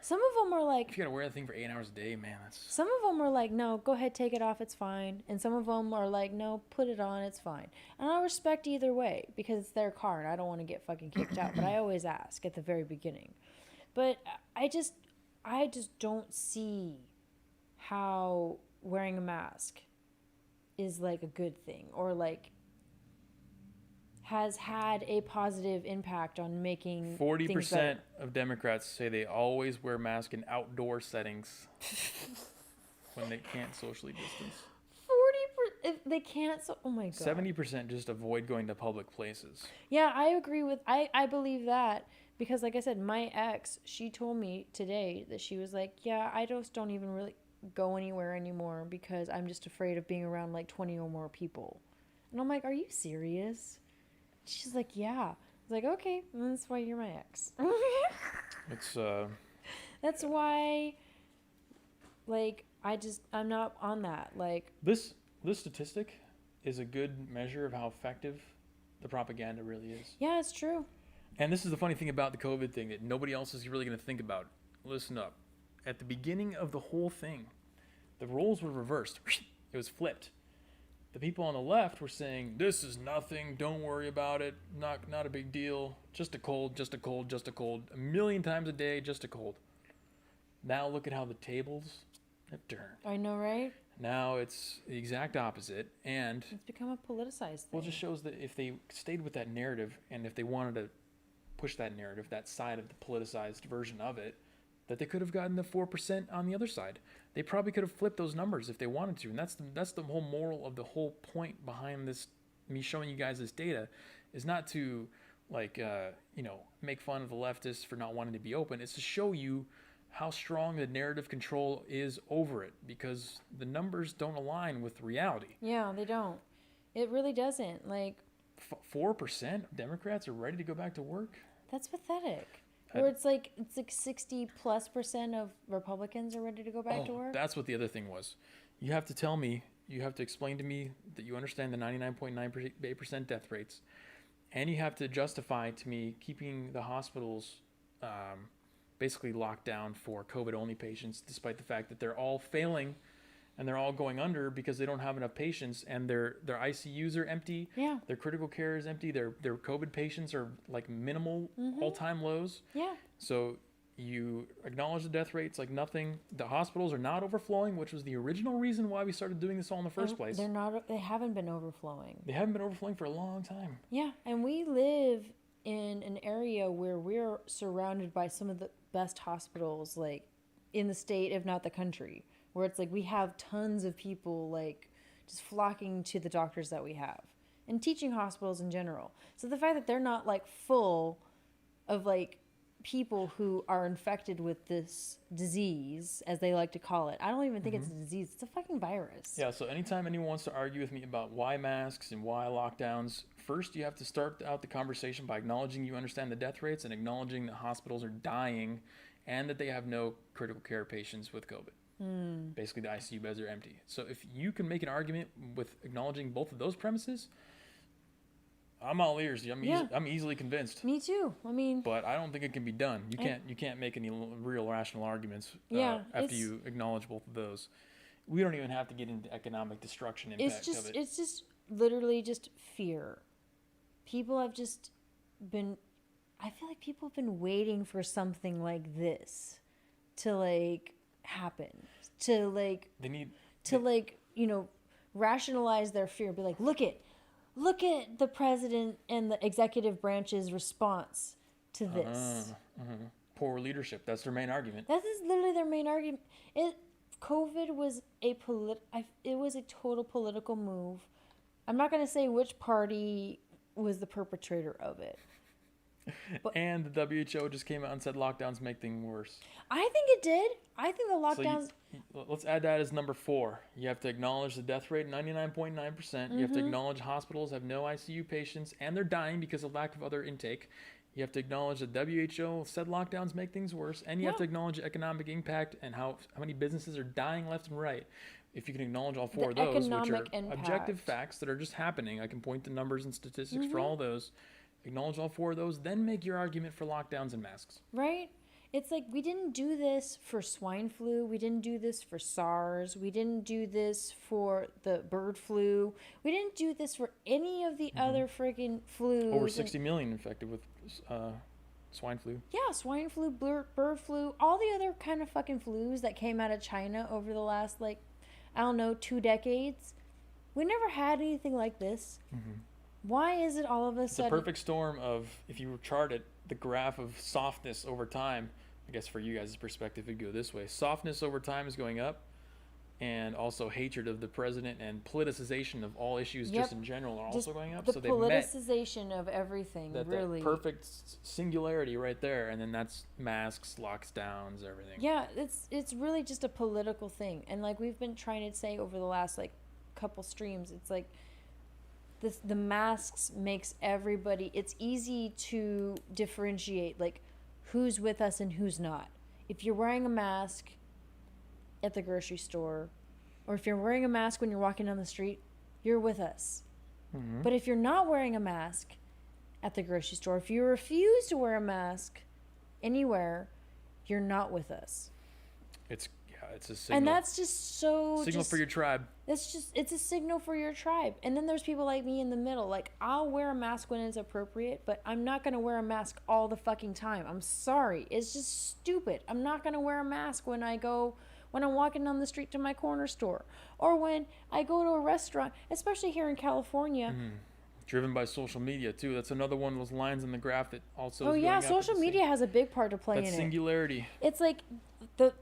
Some of them are like, if you gotta wear that thing for 8 hours a day, man, that's... Some of them are like, no, go ahead, take it off, it's fine. And some of them are like, no, put it on, it's fine. And I respect either way because it's their car and I don't want to get fucking kicked out. But I always ask at the very beginning. But I just don't see how wearing a mask is like a good thing, or like has had a positive impact on making 40% of Democrats say they always wear masks in outdoor settings when they can't socially distance. 40%, if they can't, so, oh my God. 70% just avoid going to public places. Yeah, I agree with, I believe that, because like I said, my ex, she told me today that she was like, yeah, I just don't even really go anywhere anymore because I'm just afraid of being around like 20 or more people. And I'm like, are you serious? She's like, yeah. I was like, okay, that's why you're my ex. It's That's why, like, I'm not on that. Like, this statistic is a good measure of how effective the propaganda really is. yeah, it's true. And this is the funny thing about the COVID thing that nobody else is really going to think about. Listen up. At the beginning of the whole thing, the roles were reversed. It was flipped. The people on the left were saying, this is nothing, don't worry about it, not a big deal, just a cold, just a cold, just a cold, 1,000,000 times a day, just a cold. Now look at how the tables have turned. I know, right? Now it's the exact opposite, and It's become a politicized thing. well, it just shows that if they stayed with that narrative, and if they wanted to push that narrative, that side of the politicized version of it, that they could have gotten the 4% on the other side. They probably could have flipped those numbers if they wanted to, and that's the whole moral of the whole point behind this. Me showing you guys this data is not to make fun of the leftists for not wanting to be open. It's to show you how strong the narrative control is over it, because the numbers don't align with reality. Yeah, they don't. It really doesn't. Like, 4% of Democrats are ready to go back to work. that's pathetic. Or it's like 60+% of Republicans are ready to go back to work. That's what the other thing was. You have to explain to me that you understand the 99.9% death rates, and you have to justify to me keeping the hospitals basically locked down for COVID-only patients, despite the fact that they're all failing and they're all going under because they don't have enough patients, and their ICUs are empty. Yeah. Their critical care is empty. Their COVID patients are like minimal, all-time lows. Yeah. So you acknowledge the death rates like nothing. The hospitals are not overflowing, which was the original reason why we started doing this all in the first place. They're not. They haven't been overflowing. They haven't been overflowing for a long time. Yeah, and we live in an area where we're surrounded by some of the best hospitals, like, in the state, if not the country, where it's like we have tons of people, like, just flocking to the doctors that we have and teaching hospitals in general. So the fact that they're not like full of like people who are infected with this disease, as they like to call it. I don't even think it's a disease. It's a fucking virus. Yeah, so anytime anyone wants to argue with me about why masks and why lockdowns, first you have to start out the conversation by acknowledging you understand the death rates and acknowledging that hospitals are dying and that they have no critical care patients with COVID. Basically, the ICU beds are empty. So if you can make an argument with acknowledging both of those premises, I'm all ears. I'm easily convinced. Me too. I mean, but I don't think it can be done. You can't make any real rational arguments after you acknowledge both of those. We don't even have to get into economic destruction impact of it. It's just literally just fear. People have just been. I feel like people have been waiting for something like this to like happen. To like rationalize their fear. Be like, look at the president and the executive branch's response to this. Poor leadership. That's their main argument. That is literally their main argument. COVID was it was a total political move. I'm not going to say which party was the perpetrator of it. But, and the WHO just came out and said lockdowns make things worse. I think it did. I think the lockdowns... So let's add that as number 4. You have to acknowledge the death rate, 99.9%. You have to acknowledge hospitals have no ICU patients, and they're dying because of lack of other intake. You have to acknowledge that WHO said lockdowns make things worse, and you have to acknowledge the economic impact and how many businesses are dying left and right. If you can acknowledge all 4 of those, which are objective facts that are just happening, I can point to numbers and statistics for all those. Acknowledge all 4 of those, then make your argument for lockdowns and masks. Right? It's like we didn't do this for swine flu. We didn't do this for SARS. We didn't do this for the bird flu. We didn't do this for any of the other friggin' flus. Over 60 million infected with swine flu. Yeah, swine flu, bird flu, all the other kind of fucking flus that came out of China over the last, 2 decades. We never had anything like this. Why is it all of a sudden... It's a perfect storm of, if you chart it, the graph of softness over time, I guess for you guys' perspective, it'd go this way. Softness over time is going up, and also hatred of the president and politicization of all issues just in general are also going up. The politicization of everything, really. That perfect singularity right there, and then that's masks, lockdowns, everything. Yeah, it's really just a political thing. And we've been trying to say over the last, couple streams, it's like... The masks makes everybody, it's easy to differentiate who's with us and who's not. If you're wearing a mask at the grocery store, or if you're wearing a mask when you're walking down the street, you're with us. But if you're not wearing a mask at the grocery store, if you refuse to wear a mask anywhere, you're not with us. It's a signal. And that's just so... Signal for your tribe. It's a signal for your tribe. And then there's people like me in the middle. I'll wear a mask when it's appropriate, but I'm not going to wear a mask all the fucking time. I'm sorry. It's just stupid. I'm not going to wear a mask when I'm walking down the street to my corner store. Or when I go to a restaurant, especially here in California. Driven by social media, too. That's another one of those lines in the graph that also... Oh, yeah. Social media has a big part to play in it. That singularity. It's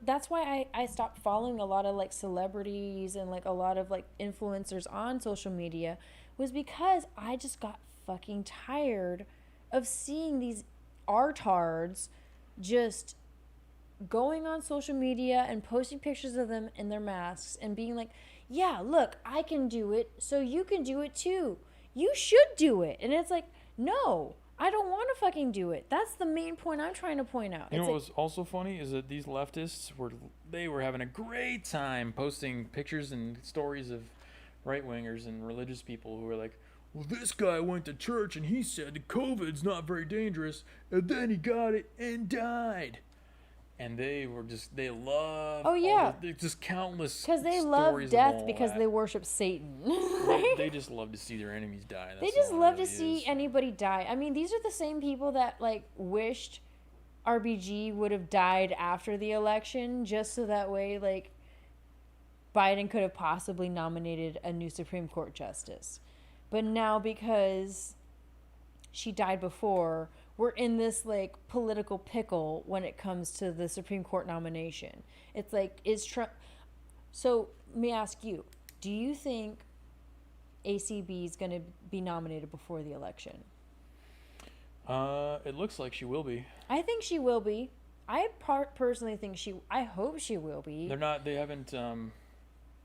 that's why I stopped following a lot of celebrities and a lot of influencers on social media, was because I just got fucking tired of seeing these artards just going on social media and posting pictures of them in their masks and being like, yeah, look, I can do it, so you can do it too. You should do it. And it's like, no, I don't want to fucking do it. That's the main point I'm trying to point out. You know what was also funny is that these leftists were having a great time posting pictures and stories of right-wingers and religious people who were like, well, this guy went to church and he said that COVID's not very dangerous, and then he got it and died. And they love... Oh, yeah. Just countless because they love death because they worship Satan. They just love to see their enemies die. They just love to see anybody die. I mean, these are the same people that, wished RBG would have died after the election just so that way, Biden could have possibly nominated a new Supreme Court justice. But now because she died before... we're in this political pickle when it comes to the Supreme Court nomination. It's is Trump... So let me ask you, do you think ACB is going to be nominated before the election? It looks like she will be. I think she will be. I personally think I hope she will be.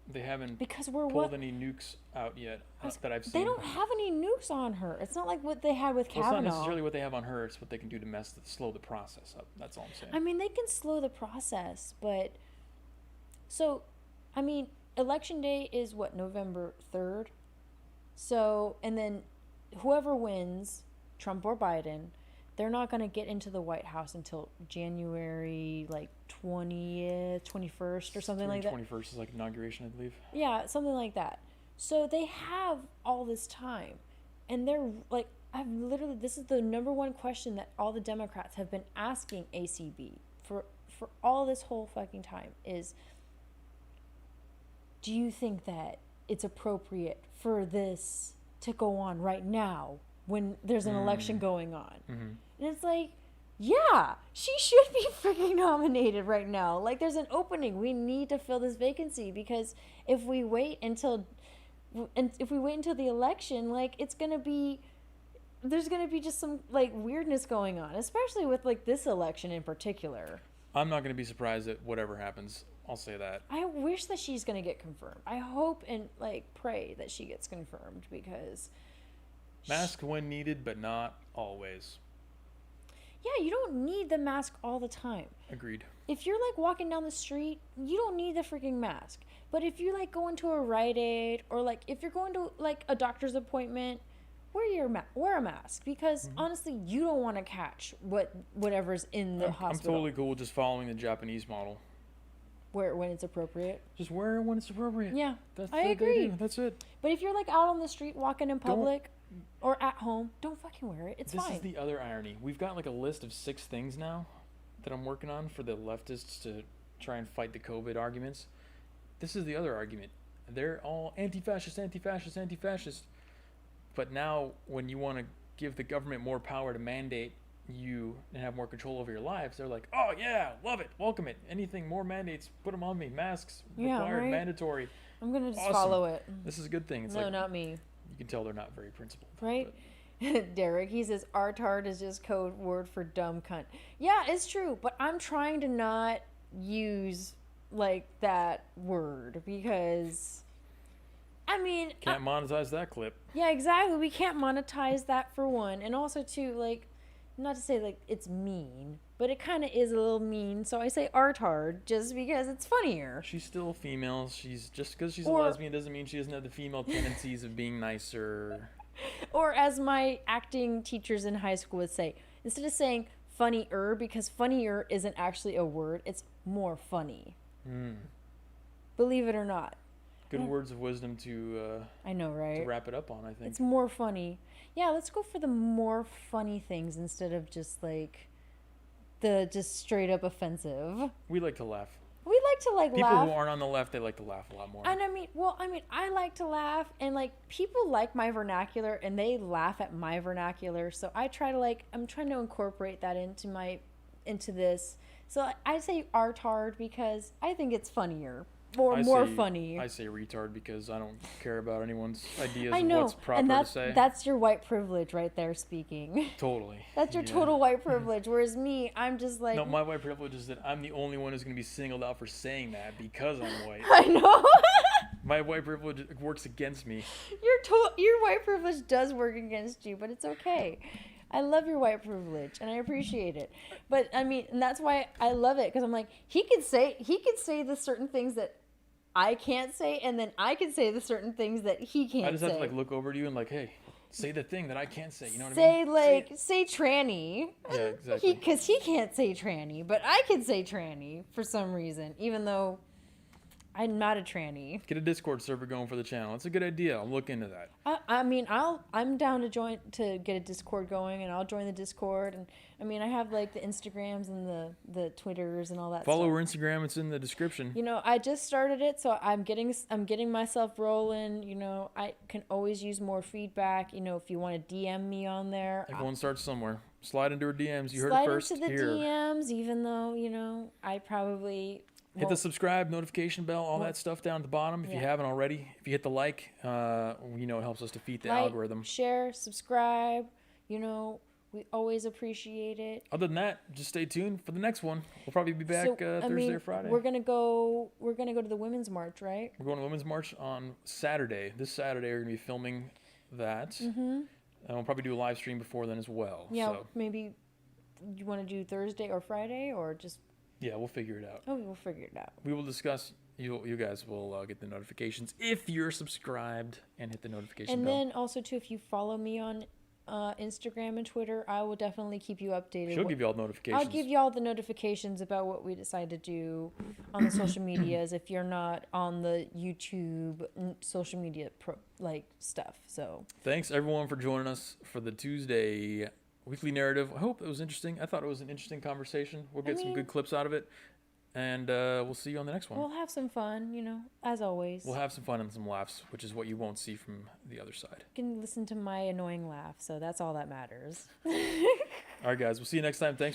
They haven't because we're pulled any nukes out yet that I've seen. They don't have any nukes on her. It's not like what they had with Kavanaugh. It's not necessarily what they have on her. It's what they can do to slow the process up. That's all I'm saying. I mean, they can slow the process, but so, I mean, election day is what, November 3rd? So, and then whoever wins, Trump or Biden, they're not going to get into the White House until January, like, 20th, 21st or something like that. 21st is like inauguration, I believe. Yeah, something like that. So they have all this time. And they're, like, this is the number one question that all the Democrats have been asking ACB for all this whole fucking time is, do you think that it's appropriate for this to go on right now when there's an election going on? Mm-hmm. And it's like, yeah, she should be freaking nominated right now. Like, there's an opening. We need to fill this vacancy, because if we wait until the election, like, there's gonna be just some, like, weirdness going on, especially with, like, this election in particular. I'm not gonna be surprised at whatever happens. I'll say that. I wish that she's gonna get confirmed. I hope and, like, pray that she gets confirmed, because mask when needed, but not always. Yeah, you don't need the mask all the time. Agreed. If you're, like, walking down the street, you don't need the freaking mask. But if you're, like, going to a Rite Aid, or, like, if you're going to, like, a doctor's appointment, wear a mask, because honestly, you don't want to catch whatever's in the hospital. I'm totally cool with just following the Japanese model. Wear it when it's appropriate. Just wear it when it's appropriate. Yeah, I agree. That's it. But if you're, like, out on the street walking in public or at home, don't fucking wear it. It's fine. This is the other irony. We've got, like, a list of 6 things now that I'm working on for the leftists to try and fight the COVID arguments. This is the other argument. They're all anti-fascist, anti-fascist, anti-fascist. But now, when you want to give the government more power to mandate you and have more control over your lives, they're like, oh yeah, love it, welcome it. Anything, more mandates, put them on me. Masks, required, right? Mandatory. I'm going to just follow it. This is a good thing. It's no, not me. You can tell they're not very principled. Right? Derek, he says, artard is just code word for dumb cunt. Yeah, it's true, but I'm trying to not use, like, that word, because, I mean... Can't monetize that clip. Yeah, exactly. We can't monetize that, for one. And also, too, like, not to say, like, it's mean, but it kind of is a little mean, so I say artard just because it's funnier. She's still female. Just because she's a lesbian doesn't mean she doesn't have the female tendencies of being nicer. Or as my acting teachers in high school would say, instead of saying funnier, because funnier isn't actually a word, it's more funny. Believe it or not. Good words of wisdom to I know, right? to wrap it up on, I think. It's more funny. Yeah, let's go for the more funny things instead of just, like, the just straight up offensive. We like to laugh. We like to, like, People laugh. who aren't on the left, they like to laugh a lot more. And I like to laugh, and, like, people like my vernacular, and they laugh at my vernacular. So I try to, like, I'm trying to incorporate that into this. So I say artard because I think it's funnier. More funny. I say retard because I don't care about anyone's ideas of what's proper and to say. That's your white privilege right there speaking. Totally. That's your total white privilege. Whereas me, I'm just like... No, my white privilege is that I'm the only one who's going to be singled out for saying that because I'm white. I know. My white privilege works against me. Your white privilege does work against you, but it's okay. I love your white privilege, and I appreciate it. But, I mean, and that's why I love it, because I'm like, he could say the certain things that I can't say, and then I can say the certain things that he can't say. I just have to, like, look over to you and, like, hey, say the thing that I can't say. You know what I mean? Say tranny. Yeah, exactly. Because he can't say tranny, but I can say tranny for some reason, even though I'm not a tranny. Get a Discord server going for the channel. It's a good idea. I'll look into that. I mean, I'm down to get a Discord going, and I'll join the Discord. And I mean, I have, like, the Instagrams and the Twitters and all that. Follow her Instagram. It's in the description. You know, I just started it, so I'm getting myself rolling. You know, I can always use more feedback. You know, if you want to DM me on there. Everyone starts somewhere. Slide into her DMs. You heard it first. Slide into the DMs, even though, you know, I probably Hit the subscribe, notification bell, all that stuff down at the bottom if you haven't already. If you hit the like, it helps us defeat the algorithm. Share, subscribe. We always appreciate it. Other than that, just stay tuned for the next one. We'll probably be back Thursday or Friday. We're gonna go to the Women's March, right? We're going to Women's March on Saturday. This Saturday, we're gonna be filming that. Mm-hmm. And we'll probably do a live stream before then as well. Yeah, so. maybe you want to do Thursday or Friday or just... Yeah, we'll figure it out. Oh, we'll figure it out. We will discuss. You guys will get the notifications if you're subscribed and hit the notification bell. And then also, too, if you follow me on Instagram and Twitter, I will definitely keep you updated. She'll give you all the notifications. I'll give you all the notifications about what we decide to do on the social medias if you're not on the YouTube social media stuff. So thanks everyone for joining us for the Tuesday weekly narrative. I hope it was interesting. I thought it was an interesting conversation. We'll get some good clips out of it. And we'll see you on the next one. We'll have some fun, as always. We'll have some fun and some laughs, which is what you won't see from the other side. You can listen to my annoying laugh, so that's all that matters. All right, guys. We'll see you next time. Thanks for